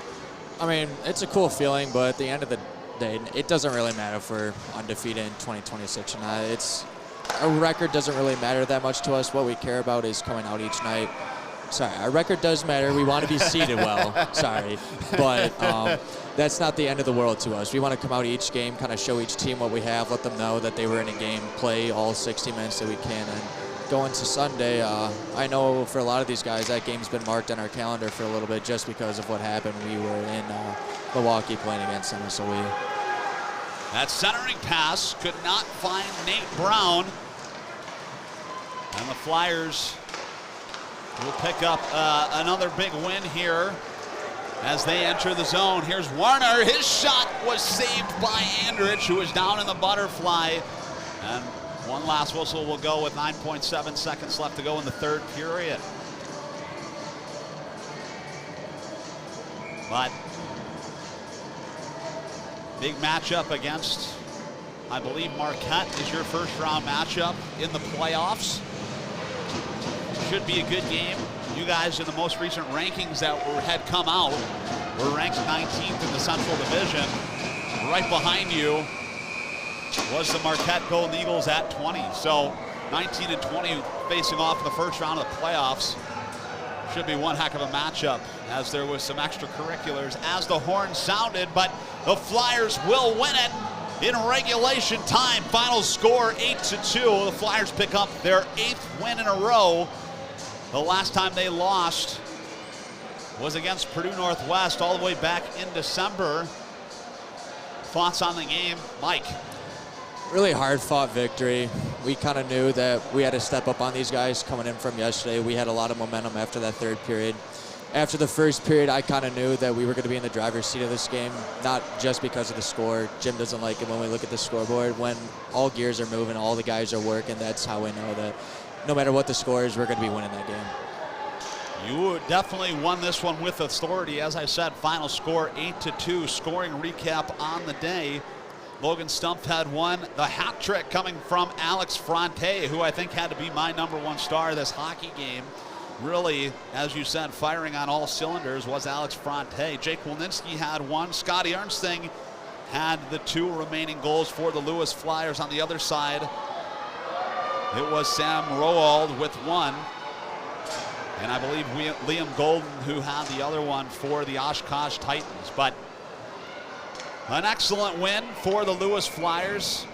I mean, it's a cool feeling, but at the end of the day, it doesn't really matter if we're undefeated in 2026 or not. A record doesn't really matter that much to us. What we care about is coming out each night. Sorry, our record does matter. We want to be seeded well. Sorry. But that's not the end of the world to us. We want to come out each game, kind of show each team what we have, let them know that they were in a game, play all 60 minutes that we can. And going to Sunday, I know for a lot of these guys, that game's been marked on our calendar for a little bit just because of what happened. We were in Milwaukee playing against MSOE. That centering pass could not find Nate Brown. And the Flyers will pick up another big win here as they enter the zone. Here's Warner. His shot was saved by Andrich, who was down in the butterfly. And One last whistle will go with 9.7 seconds left to go in the third period. But big matchup against, I believe, Marquette is your first round matchup in the playoffs. Should be a good game. You guys in the most recent rankings that had come out were ranked 19th in the Central Division. Right behind you was the Marquette Golden Eagles at 20. So 19 and 20 facing off in the first round of the playoffs. Should be one heck of a matchup, as there was some extracurriculars as the horn sounded, but the Flyers will win it in regulation time. Final score 8-2. The Flyers pick up their 8th win in a row. The last time they lost was against Purdue Northwest all the way back in December. Thoughts on the game, Mike? Really hard-fought victory. We kind of knew that we had to step up on these guys coming in from yesterday. We had a lot of momentum after that third period. After the first period, I kind of knew that we were going to be in the driver's seat of this game, not just because of the score. Jim doesn't like it when we look at the scoreboard. When all gears are moving, all the guys are working, that's how we know that no matter what the score is, we're going to be winning that game. You definitely won this one with authority. As I said, final score 8-2. Scoring recap on the day. Logan Stumpf had won. The hat trick coming from Alex Fronte, who I think had to be my #1 star this hockey game. Really, as you said, firing on all cylinders was Alex Fronte. Jake Wilninski had one. Scotty Ernsting had the 2 remaining goals for the Lewis Flyers. On the other side, it was Sam Roald with 1. And I believe Liam Golden who had the other one for the Oshkosh Titans. But an excellent win for the Lewis Flyers.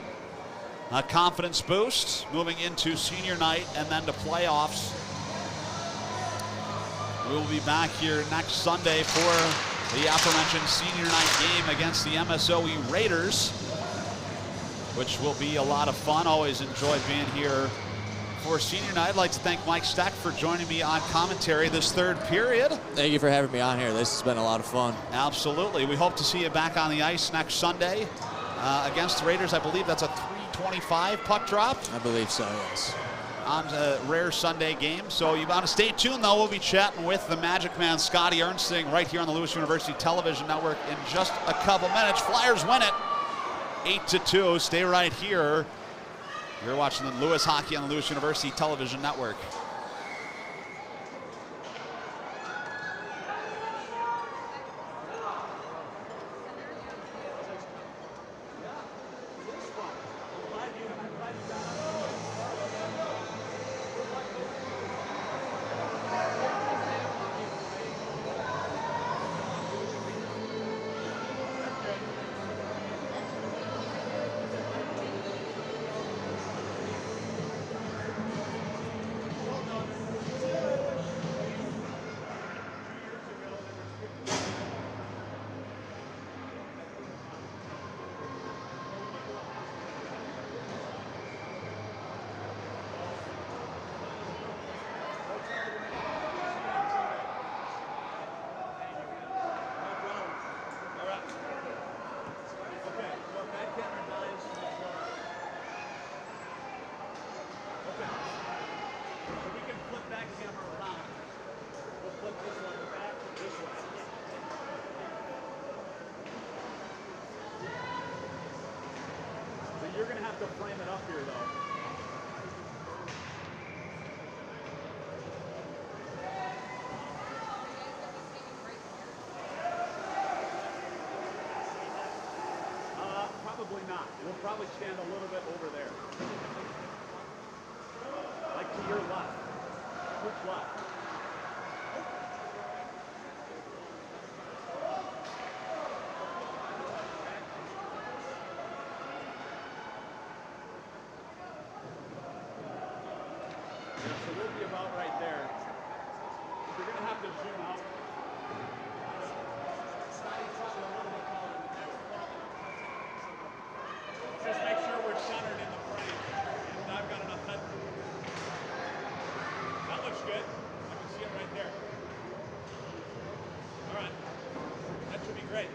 A confidence boost moving into senior night and then to playoffs. We will be back here next Sunday for the aforementioned senior night game against the MSOE Raiders, which will be a lot of fun. Always enjoy being here for senior night. I'd like to thank Mike Steck for joining me on commentary this third period. Thank you for having me on here. This has been a lot of fun. Absolutely. We hope to see you back on the ice next Sunday against the Raiders. I believe that's a 3:25 puck drop. I believe so, yes. On a rare Sunday game. So you want to stay tuned, though. We'll be chatting with the Magic Man, Scotty Ernsting, right here on the Lewis University Television Network in just a couple minutes. Flyers win it 8-2. Stay right here. You're watching the Lewis Hockey on the Lewis University Television Network. You're going to have to frame it up here, though. Probably not. We'll probably stand a little bit over there. Like to your left. Which left? So we'll be about right there. You're going to have to zoom out. Just make sure we're centered in the frame. And I've got enough headroom. That looks good. I can see it right there. All right. That should be great.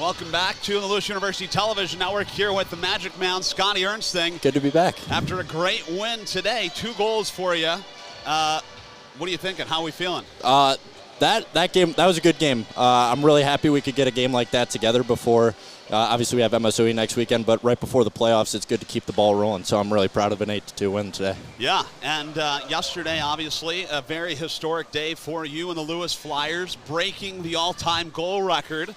Welcome back to the Lewis University Television Network here with the Magic Man, Scotty Ernsting. Good to be back. After a great win today, 2 goals for you. What are you thinking? How are we feeling? That game, that was a good game. I'm really happy we could get a game like that together before. Obviously, we have MSOE next weekend, but right before the playoffs, it's good to keep the ball rolling. So I'm really proud of an 8-2 win today. Yeah, and yesterday, obviously, a very historic day for you and the Lewis Flyers, breaking the all-time goal record.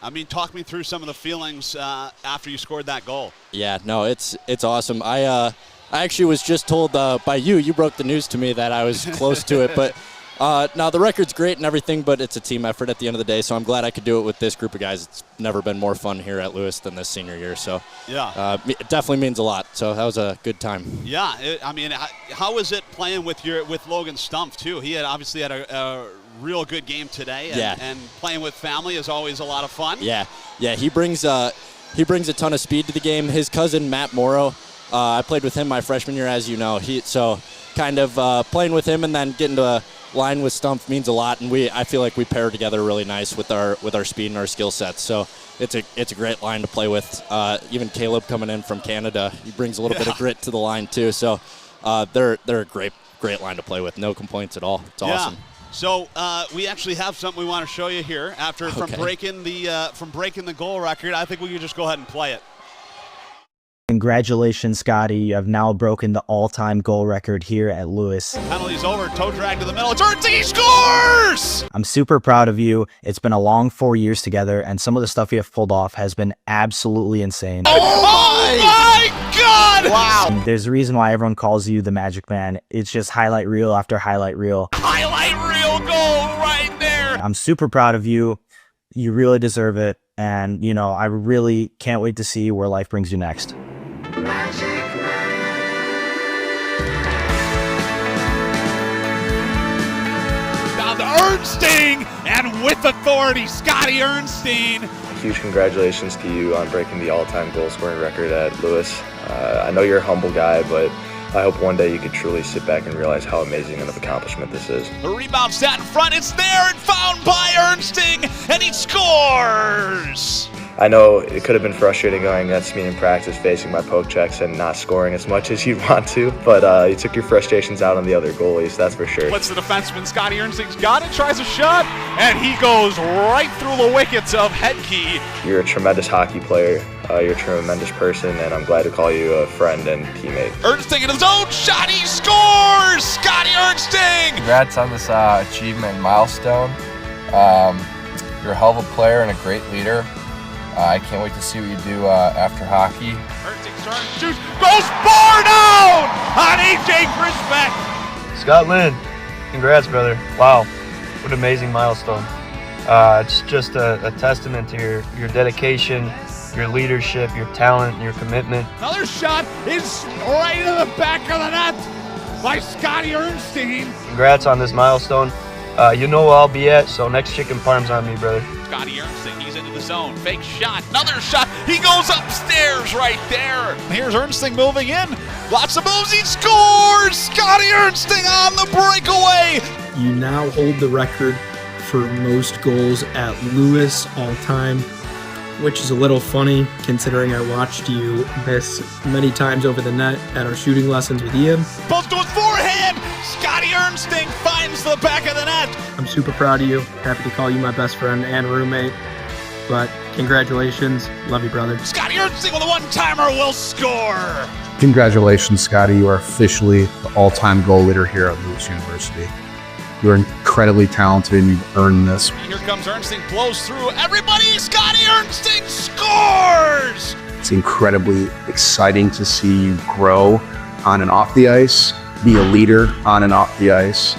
I mean, talk me through some of the feelings after you scored that goal. Yeah, no, it's awesome. I actually was just told by you. You broke the news to me that I was close to it, but. Now, the record's great and everything, but it's a team effort at the end of the day, so I'm glad I could do it with this group of guys. It's never been more fun here at Lewis than this senior year, so yeah, it definitely means a lot. So that was a good time. Yeah, I mean, how was it playing with Logan Stumpf, too? He had obviously had a real good game today, and playing with family is always a lot of fun. Yeah, he brings a ton of speed to the game. His cousin, Matt Morrow, I played with him my freshman year, as you know. So kind of playing with him and then getting to a line with Stumpf means a lot, and I feel like we pair together really nice with our speed and our skill sets. So it's a great line to play with. Even Caleb coming in from Canada, he brings a little bit of grit to the line too. So they're a great line to play with. No complaints at all. It's awesome. So we actually have something we want to show you here from breaking the goal record. I think we can just go ahead and play it. Congratulations, Scotty. You have now broken the all-time goal record here at Lewis. Penalty's over. Toe drag to the middle. It's Ernsting. He scores! I'm super proud of you. It's been a long 4 years together, and some of the stuff you have pulled off has been absolutely insane. Oh my God! Wow. There's a reason why everyone calls you the Magic Man. It's just highlight reel after highlight reel. Highlight reel goal right there! I'm super proud of you. You really deserve it. And, I really can't wait to see where life brings you next. Down to Ernsting, and with authority, Scotty Ernsting. Huge congratulations to you on breaking the all-time goal-scoring record at Lewis. I know you're a humble guy, but I hope one day you could truly sit back and realize how amazing of an accomplishment this is. The rebound sat in front, it's there and found by Ernsting, and he scores! I know it could have been frustrating going against me in practice, facing my poke checks and not scoring as much as you'd want to, but you took your frustrations out on the other goalies, that's for sure. What's the defenseman? Scotty Ernsting's got it, tries a shot, and he goes right through the wickets of Hedke. You're a tremendous hockey player, you're a tremendous person, and I'm glad to call you a friend and teammate. Ernsting in his own shot, he scores! Scotty Ernsting! Congrats on this achievement milestone. You're a hell of a player and a great leader. I can't wait to see what you do after hockey. Ernsting turns, shoots, goes bar down on AJ Grisbeck. Scott Lynn, congrats, brother. Wow, what an amazing milestone. It's just a testament to your dedication, your leadership, your talent, your commitment. Another shot is right in the back of the net by Scotty Ernsting. Congrats on this milestone. You know where I'll be at, so next chicken parm's on me, brother. Scotty Ernsting, he's into the zone. Fake shot, another shot. He goes upstairs right there. Here's Ernsting moving in. Lots of moves, he scores! Scotty Ernsting on the breakaway. You now hold the record for most goals at Lewis all time, which is a little funny considering I watched you miss many times over the net at our shooting lessons with Ian. Post to his forehand. Scotty Ernsting finds the back of the net. I'm super proud of you. Happy to call you my best friend and roommate. But congratulations. Love you, brother. Scotty Ernsting with a one-timer will score. Congratulations, Scotty. You are officially the all-time goal leader here at Lewis University. You are incredibly talented and you've earned this. Here comes Ernsting, blows through everybody. Scotty Ernsting scores! It's incredibly exciting to see you grow on and off the ice, be a leader on and off the ice,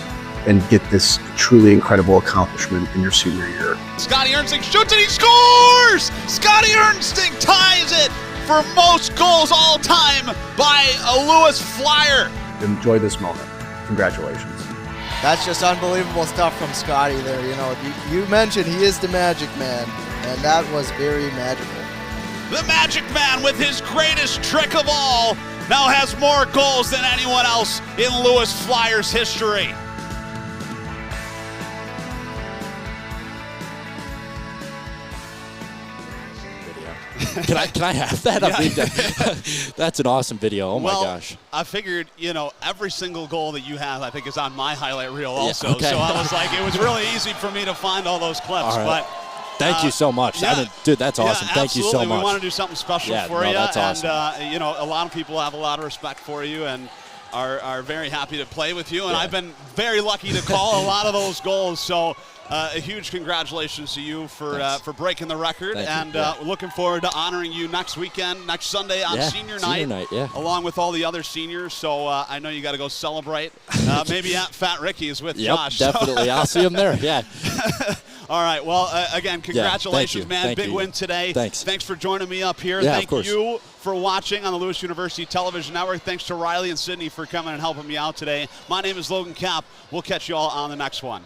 and get this truly incredible accomplishment in your senior year. Scotty Ernsting shoots and he scores! Scotty Ernsting ties it for most goals all time by a Lewis Flyer. Enjoy this moment. Congratulations. That's just unbelievable stuff from Scotty there. You mentioned he is the Magic Man, and that was very magical. The Magic Man, with his greatest trick of all, now has more goals than anyone else in Lewis Flyers history. Can I have that? Yeah. I mean, that's an awesome video. Oh, well, my gosh. I figured, every single goal that you have, I think, is on my highlight reel also. okay. So I was like, it was really easy for me to find all those clips. All right. But Thank you so much. yeah. I mean, dude, that's awesome. Yeah, Thank you so much. We want to do something special for you. That's awesome. And, a lot of people have a lot of respect for you and are very happy to play with you. And I've been very lucky to call a lot of those goals. So a huge congratulations to you for breaking the record. Thank and looking forward to honoring you next weekend, next Sunday on senior night, along with all the other seniors. So I know you got to go celebrate. Maybe at Fat Ricky's with Josh. Definitely. I'll see him there. Yeah. All right. Well, again, congratulations, man. Thank Big you. win today. Thanks for joining me up here. Yeah, Thank of course. you for watching on the Lewis University Television Network. Thanks to Riley and Sydney for coming and helping me out today. My name is Logan Kapp. We'll catch you all on the next one.